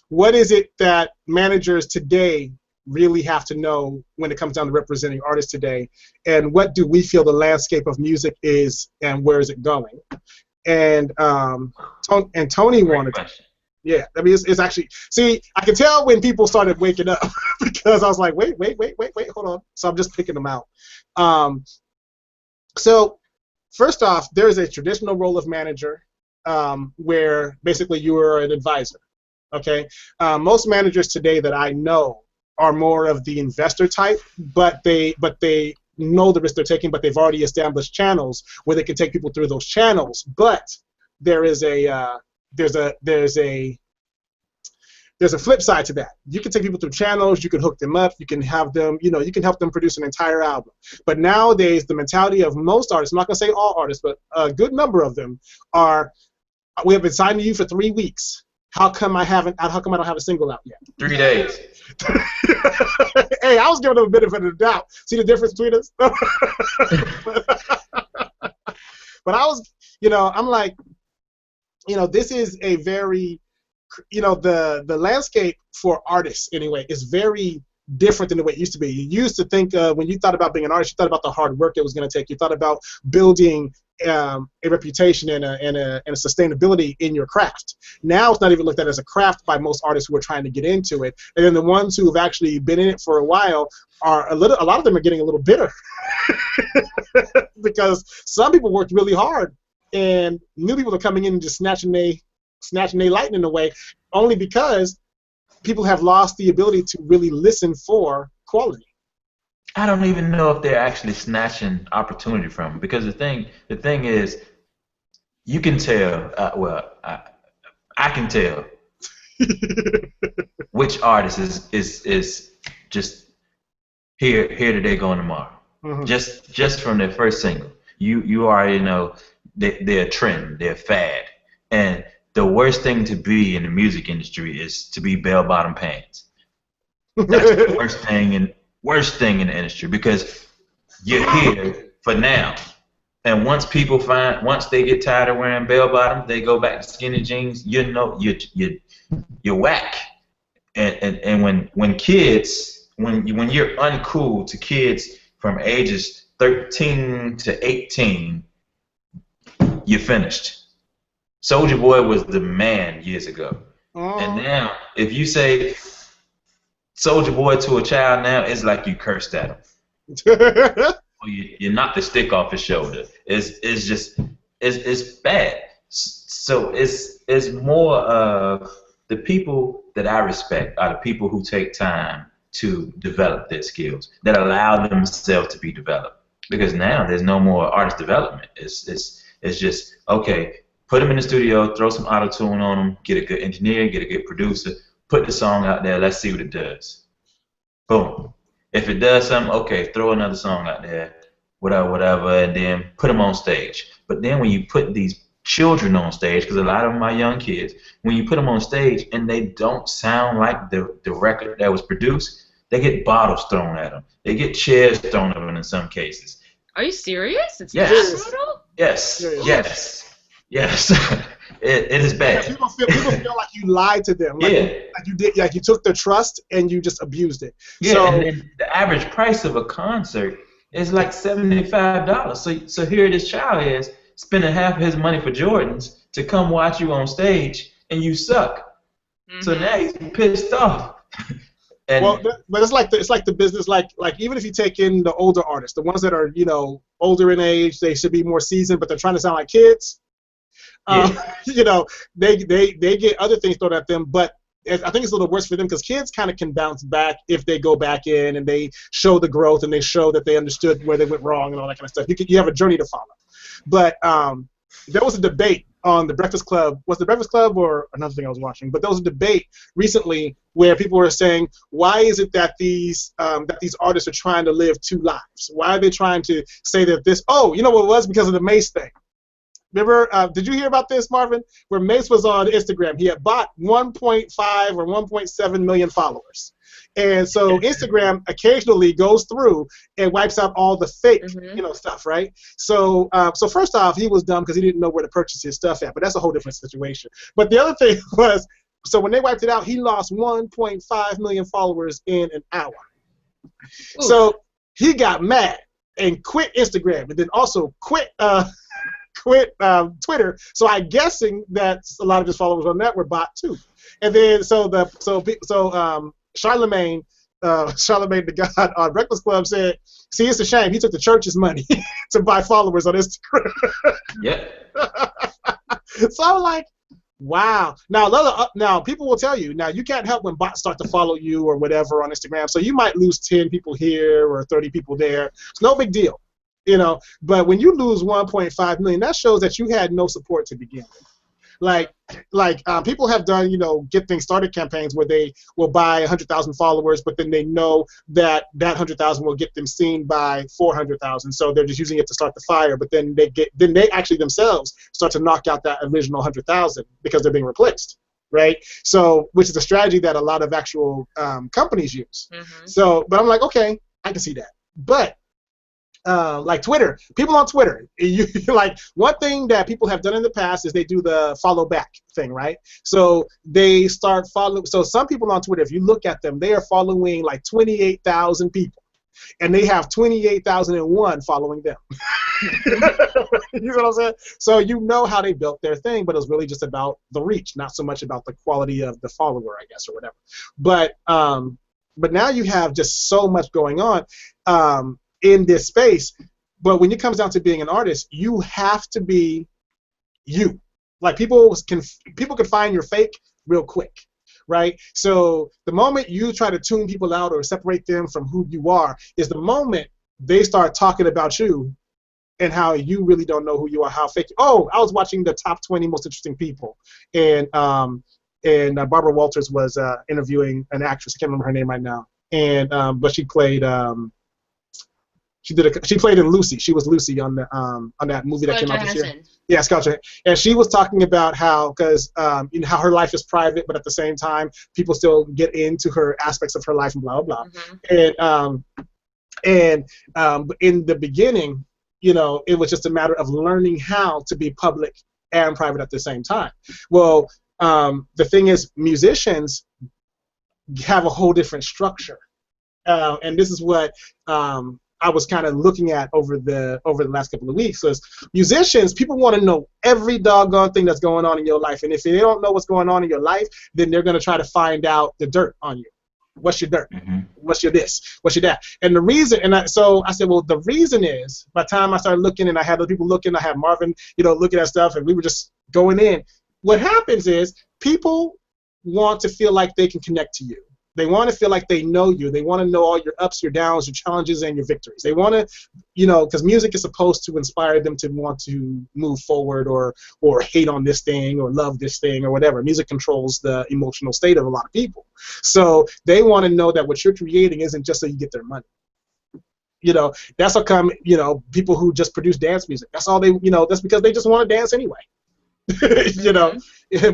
What is it that managers today really have to know when it comes down to representing artists today, and what do we feel the landscape of music is, and where is it going? And Tony wanted to, yeah, I mean it's actually, see, I can tell when people started waking up because I was like, wait, hold on. So I'm just picking them out. So first off, there is a traditional role of manager where basically you are an advisor. Okay, most managers today that I know are more of the investor type, but they know the risk they're taking, but they've already established channels where they can take people through those channels. But there is there's a flip side to that. You can take people through channels, you can hook them up, you can have them, you can help them produce an entire album. But nowadays, the mentality of most artists, I'm not gonna say all artists, but a good number of them are, we have been signed to you for 3 weeks. How come I don't have a single out yet? 3 days. Hey, I was giving them a bit of the doubt. See the difference between us? But I was, I'm like, this is a very, the landscape for artists anyway is very different than the way it used to be. You used to think when you thought about being an artist, you thought about the hard work it was going to take. You thought about building a reputation and a sustainability in your craft. Now it's not even looked at as a craft by most artists who are trying to get into it. And then the ones who have actually been in it for a while are a lot of them are getting a little bitter because some people worked really hard and new people are coming in and just snatching their lightning away only because people have lost the ability to really listen for quality. I don't even know if they're actually snatching opportunity from them, because the thing is, you can tell. I can tell which artist is just here today, going tomorrow. Mm-hmm. Just from their first single, you already know they're a trend, they're a fad, and the worst thing to be in the music industry is to be bell-bottom pants. That's the worst thing in the industry, because you're here for now. And once they get tired of wearing bell-bottoms, they go back to skinny jeans. You're whack. And when you're uncool to kids from ages 13 to 18, you're finished. Soulja Boy was the man years ago. And now, if you say Soulja Boy to a child now, it's like you cursed at him. Or you knocked the stick off his shoulder. It's bad. So it's more of the people that I respect are the people who take time to develop their skills, that allow themselves to be developed. Because now there's no more artist development. It's just, okay, put them in the studio, throw some auto-tune on them, get a good engineer, get a good producer, put the song out there, let's see what it does. Boom. If it does something, okay, throw another song out there, whatever, and then put them on stage. But then when you put these children on stage, because a lot of them are young kids, when you put them on stage and they don't sound like the record that was produced, they get bottles thrown at them. They get chairs thrown at them in some cases. Are you serious? It's yes. that brutal? Yes. It is bad. People feel like you lied to them. Like you took their trust and you just abused it. Yeah, so, and the average price of a concert is like $75. So here this child is spending half of his money for Jordans to come watch you on stage, and you suck. Mm-hmm. So now he's pissed off. But it's like the business, like even if you take in the older artists, the ones that are older in age, they should be more seasoned, but they're trying to sound like kids. Yeah. They get other things thrown at them, but I think it's a little worse for them because kids kind of can bounce back if they go back in and they show the growth and they show that they understood where they went wrong and all that kind of stuff. You have a journey to follow. But there was a debate on the Breakfast Club. Was the Breakfast Club or another thing I was watching? But there was a debate recently where people were saying, why is it that these artists are trying to live two lives? Why are they trying to say that this? Oh, you know what it was? Because of the Mace thing. Remember? Did you hear about this, Marvin? Where Mace was on Instagram, he had bought 1.5 or 1.7 million followers. And so Instagram occasionally goes through and wipes out all the fake, stuff, right? So, so first off, he was dumb because he didn't know where to purchase his stuff at, but that's a whole different situation. But the other thing was, so when they wiped it out, he lost 1.5 million followers in an hour. Ooh. So he got mad and quit Instagram, and then also quit Twitter. So I'm guessing that a lot of his followers on that were bought too. And then Charlemagne the God on Breakfast Club said, "See, it's a shame he took the church's money to buy followers on Instagram." Yeah. So I'm like, wow. Now people will tell you, now you can't help when bots start to follow you or whatever on Instagram. So you might lose 10 people here or 30 people there. It's no big deal, But when you lose 1.5 million, that shows that you had no support to begin with. Like people have done, get things started campaigns where they will buy 100,000 followers, but then they know that 100,000 will get them seen by 400,000, so they're just using it to start the fire. But then they actually themselves start to knock out that original 100,000 because they're being replaced, right? So, which is a strategy that a lot of actual companies use. Mm-hmm. So, but I'm like, okay, I can see that, but. Like Twitter, people on Twitter, like one thing that people have done in the past is they do the follow back thing, right? So they start following. So some people on Twitter, if you look at them, they are following like 28,000 people, and they have 28,001 following them. You know what I'm saying? So you know how they built their thing, but it was really just about the reach, not so much about the quality of the follower, I guess, or whatever. But now you have just so much going on. In this space, but when it comes down to being an artist, you have to be you. Like people can find your fake real quick, right? So the moment you try to tune people out or separate them from who you are is the moment they start talking about you and how you really don't know who you are, how fake. Oh, I was watching the top 20 most interesting people, and Barbara Walters was interviewing an actress. I can't remember her name right now, and but she played. She played in Lucy. She was Lucy on that movie that came out this year. Yeah, Scarlett Johansson. And she was talking about how how her life is private, but at the same time people still get into her aspects of her life and blah blah blah. Mm-hmm. And in the beginning, it was just a matter of learning how to be public and private at the same time. Well, the thing is, musicians have a whole different structure, and this is what. I was kind of looking at over the last couple of weeks was musicians, people want to know every doggone thing that's going on in your life. And if they don't know what's going on in your life, then they're going to try to find out the dirt on you. What's your dirt? Mm-hmm. What's your this? What's your that? And the reason, so I said, well, the reason is, by the time I started looking and I had other people looking, I had Marvin, looking at stuff, and we were just going in. What happens is people want to feel like they can connect to you. They want to feel like they know you. They want to know all your ups, your downs, your challenges, and your victories. They want to, because music is supposed to inspire them to want to move forward or hate on this thing or love this thing or whatever. Music controls the emotional state of a lot of people. So they want to know that what you're creating isn't just so you get their money. That's how come, people who just produce dance music, that's all they, that's because they just want to dance anyway.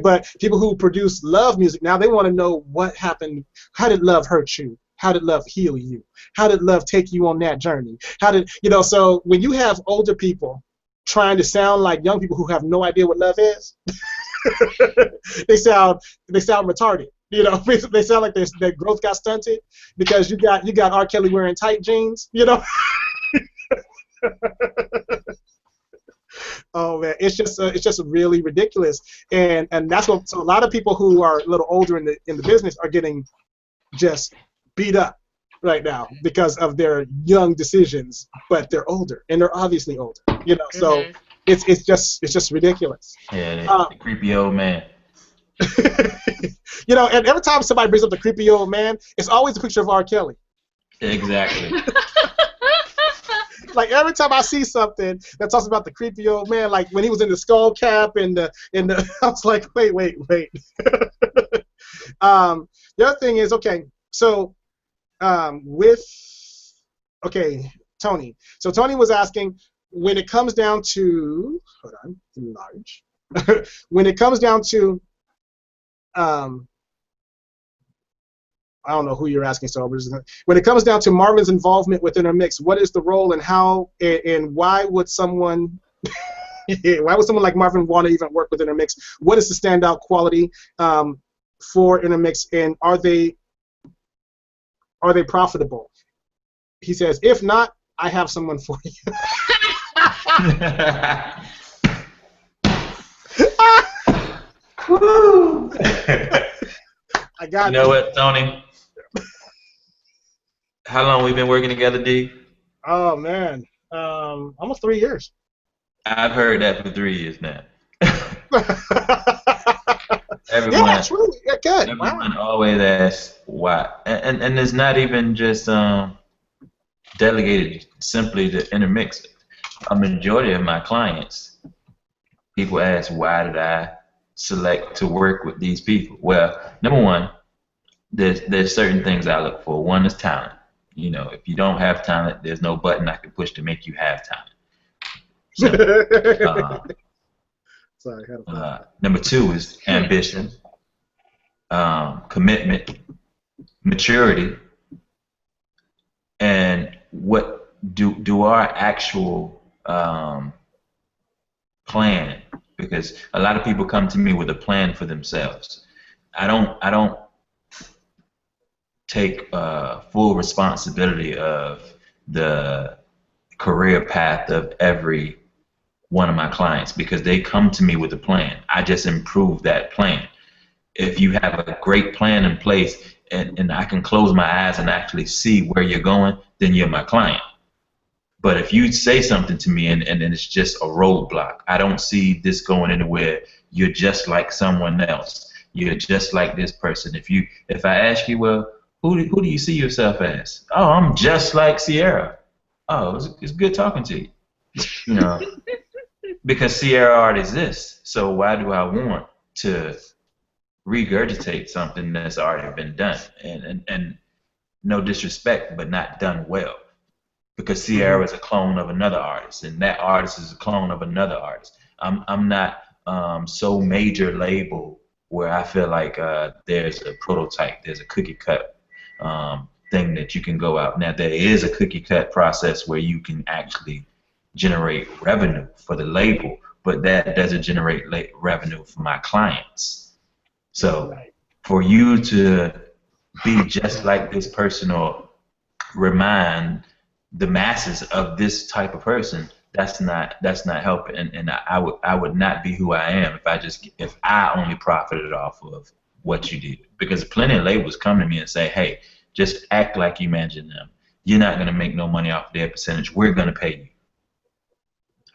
But people who produce love music, now they want to know what happened. How did love hurt you? How did love heal you? How did love take you on that journey? How did, so when you have older people trying to sound like young people who have no idea what love is, they sound retarded. They sound like their growth got stunted because you got R. Kelly wearing tight jeans, Oh man, it's just really ridiculous, and that's what. So a lot of people who are a little older in the business are getting just beat up right now because of their young decisions, but they're older and they're obviously older, So it's just ridiculous. Yeah, the creepy old man. And every time somebody brings up the creepy old man, it's always a picture of R. Kelly. Exactly. Like every time I see something that talks about the creepy old man, like when he was in the skull cap and the I was like, wait. The other thing is, okay, so Tony. So Tony was asking, when it comes down to, hold on, enlarge. When it comes down to, I don't know who you're asking, so when it comes down to Marvin's involvement with Innermix, what is the role and how and why would someone like Marvin want to even work with Innermix? What is the standout quality for Innermix, and are they profitable? He says, if not, I have someone for you. I got you know what, Tony? How long we been working together, D? Oh man, almost 3 years. I've heard that for 3 years now. Yeah, true. Yeah, good. Everyone always asks why, and it's not even just delegated simply to Innermix. A majority of my clients, people ask, why did I select to work with these people? Well, number one, there's certain things I look for. One is talent. You know, if you don't have talent, there's no button I can push to make you have talent. So, sorry, number two is ambition, commitment, maturity, and what do our actual plan, because a lot of people come to me with a plan for themselves. I don't take full responsibility of the career path of every one of my clients, because they come to me with a plan. I just improve that plan. If you have a great plan in place and I can close my eyes and actually see where you're going, then you're my client. But if you say something to me and it's just a roadblock, I don't see this going anywhere. You're just like someone else. You're just like this person. If I ask you, well, who do you see yourself as? Oh, I'm just like Sierra. Oh, it's good talking to you. You know, because Sierra already exists. So why do I want to regurgitate something that's already been done? And no disrespect, but not done well. Because Sierra is a clone of another artist, and that artist is a clone of another artist. I'm not so major label where I feel like there's a prototype, there's a cookie cut thing that you can go out. Now there is a cookie cut process where you can actually generate revenue for the label, but that doesn't generate revenue for my clients. So for you to be just like this person or remind the masses of this type of person, that's not helping, and I would not be who I am if I only profited off of what you did. Because plenty of labels come to me and say, hey, just act like you managing them. You're not going to make no money off their percentage. We're going to pay you.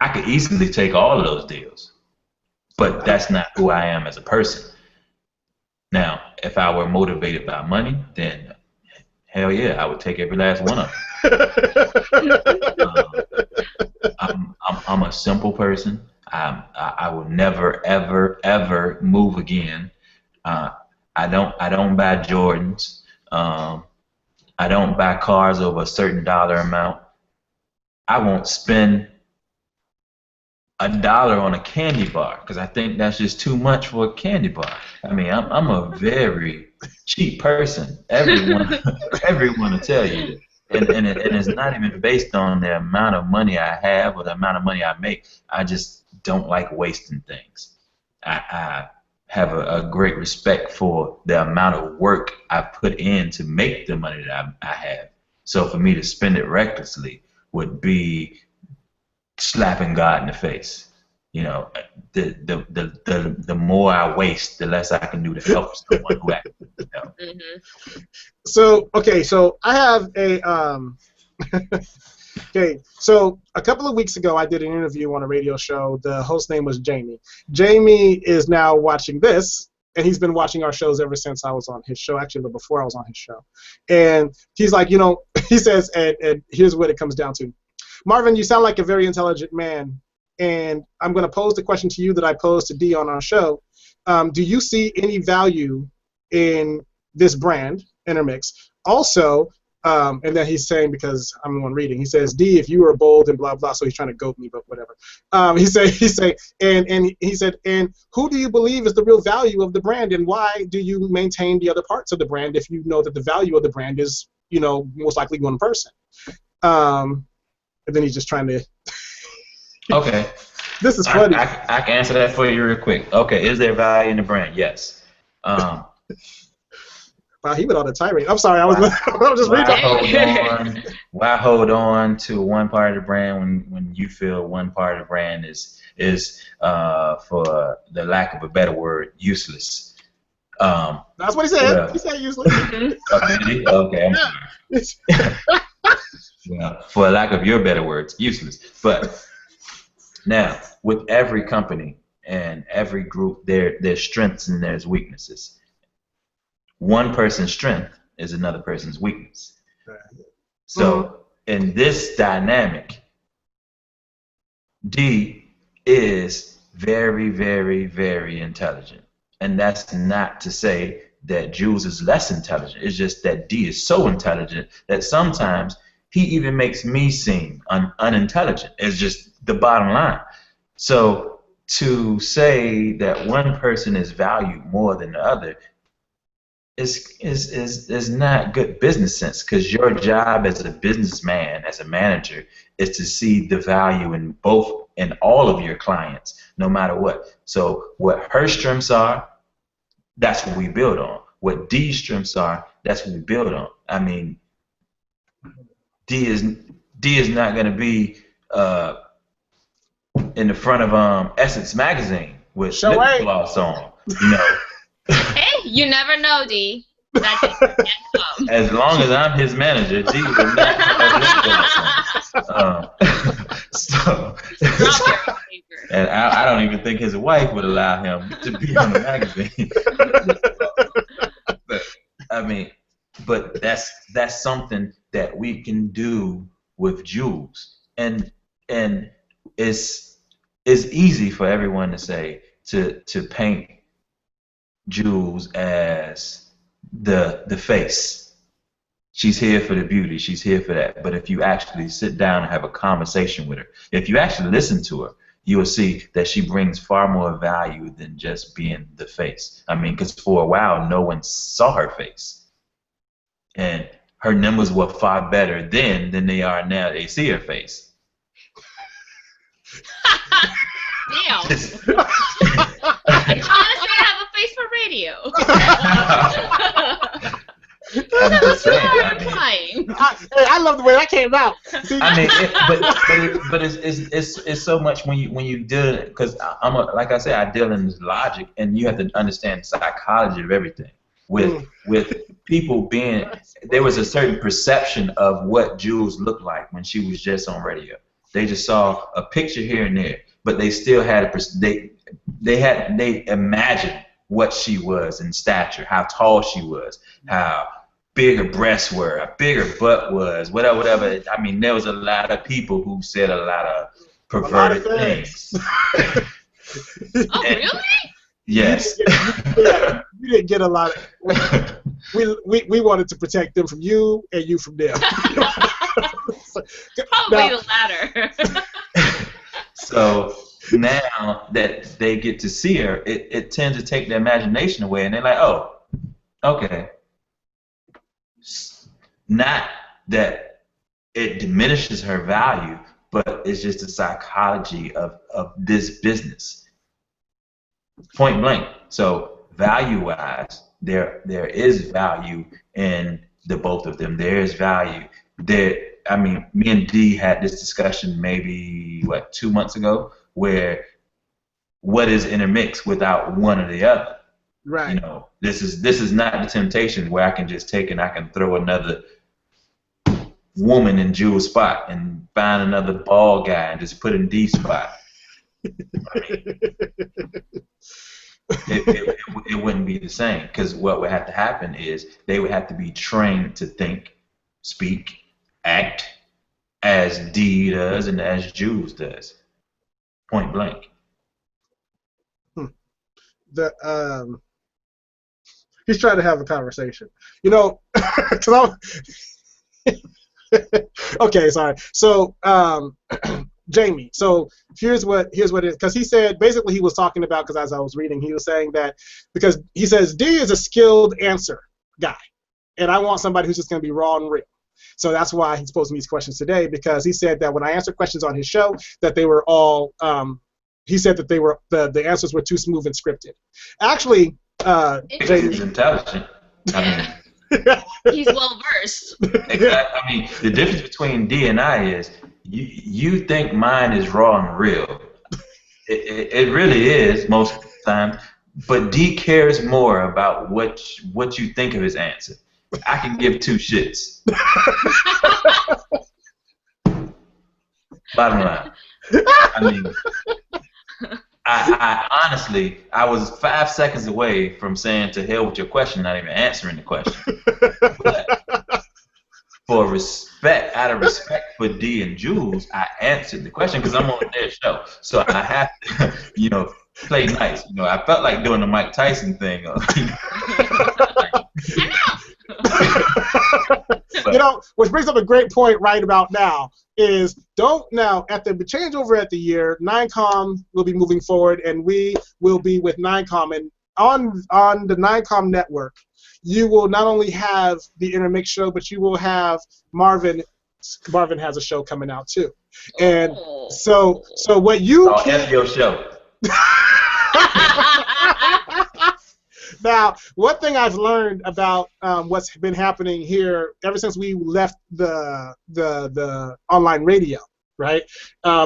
I could easily take all of those deals, but that's not who I am as a person. Now, if I were motivated by money, then hell yeah, I would take every last one of them. I'm a simple person. I will never ever move again. I don't buy Jordans. I don't buy cars over a certain dollar amount. I won't spend $1 on a candy bar because I think that's just too much for a candy bar. I mean, I'm a very cheap person. Everyone will tell you that. And it's not even based on the amount of money I have or the amount of money I make. I just don't like wasting things. I have a great respect for the amount of work I put in to make the money that I have. So for me to spend it recklessly would be slapping God in the face. You know, the more I waste, the less I can do to help someone who actually needs help. Mm-hmm. So I have a okay. So a couple of weeks ago, I did an interview on a radio show. The host name was Jamie. Jamie is now watching this, and he's been watching our shows ever since I was on his show. Actually, before I was on his show, and he's like, he says, and here's what it comes down to. Marvin, you sound like a very intelligent man, and I'm going to pose the question to you that I posed to D on our show. Do you see any value in this brand, Innermix? Also, and then he's saying, because I'm the one reading, he says, D, if you were bold and blah blah, so he's trying to goad me, but whatever. He said, and who do you believe is the real value of the brand, and why do you maintain the other parts of the brand if you know that the value of the brand is, most likely one person? And then he's just trying to. Okay. This is funny. I can answer that for you real quick. Okay, is there value in the brand? Yes. Wow, he went on a tirade. I'm sorry, I was just reading. Why hold on to one part of the brand when you feel one part of the brand is for the lack of a better word, useless? That's what he said. Well, he said useless. Okay, I'm sorry. Well, for lack of your better words, useless. But now, with every company and every group, there's strengths and there's weaknesses. One person's strength is another person's weakness. So in this dynamic, D is very, very, very intelligent. And that's not to say that Jules is less intelligent. It's just that D is so intelligent that sometimes he even makes me seem unintelligent. It's just the bottom line. So to say that one person is valued more than the other is not good business sense, because your job as a businessman, as a manager, is to see the value in all of your clients, no matter what. So what her strengths are, that's what we build on. What D's strengths are, that's what we build on. I mean, D is not going to be in the front of Essence magazine with lip gloss on, Hey, you never know, D. That just can't come. As long as I'm his manager, D will not have lip gloss on. And I don't even think his wife would allow him to be on the magazine. But that's something that we can do with Jules, and it's easy for everyone to say to paint Jules as the face. She's here for the beauty. She's here for that. But if you actually sit down and have a conversation with her, if you actually listen to her, you will see that she brings far more value than just being the face. I mean, because for a while, no one saw her face. And her numbers were far better then than they are now. They see her face. Damn. Honestly, I have a face for radio. I'm just saying. I love the way that came out. See? I mean, but it's so much when you deal, because like I said, I deal in this logic, and you have to understand the psychology of everything. With people being, there was a certain perception of what Jules looked like when she was just on radio. They just saw a picture here and there, but they still had they imagined what she was in stature, how tall she was, how big her breasts were, how big her butt was, whatever. I mean, there was a lot of people who said a lot of perverted things. Oh, really? Yes. You didn't get a lot of. We wanted to protect them from you and you from them. Probably the latter. So now that they get to see her, it tends to take their imagination away, and they're like, oh, okay. Not that it diminishes her value, but it's just the psychology of this business. Point blank. So value-wise, there is value in the both of them. There is value. I mean, me and D had this discussion maybe 2 months ago, where what is Innermix without one or the other? Right. This is not the temptation where I can just take and I can throw another woman in Jules' spot and find another bald guy and just put in D's spot. It wouldn't be the same, because what would have to happen is they would have to be trained to think, speak, act, as D does and as Jules does. Point blank. He's trying to have a conversation. You know, because okay, sorry. So, Jamie. So here's what it is. Because he said basically he was talking about, because as I was reading, he was saying that because he says D is a skilled answer guy, and I want somebody who's just going to be raw and real. So that's why he's posing these questions today, because he said that when I answered questions on his show, that they were all he said that they were the answers were too smooth and scripted. Actually, He's intelligent. I mean. He's well versed. Exactly. I mean, the difference between D and I is you think mine is raw and real. It really is most of the time. But D cares more about what you think of his answer. I can give two shits. Bottom line. I mean, I honestly, I was 5 seconds away from saying to hell with your question, not even answering the question. But for respect, out of respect for D and Jules, I answered the question because I'm on their show. So I have to, play nice. I felt like doing the Mike Tyson thing. Which brings up a great point right about now is at the changeover at the year, 9Com will be moving forward, and we will be with 9Com, and on the 9Com network, you will not only have the Innermix Show, but you will have Marvin. Marvin has a show coming out too, and so what you can your show. Now, one thing I've learned about what's been happening here ever since we left the online radio, right,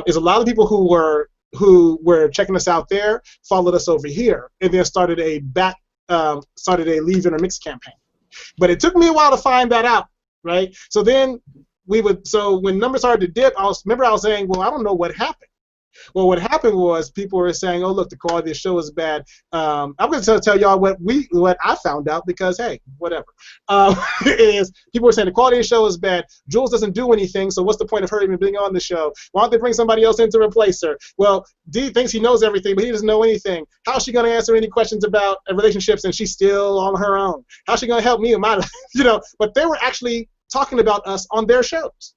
is a lot of people who were checking us out there followed us over here, and then started a Leave Intermix campaign. But it took me a while to find that out, right? So then when numbers started to dip, I was saying, well, I don't know what happened. Well, what happened was people were saying, "Oh, look, the quality of the show is bad." I'm going to tell y'all what I found out, because hey, whatever. Is people were saying the quality of the show is bad. Jules doesn't do anything, so what's the point of her even being on the show? Why don't they bring somebody else in to replace her? Well, D thinks he knows everything, but he doesn't know anything. How's she going to answer any questions about relationships, and she's still on her own? How's she going to help me in my life? But they were actually talking about us on their shows.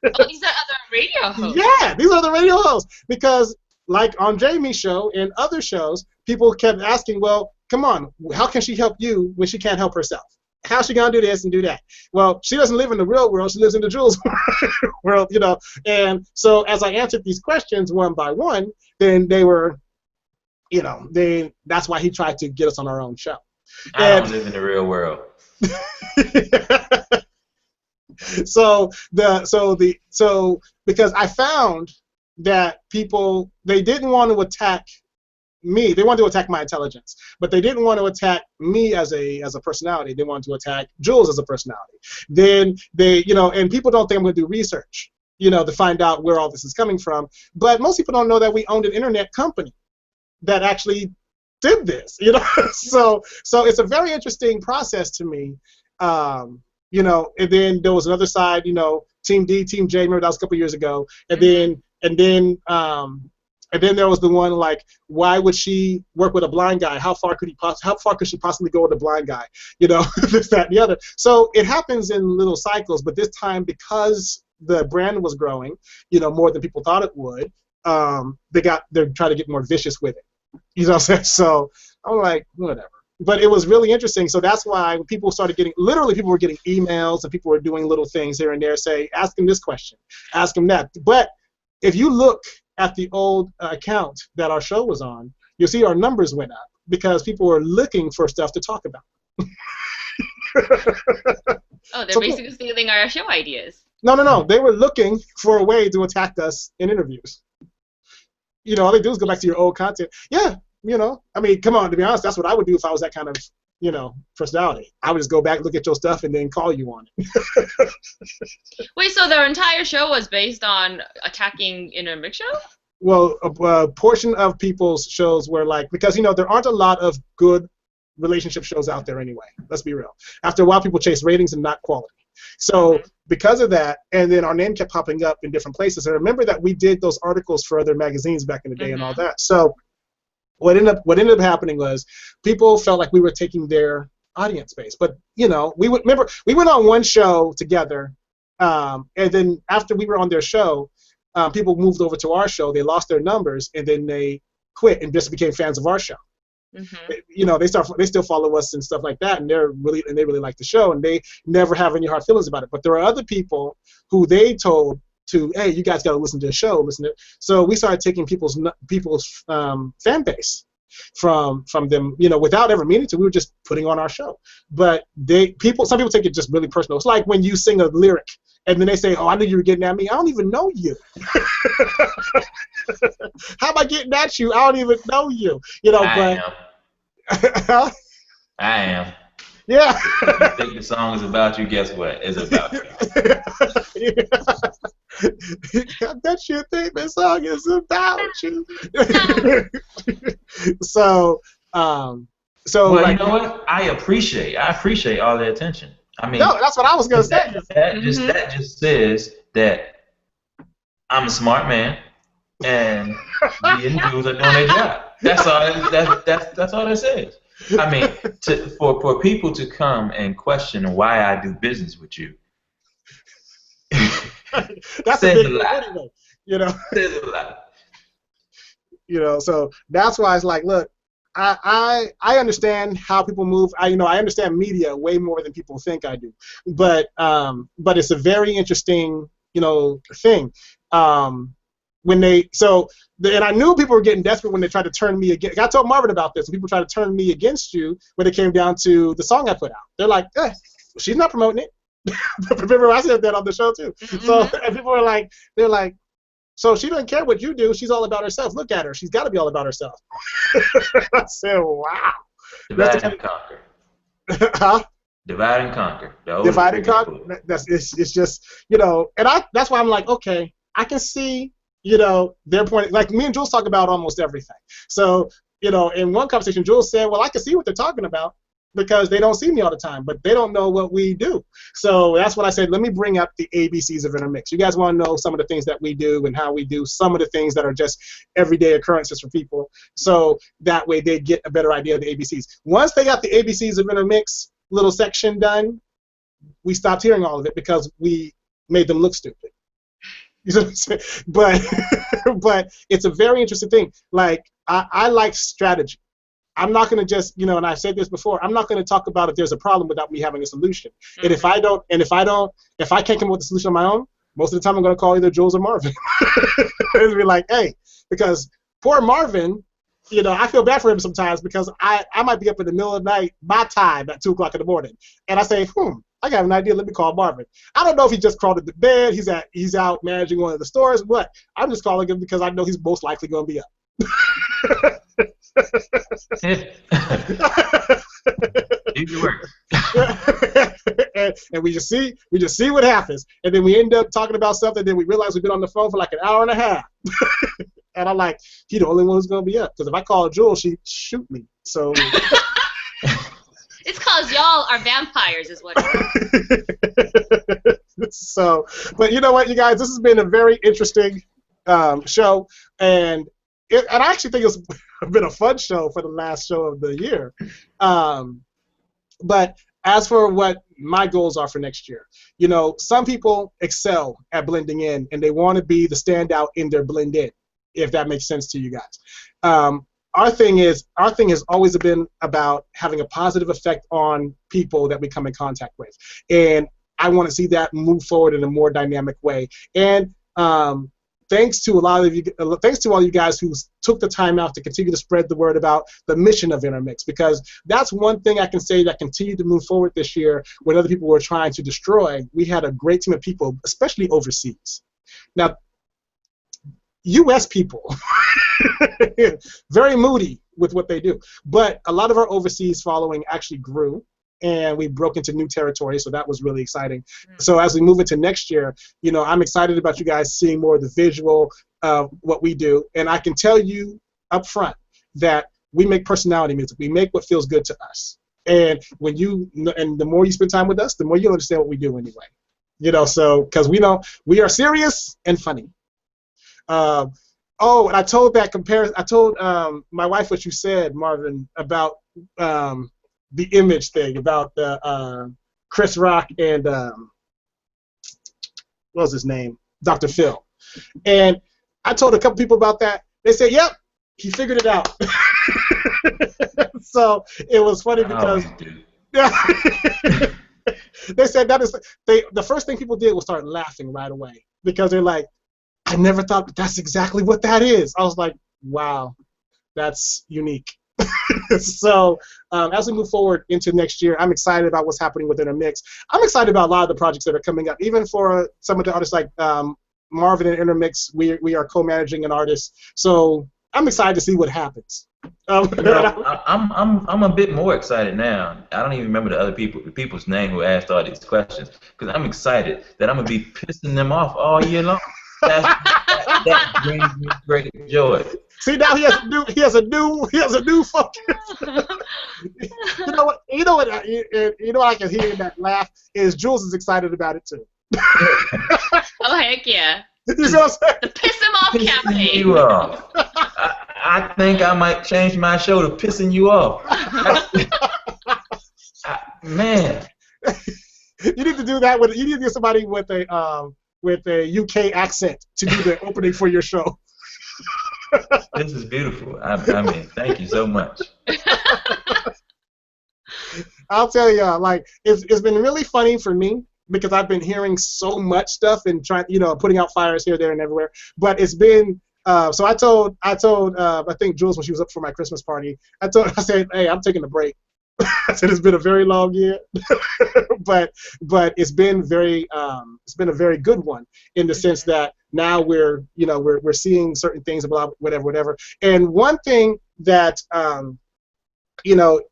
Oh, these are other radio hosts. Yeah, these are the radio hosts. Because, like on Jamie's show and other shows, people kept asking, well, come on, how can she help you when she can't help herself? How's she going to do this and do that? Well, she doesn't live in the real world. She lives in the Jules world, And so as I answered these questions one by one, then they were, that's why he tried to get us on our own show. I don't live in the real world. So because I found that people, they didn't want to attack me. They wanted to attack my intelligence, but they didn't want to attack me as a personality. They wanted to attack Jules as a personality. Then and people don't think I'm going to do research, to find out where all this is coming from. But most people don't know that we owned an internet company that actually did this, So it's a very interesting process to me. And then there was another side, Team D, Team J. Remember that was a couple years ago, and then there was the one like, why would she work with a blind guy? How far could she possibly go with a blind guy? This, that, and the other. So it happens in little cycles, but this time, because the brand was growing, more than people thought it would, they're trying to get more vicious with it. You know what I'm saying? So I'm like, whatever. But it was really interesting, so that's why people started getting, literally people were getting emails, and people were doing little things here and there, say, ask him this question, ask him that. But if you look at the old account that our show was on, you'll see our numbers went up, because people were looking for stuff to talk about. Oh, they're basically stealing our show ideas. No, they were looking for a way to attack us in interviews. All they do is go back to your old content. Yeah. I mean, come on, to be honest, that's what I would do if I was that kind of, personality. I would just go back, look at your stuff, and then call you on it. Wait, so their entire show was based on attacking Innermix Show? Well, a portion of people's shows were like, because, there aren't a lot of good relationship shows out there anyway. Let's be real. After a while, people chase ratings and not quality. So because of that, and then our name kept popping up in different places. And remember that we did those articles for other magazines back in the day and all that. So what ended up happening was people felt like we were taking their audience base. But we went on one show together, and then after we were on their show, people moved over to our show. They lost their numbers, and then they quit and just became fans of our show. They still follow us and stuff like that, and they really like the show, and they never have any hard feelings about it. But there are other people who they told to, hey, you guys got to listen to the show, listen to it. So we started taking people's fan base from them, without ever meaning to. We were just putting on our show. But some people take it just really personal. It's like when you sing a lyric and then they say, oh, I knew you were getting at me. I don't even know you. How am I getting at you? I don't even know you. I am. Yeah. If you think the song is about you, guess what? It's about you. I bet you think the song is about you. So well, you know what? I appreciate all the attention. I mean, no, that's what I was gonna say. That just says that I'm a smart man, and the individuals are doing their job. That's all. That's all that says. I mean, for people to come and question why I do business with you, that's a big anyway. Says a lot. So that's why it's like, look, I understand how people move. I understand media way more than people think I do, but it's a very interesting thing. And I knew people were getting desperate when they tried to turn me against. I told Marvin about this. When people tried to turn me against you when it came down to the song I put out. They're like, she's not promoting it. Remember, I said that on the show too. So and people are they're like, so she doesn't care what you do. She's all about herself. Look at her. She's got to be all about herself. I said, wow. Divide and conquer. Huh? Divide and conquer. Divide and conquer. It's just and that's why I'm like, okay, I can see their point. Like me and Jules talk about almost everything. So in one conversation, Jules said, well, I can see what they're talking about because they don't see me all the time, but they don't know what we do. So that's what I said. Let me bring up the ABCs of Innermix. You guys want to know some of the things that we do and how we do some of the things that are just everyday occurrences for people. So that way they get a better idea of the ABCs. Once they got the ABCs of Innermix little section done, we stopped hearing all of it because we made them look stupid. You know what I'm saying? But it's a very interesting thing. Like I like strategy. I'm not going to just, and I've said this before, I'm not going to talk about if there's a problem without me having a solution. And if I can't come up with a solution on my own, most of the time I'm going to call either Jules or Marvin. And be like, hey, because poor Marvin, I feel bad for him sometimes because I might be up in the middle of the night, my time, at 2 o'clock in the morning. And I say, I got an idea, let me call Marvin. I don't know if he just crawled into bed, he's out managing one of the stores, but I'm just calling him because I know he's most likely going to be up. Easy work. and we just see what happens, and then we end up talking about something, and then we realize we've been on the phone for like an hour and a half. And I'm like, he the only one who's gonna be up, because if I call Jules, she'd shoot me. So it's because y'all are vampires, is what it is. So, but you know what, you guys, this has been a very interesting show, and I actually think it's been a fun show for the last show of the year. But as for what my goals are for next year, some people excel at blending in, and they want to be the standout in their blend in, if that makes sense to you guys. Our thing has always been about having a positive effect on people that we come in contact with, and I want to see that move forward in a more dynamic way. And thanks to all you guys who took the time out to continue to spread the word about the mission of Innermix, because that's one thing I can say that continued to move forward this year when other people were trying to destroy. We had a great team of people, especially overseas. Now, U.S. people, very moody with what they do, but a lot of our overseas following actually grew, and we broke into new territory, so that was really exciting. So as we move into next year, I'm excited about you guys seeing more of the visual of what we do, and I can tell you up front that we make personality music. We make what feels good to us. And and the more you spend time with us, the more you understand what we do anyway. You know, so because we know we are serious and funny. Oh, and I told my wife what you said, Marvin, about the image thing, about the Chris Rock and what was his name, Dr. Phil. And I told a couple people about that. They said, "Yep, he figured it out." So it was funny because they said the first thing people did was start laughing right away because they're like, I never thought that's exactly what that is. I was like, wow, that's unique. So as we move forward into next year, I'm excited about what's happening with Innermix. I'm excited about a lot of the projects that are coming up, even for some of the artists like Marvin and Innermix. We are co-managing an artist, so I'm excited to see what happens. I'm a bit more excited now. I don't even remember the people's name who asked all these questions because I'm excited that I'm gonna be pissing them off all year long. That brings me great joy. See, now he has a new focus. You know what I can hear in that laugh is Jules is excited about it too. Oh heck yeah! You see what I'm saying? The piss him off campaign. You off. I think I might change my show to pissing you off. Man. You need to do that you need to get somebody with a UK accent to do the opening for your show. This is beautiful. I mean, thank you so much. I'll tell you, like it's been really funny for me because I've been hearing so much stuff and putting out fires here, there, and everywhere. But it's been so I told I think Jules when she was up for my Christmas party, I said, hey, I'm taking a break. I said it's been a very long year, but it's been a very good one in the sense that now we're seeing certain things about whatever. And one thing that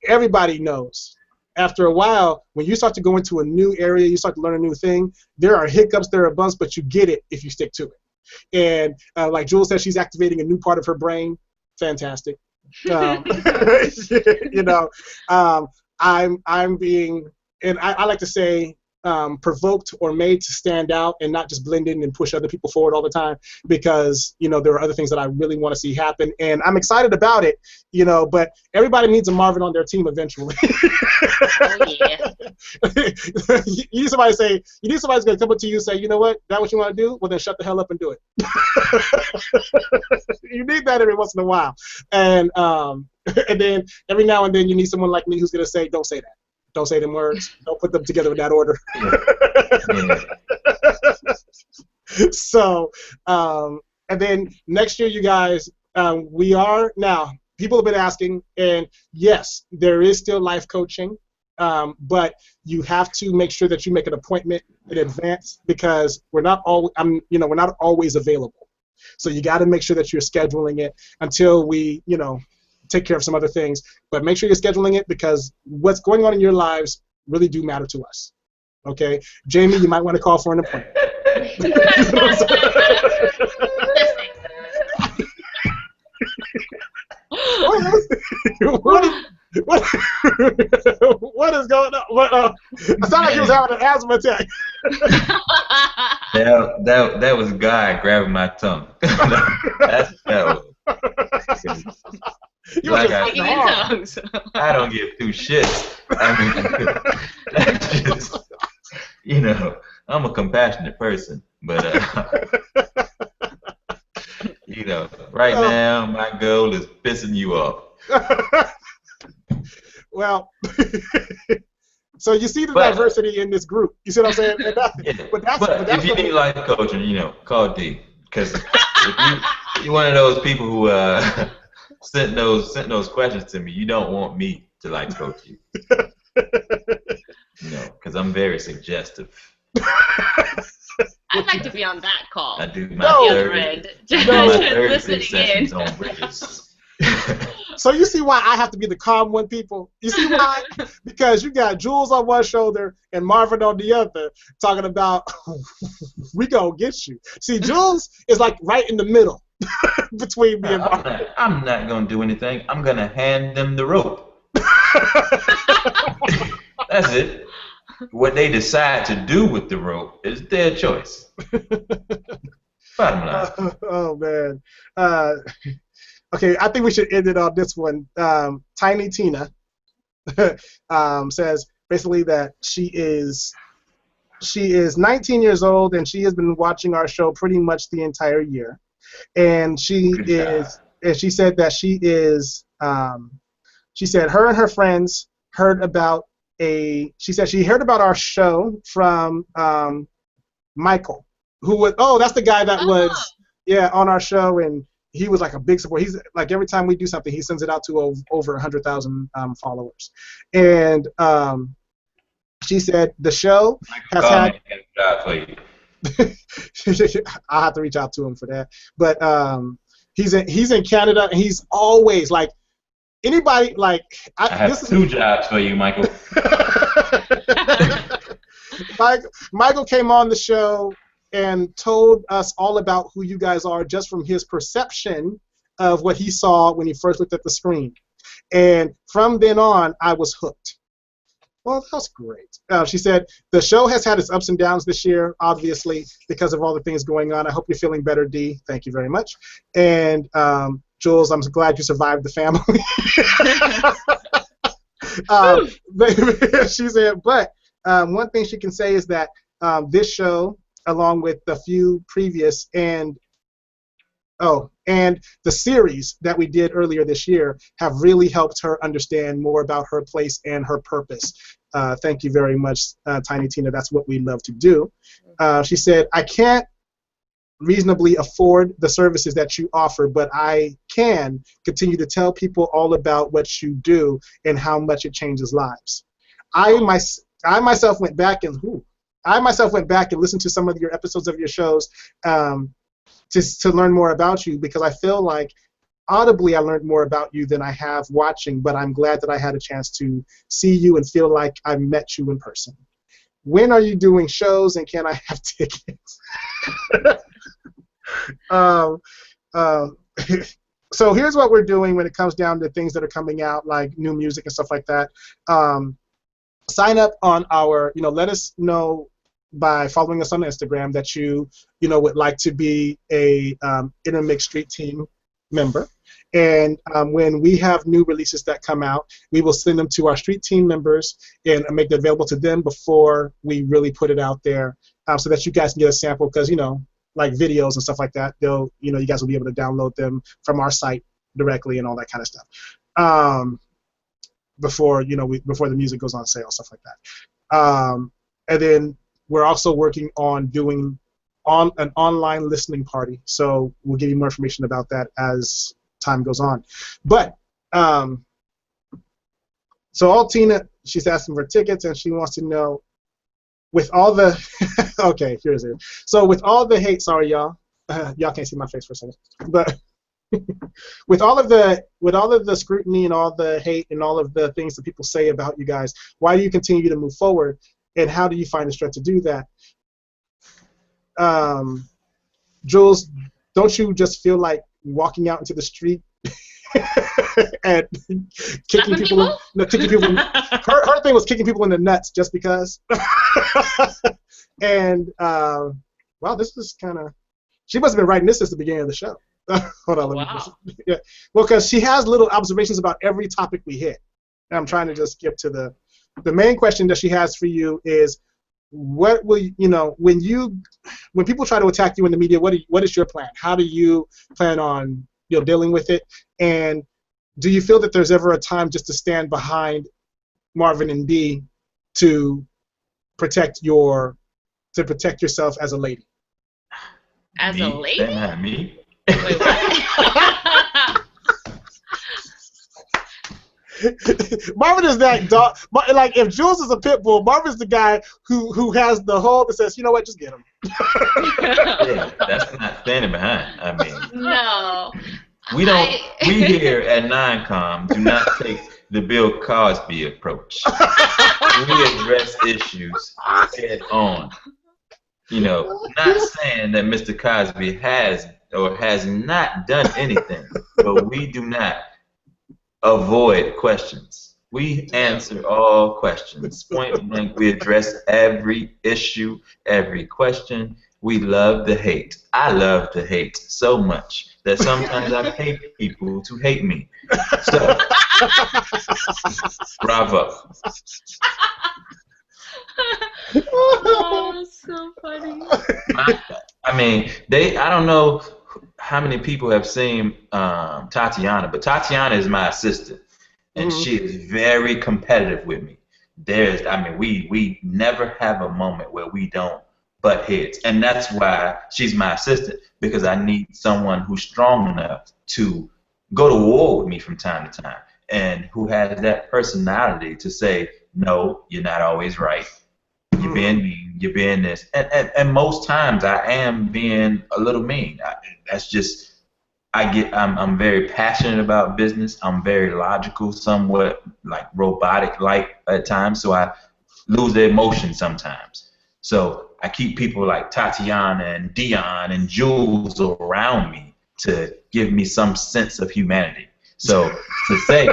everybody knows, after a while, when you start to go into a new area, you start to learn a new thing. There are hiccups, there are bumps, but you get it if you stick to it. And like Jules said, she's activating a new part of her brain. Fantastic. I'm being, and I like to say, provoked or made to stand out and not just blend in and push other people forward all the time because there are other things that I really want to see happen, and I'm excited about it. But everybody needs a Marvin on their team eventually. Oh yeah. You need somebody's going to come up to you and say, you know what, that what you want to do? Well, then shut the hell up and do it. You need that every once in a while, and then every now and then you need someone like me who's going to say, don't say that. Don't say them words. Don't put them together in that order. So, and then next year, you guys, we are now. People have been asking, and yes, there is still life coaching, but you have to make sure that you make an appointment in advance because we're not always available. So you got to make sure that you're scheduling it until we, take care of some other things, but make sure you're scheduling it because what's going on in your lives really do matter to us. Okay, Jamie, you might want to call for an appointment. What is going on? I sound like he was having an asthma attack. That was God grabbing my tongue. That was. Like I don't give two shits. I mean, that's just, I'm a compassionate person, but right now my goal is pissing you off. Well, so you see the diversity in this group. You see what I'm saying? But if you need life coaching, call D, because if you're one of those people who sent those questions to me, you don't want me to life coach you. Because I'm very suggestive. I'd like to be on that call. I do my third listening sessions in. on bridges. So you see why I have to be the calm one, people? You see why? Because you got Jules on one shoulder and Marvin on the other talking about, we gonna get you. See, Jules is like right in the middle between me and Marvin. I'm not gonna do anything. I'm gonna hand them the rope. That's it. What they decide to do with the rope is their choice. Bottom line. Oh man. Okay, I think we should end it on this one. Tiny Tina says basically that she is 19 years old and she has been watching our show pretty much the entire year, and she said that she said her and her friends heard about she heard about our show from Michael, who was that's the guy that was on our show, and he was like a big support. He's like every time we do something, he sends it out to over 100,000 followers, and she said the show has had. I'll have to reach out to him for that, but he's in Canada, and he's always like anybody like. I have two jobs for you, Michael. Michael came on the show and told us all about who you guys are just from his perception of what he saw when he first looked at the screen. And from then on, I was hooked. Well, that's great. She said, the show has had its ups and downs this year, obviously, because of all the things going on. I hope you're feeling better, Dee. Thank you very much. And Jules, I'm glad you survived the family. She said, but one thing she can say is that this show, along with the few previous and the series that we did earlier this year, have really helped her understand more about her place and her purpose. Thank you very much, Tiny Tina. That's what we love to do. She said, I can't reasonably afford the services that you offer, but I can continue to tell people all about what you do and how much it changes lives. I myself went back and listened to some of your episodes of your shows to learn more about you, because I feel like audibly I learned more about you than I have watching, but I'm glad that I had a chance to see you and feel like I met you in person. When are you doing shows, and can I have tickets? So here's what we're doing when it comes down to things that are coming out, like new music and stuff like that. Sign up on our, let us know by following us on Instagram that you would like to be a Innermix Street Team member. And when we have new releases that come out, we will send them to our Street Team members and make them available to them before we really put it out there, so that you guys can get a sample, because, like videos and stuff like that, you guys will be able to download them from our site directly and all that kind of stuff. Before the music goes on sale, stuff like that. And then we're also working on doing an online listening party, so we'll give you more information about that as time goes on. But so Tina, she's asking for tickets, and she wants to know, with all the okay, here's it. So with all the hate, sorry y'all, y'all can't see my face for a second, but with all of the scrutiny and all the hate and all of the things that people say about you guys, why do you continue to move forward, and how do you find the strength to do that? Jules, don't you just feel like walking out into the street and kicking people? No, kicking people. Her thing was kicking people in the nuts just because. And wow, this is kind of. She must have been writing this since the beginning of the show. Hold on, wow. Yeah. Well, because she has little observations about every topic we hit. And I'm trying to just skip to the main question that she has for you is, what will when people try to attack you in the media, what is your plan? How do you plan on dealing with it? And do you feel that there's ever a time just to stand behind Marvin and Dee to protect yourself as a lady? As a lady? Not me. Wait, what? Marvin is that dog. Like, if Jules is a pit bull, Marvin's the guy who has the hold that says, you know what, just get him. Yeah, that's not standing behind. I mean, no. We here at Nine-Com do not take the Bill Cosby approach. We address issues head on. Not saying that Mr. Cosby has or has not done anything, but we do not avoid questions. We answer all questions. Point blank, we address every issue, every question. We love the hate. I love the hate so much that sometimes I pay people to hate me. So, bravo. Oh, so funny. I mean, I don't know how many people have seen Tatiana, but Tatiana is my assistant, and she is very competitive with me. We never have a moment where we don't butt heads, and that's why she's my assistant, because I need someone who's strong enough to go to war with me from time to time, and who has that personality to say, no, you're not always right. You're being mean. You're being this, and most times I am being a little mean. I'm very passionate about business. I'm very logical, somewhat like robotic-like at times, so I lose the emotion sometimes. So I keep people like Tatiana and Dion and Jules around me to give me some sense of humanity. So to say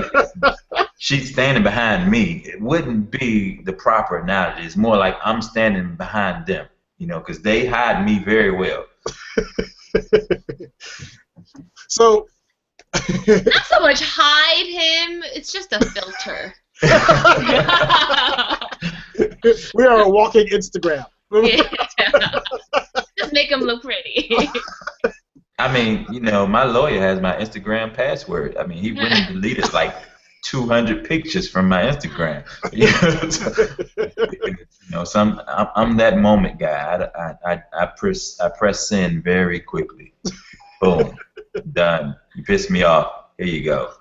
she's standing behind me, it wouldn't be the proper analogy. It's more like I'm standing behind them, because they hide me very well. So not so much hide him, it's just a filter. We are a walking Instagram. Yeah. Just make him look pretty. I mean, my lawyer has my Instagram password. I mean, he went and deleted like 200 pictures from my Instagram. I'm that moment guy. I press send very quickly. Boom, done. You pissed me off. Here you go.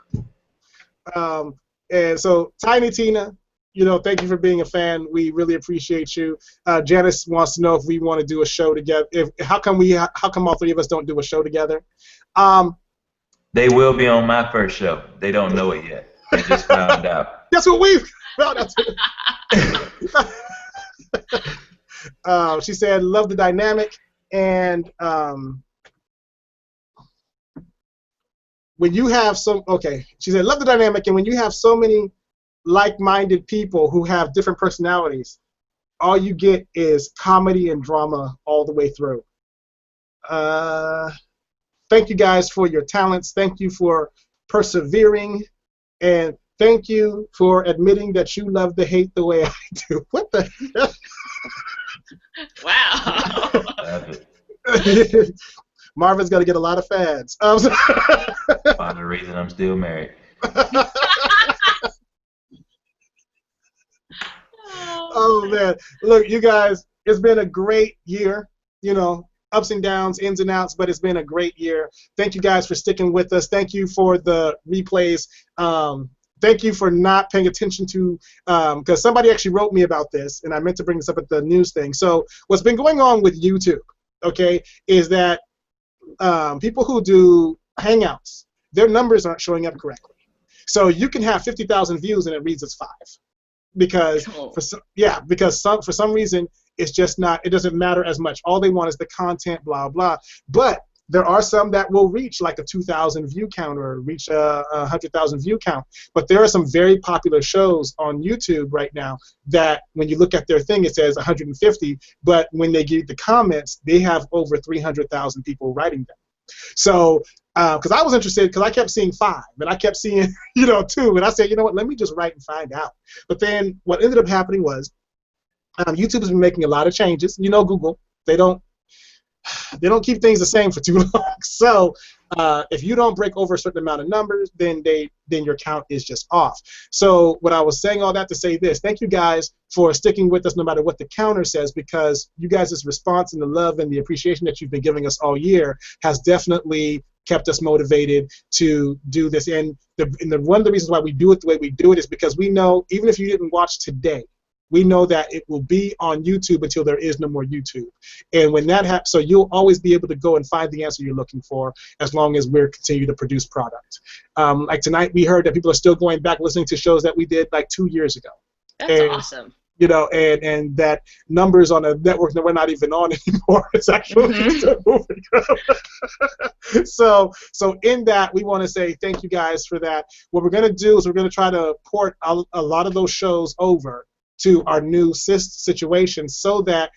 And so, Tiny Tina, thank you for being a fan. We really appreciate you. Janice wants to know if we want to do a show together. How come all three of us don't do a show together? They will be on my first show. They don't know it yet. They just found out. That's what we found out. She said, love the dynamic, and when you have she said, love the dynamic, and when you have so many like-minded people who have different personalities, all you get is comedy and drama all the way through. Thank you guys for your talents. Thank you for persevering, and thank you for admitting that you love the hate the way I do. What the hell? Wow. Marvin's got to get a lot of fads. Part of the reason I'm still married. Oh, man. Look, you guys, it's been a great year. Ups and downs, ins and outs, but it's been a great year. Thank you guys for sticking with us. Thank you for the replays. Thank you for not paying attention to, because somebody actually wrote me about this, and I meant to bring this up at the news thing. So what's been going on with YouTube, is that people who do Hangouts, their numbers aren't showing up correctly. So you can have 50,000 views and it reads as 5. Because for some reason it's just not, it doesn't matter as much. All they want is the content, blah blah. But there are some that will reach like a 2,000 view count or reach a 100,000 view count. But there are some very popular shows on YouTube right now that when you look at their thing, it says 150, but when they get the comments, they have over 300,000 people writing them. So, because I was interested, because I kept seeing 5, and I kept seeing, 2, and I said, what, let me just write and find out. But then what ended up happening was YouTube has been making a lot of changes. Google, they don't keep things the same for too long. So if you don't break over a certain amount of numbers, then your count is just off. So what I was saying all that to say this, thank you guys for sticking with us no matter what the counter says, because you guys' response and the love and the appreciation that you've been giving us all year has definitely kept us motivated to do this. And one of the reasons why we do it the way we do it is because we know, even if you didn't watch today, we know that it will be on YouTube until there is no more YouTube. And when that happens, so you'll always be able to go and find the answer you're looking for as long as we're continuing to produce product. Like tonight, we heard that people are still going back listening to shows that we did like 2 years ago. That's awesome. and that numbers on a network that we're not even on anymore is actually still moving. So in that, we want to say thank you guys for that. What we're going to do is we're going to try to port a lot of those shows over to our new situation so that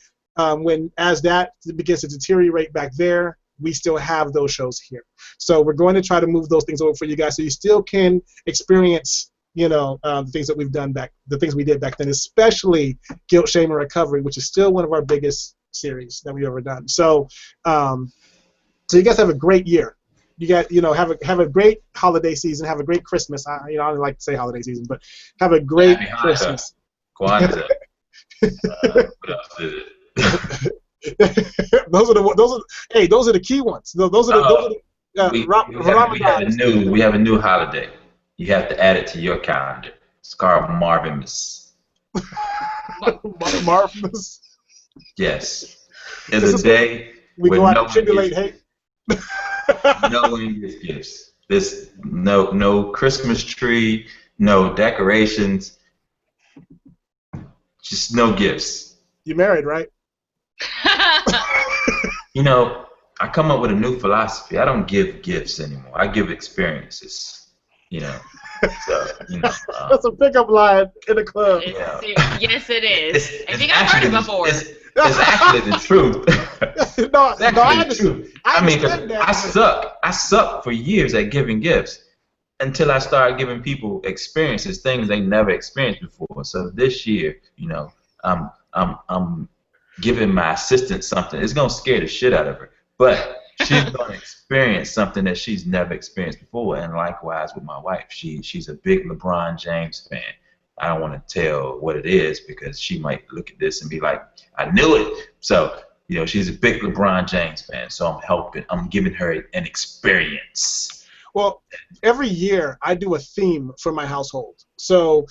as that begins to deteriorate back there, we still have those shows here. So we're going to try to move those things over for you guys so you still can experience the things that we've done the things we did back then, especially Guilt, Shame, and Recovery, which is still one of our biggest series that we've ever done. So so you guys have a great year. You guys, have a great holiday season, have a great Christmas. I don't like to say holiday season, but have a great Christmas. Kwanzaa. What else is it? those are the key ones. Those are we have a new holiday. You have to add it to your calendar. It's called Marvinmas. Marvinmas. Yes, it's a day we where go out no and tribulate hate. No one gets gifts. There's no Christmas tree, no decorations, just no gifts. You married, right? I come up with a new philosophy. I don't give gifts anymore. I give experiences. So, that's a pickup line in the club. Yes, it is. I think I've heard it before. It's actually the truth. I understand. I suck for years at giving gifts until I started giving people experiences, things they never experienced before. So this year, I'm giving my assistant something. It's gonna scare the shit out of her, but she's gonna experience something that she's never experienced before. And likewise with my wife, she's a big LeBron James fan. I don't want to tell what it is because she might look at this and be like, I knew it. So she's a big LeBron James fan. So I'm giving her an experience. Well, every year I do a theme for my household. So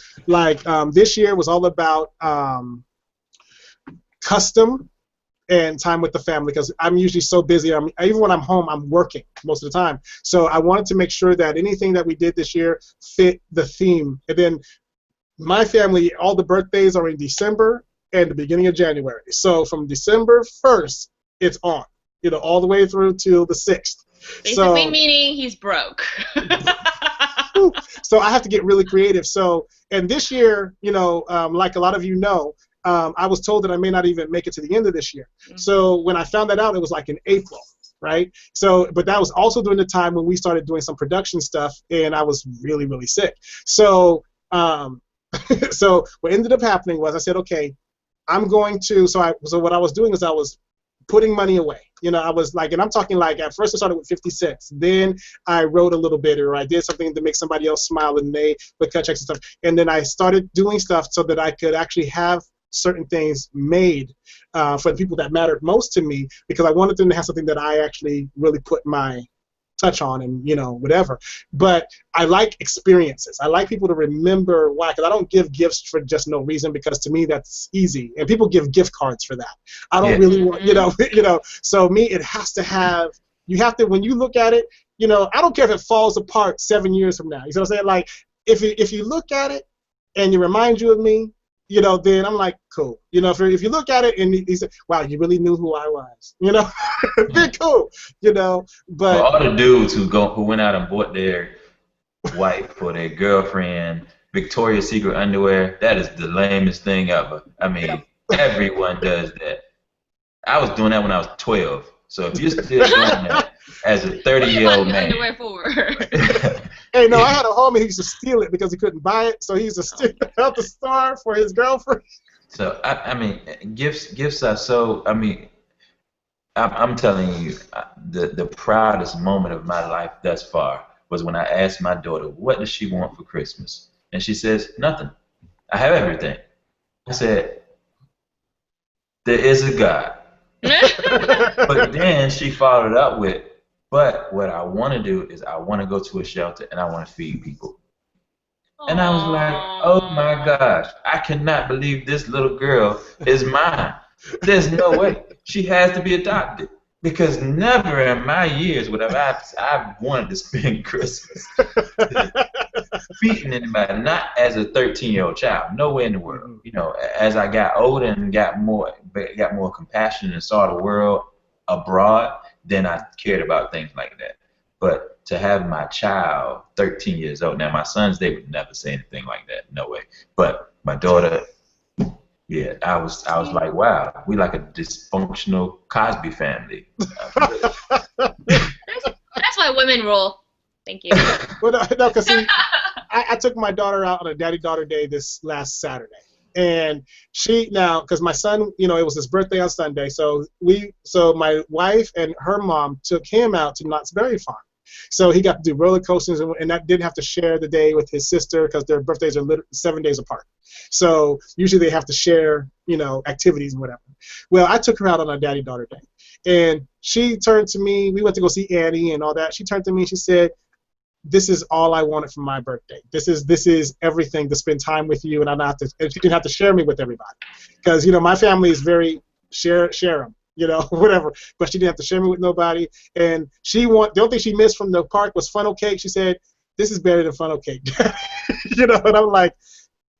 this year was all about custom and time with the family because I'm usually so busy. Even when I'm home, I'm working most of the time. So I wanted to make sure that anything that we did this year fit the theme. And then my family, all the birthdays are in December and the beginning of January. So from December 1st, it's on, all the way through till the 6th. Basically meaning he's broke. So I have to get really creative. So, and this year, like a lot of I was told that I may not even make it to the end of this year. Mm-hmm. So when I found that out, it was like in April, right? So, but that was also during the time when we started doing some production stuff, and I was really, really sick. So, so what ended up happening was I said, okay, I'm going to. So what I was doing is I was putting money away. I was and I'm talking at first I started with 50 cents. Then I wrote a little bit, or I did something to make somebody else smile, and they would cut checks and stuff. And then I started doing stuff so that I could actually have certain things made for the people that mattered most to me, because I wanted them to have something that I actually really put my touch on and whatever. But I like experiences. I like people to remember why, because I don't give gifts for just no reason, because to me that's easy, and people give gift cards for that. I don't really want so me, it has to have, you have to, when you look at it, I don't care if it falls apart 7 years from now, you know what I'm saying? If you look at it and it reminds you of me, then I'm like, cool. If you look at it and he said, wow, you really knew who I was, be cool, But all the dudes who went out and bought their wife or their girlfriend Victoria's Secret underwear, that is the lamest thing ever. I mean, everyone does that. I was doing that when I was 12. So if you're still doing that as a 30-year-old man. Underwear for? Hey, no, I had a homie who used to steal it because he couldn't buy it, so he used to steal it out the store for his girlfriend. So I mean, gifts are so. I mean, I'm telling you, the proudest moment of my life thus far was when I asked my daughter, "What does she want for Christmas?" And she says, "Nothing. I have everything." I said, "There is a God." But then she followed up with, but what I want to do is I want to go to a shelter and I want to feed people. Aww. And I was like, oh my gosh, I cannot believe this little girl is mine. There's no way. She has to be adopted. Because never in my years would I've wanted to spend Christmas beating anybody, not as a 13-year-old child. Nowhere in the world. You know, as I got older and got more compassion and saw the world abroad, then I cared about things like that. But to have my child, 13 years old, now my sons, they would never say anything like that, no way. But my daughter, yeah, I was like, wow, we like a dysfunctional Cosby family. That's why women rule. Thank you. Well, no, because see, I took my daughter out on a daddy-daughter day this last Saturday. And because my son, you know, it was his birthday on Sunday, so my wife and her mom took him out to Knott's Berry Farm. So he got to do roller coasters, and that didn't have to share the day with his sister because their birthdays are 7 days apart. So usually they have to share, you know, activities and whatever. Well, I took her out on a daddy-daughter day, and she turned to me. We went to go see Annie and all that. She turned to me and she said, "This is all I wanted for my birthday. This is everything, to spend time with you, and and she didn't have to share me with everybody, because you know my family is very share them, you know, whatever. But she didn't have to share me with nobody. And the only thing she missed from the park was funnel cake. She said, "This is better than funnel cake," you know. And I'm like,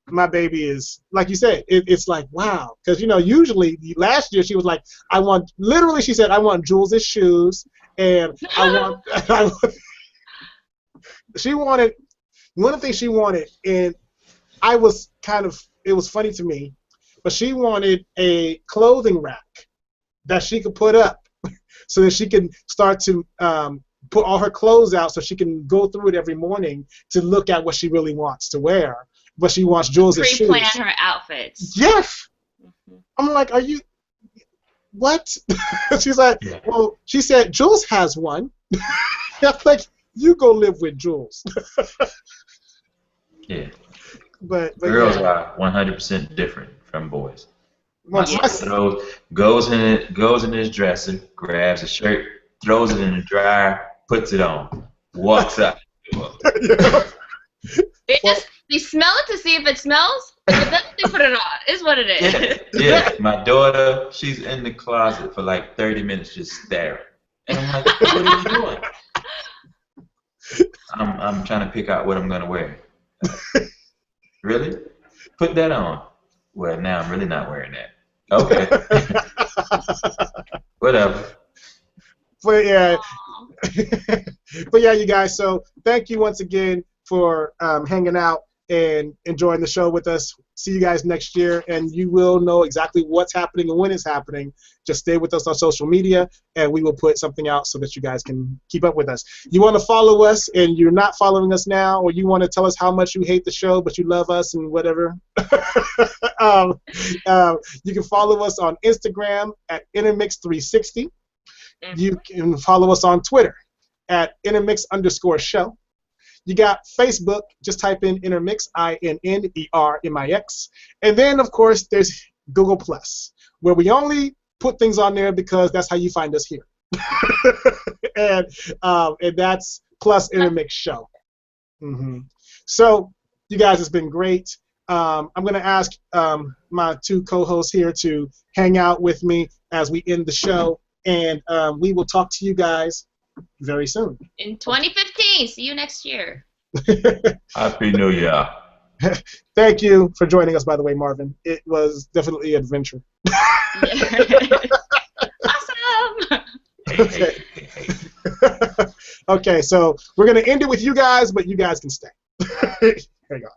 my baby is like you said. It's like wow, because you know usually last year she was like, she said, "I want Jules' shoes, and I want." She wanted, one of the things she wanted, and it was funny to me, but she wanted a clothing rack that she could put up so that she can start to put all her clothes out so she can go through it every morning to look at what she really wants to wear. But she wants Jules' shoes. Pre-plan her outfits. Yes. Mm-hmm. I'm like, are you, what? She's like, yeah. Well, she said, Jules has one. I'm like, you go live with Jules. Yeah. But girls yeah. are 100% different from boys. My son goes in his dresser, grabs a shirt, throws it in the dryer, puts it on, walks out. They smell it to see if it smells, and then they put it on. Is what it is. Yeah. My daughter, she's in the closet for like 30 minutes just staring, and I'm like, what are you doing? I'm trying to pick out what I'm gonna wear. Really? Put that on. Well, now I'm really not wearing that. Okay. Whatever. But yeah, you guys. So thank you once again for hanging out and enjoying the show with us. See you guys next year, and you will know exactly what's happening and when it's happening. Just stay with us on social media, and we will put something out so that you guys can keep up with us. You want to follow us, and you're not following us now, or you want to tell us how much you hate the show, but you love us and whatever, you can follow us on Instagram at Innermix360. You can follow us on Twitter at Innermix_show. You got Facebook, just type in Innermix, INNERMIX. And then, of course, there's Google+, where we only put things on there because that's how you find us here. and that's plus Innermix Show. Mm-hmm. So, you guys, it's been great. I'm going to ask my two co-hosts here to hang out with me as we end the show, and we will talk to you guys very soon. In 2015. See you next year. Happy New Year. Thank you for joining us, by the way, Marvin. It was definitely an adventure. Awesome. Okay. Okay, so we're going to end it with you guys, but you guys can stay. There you go.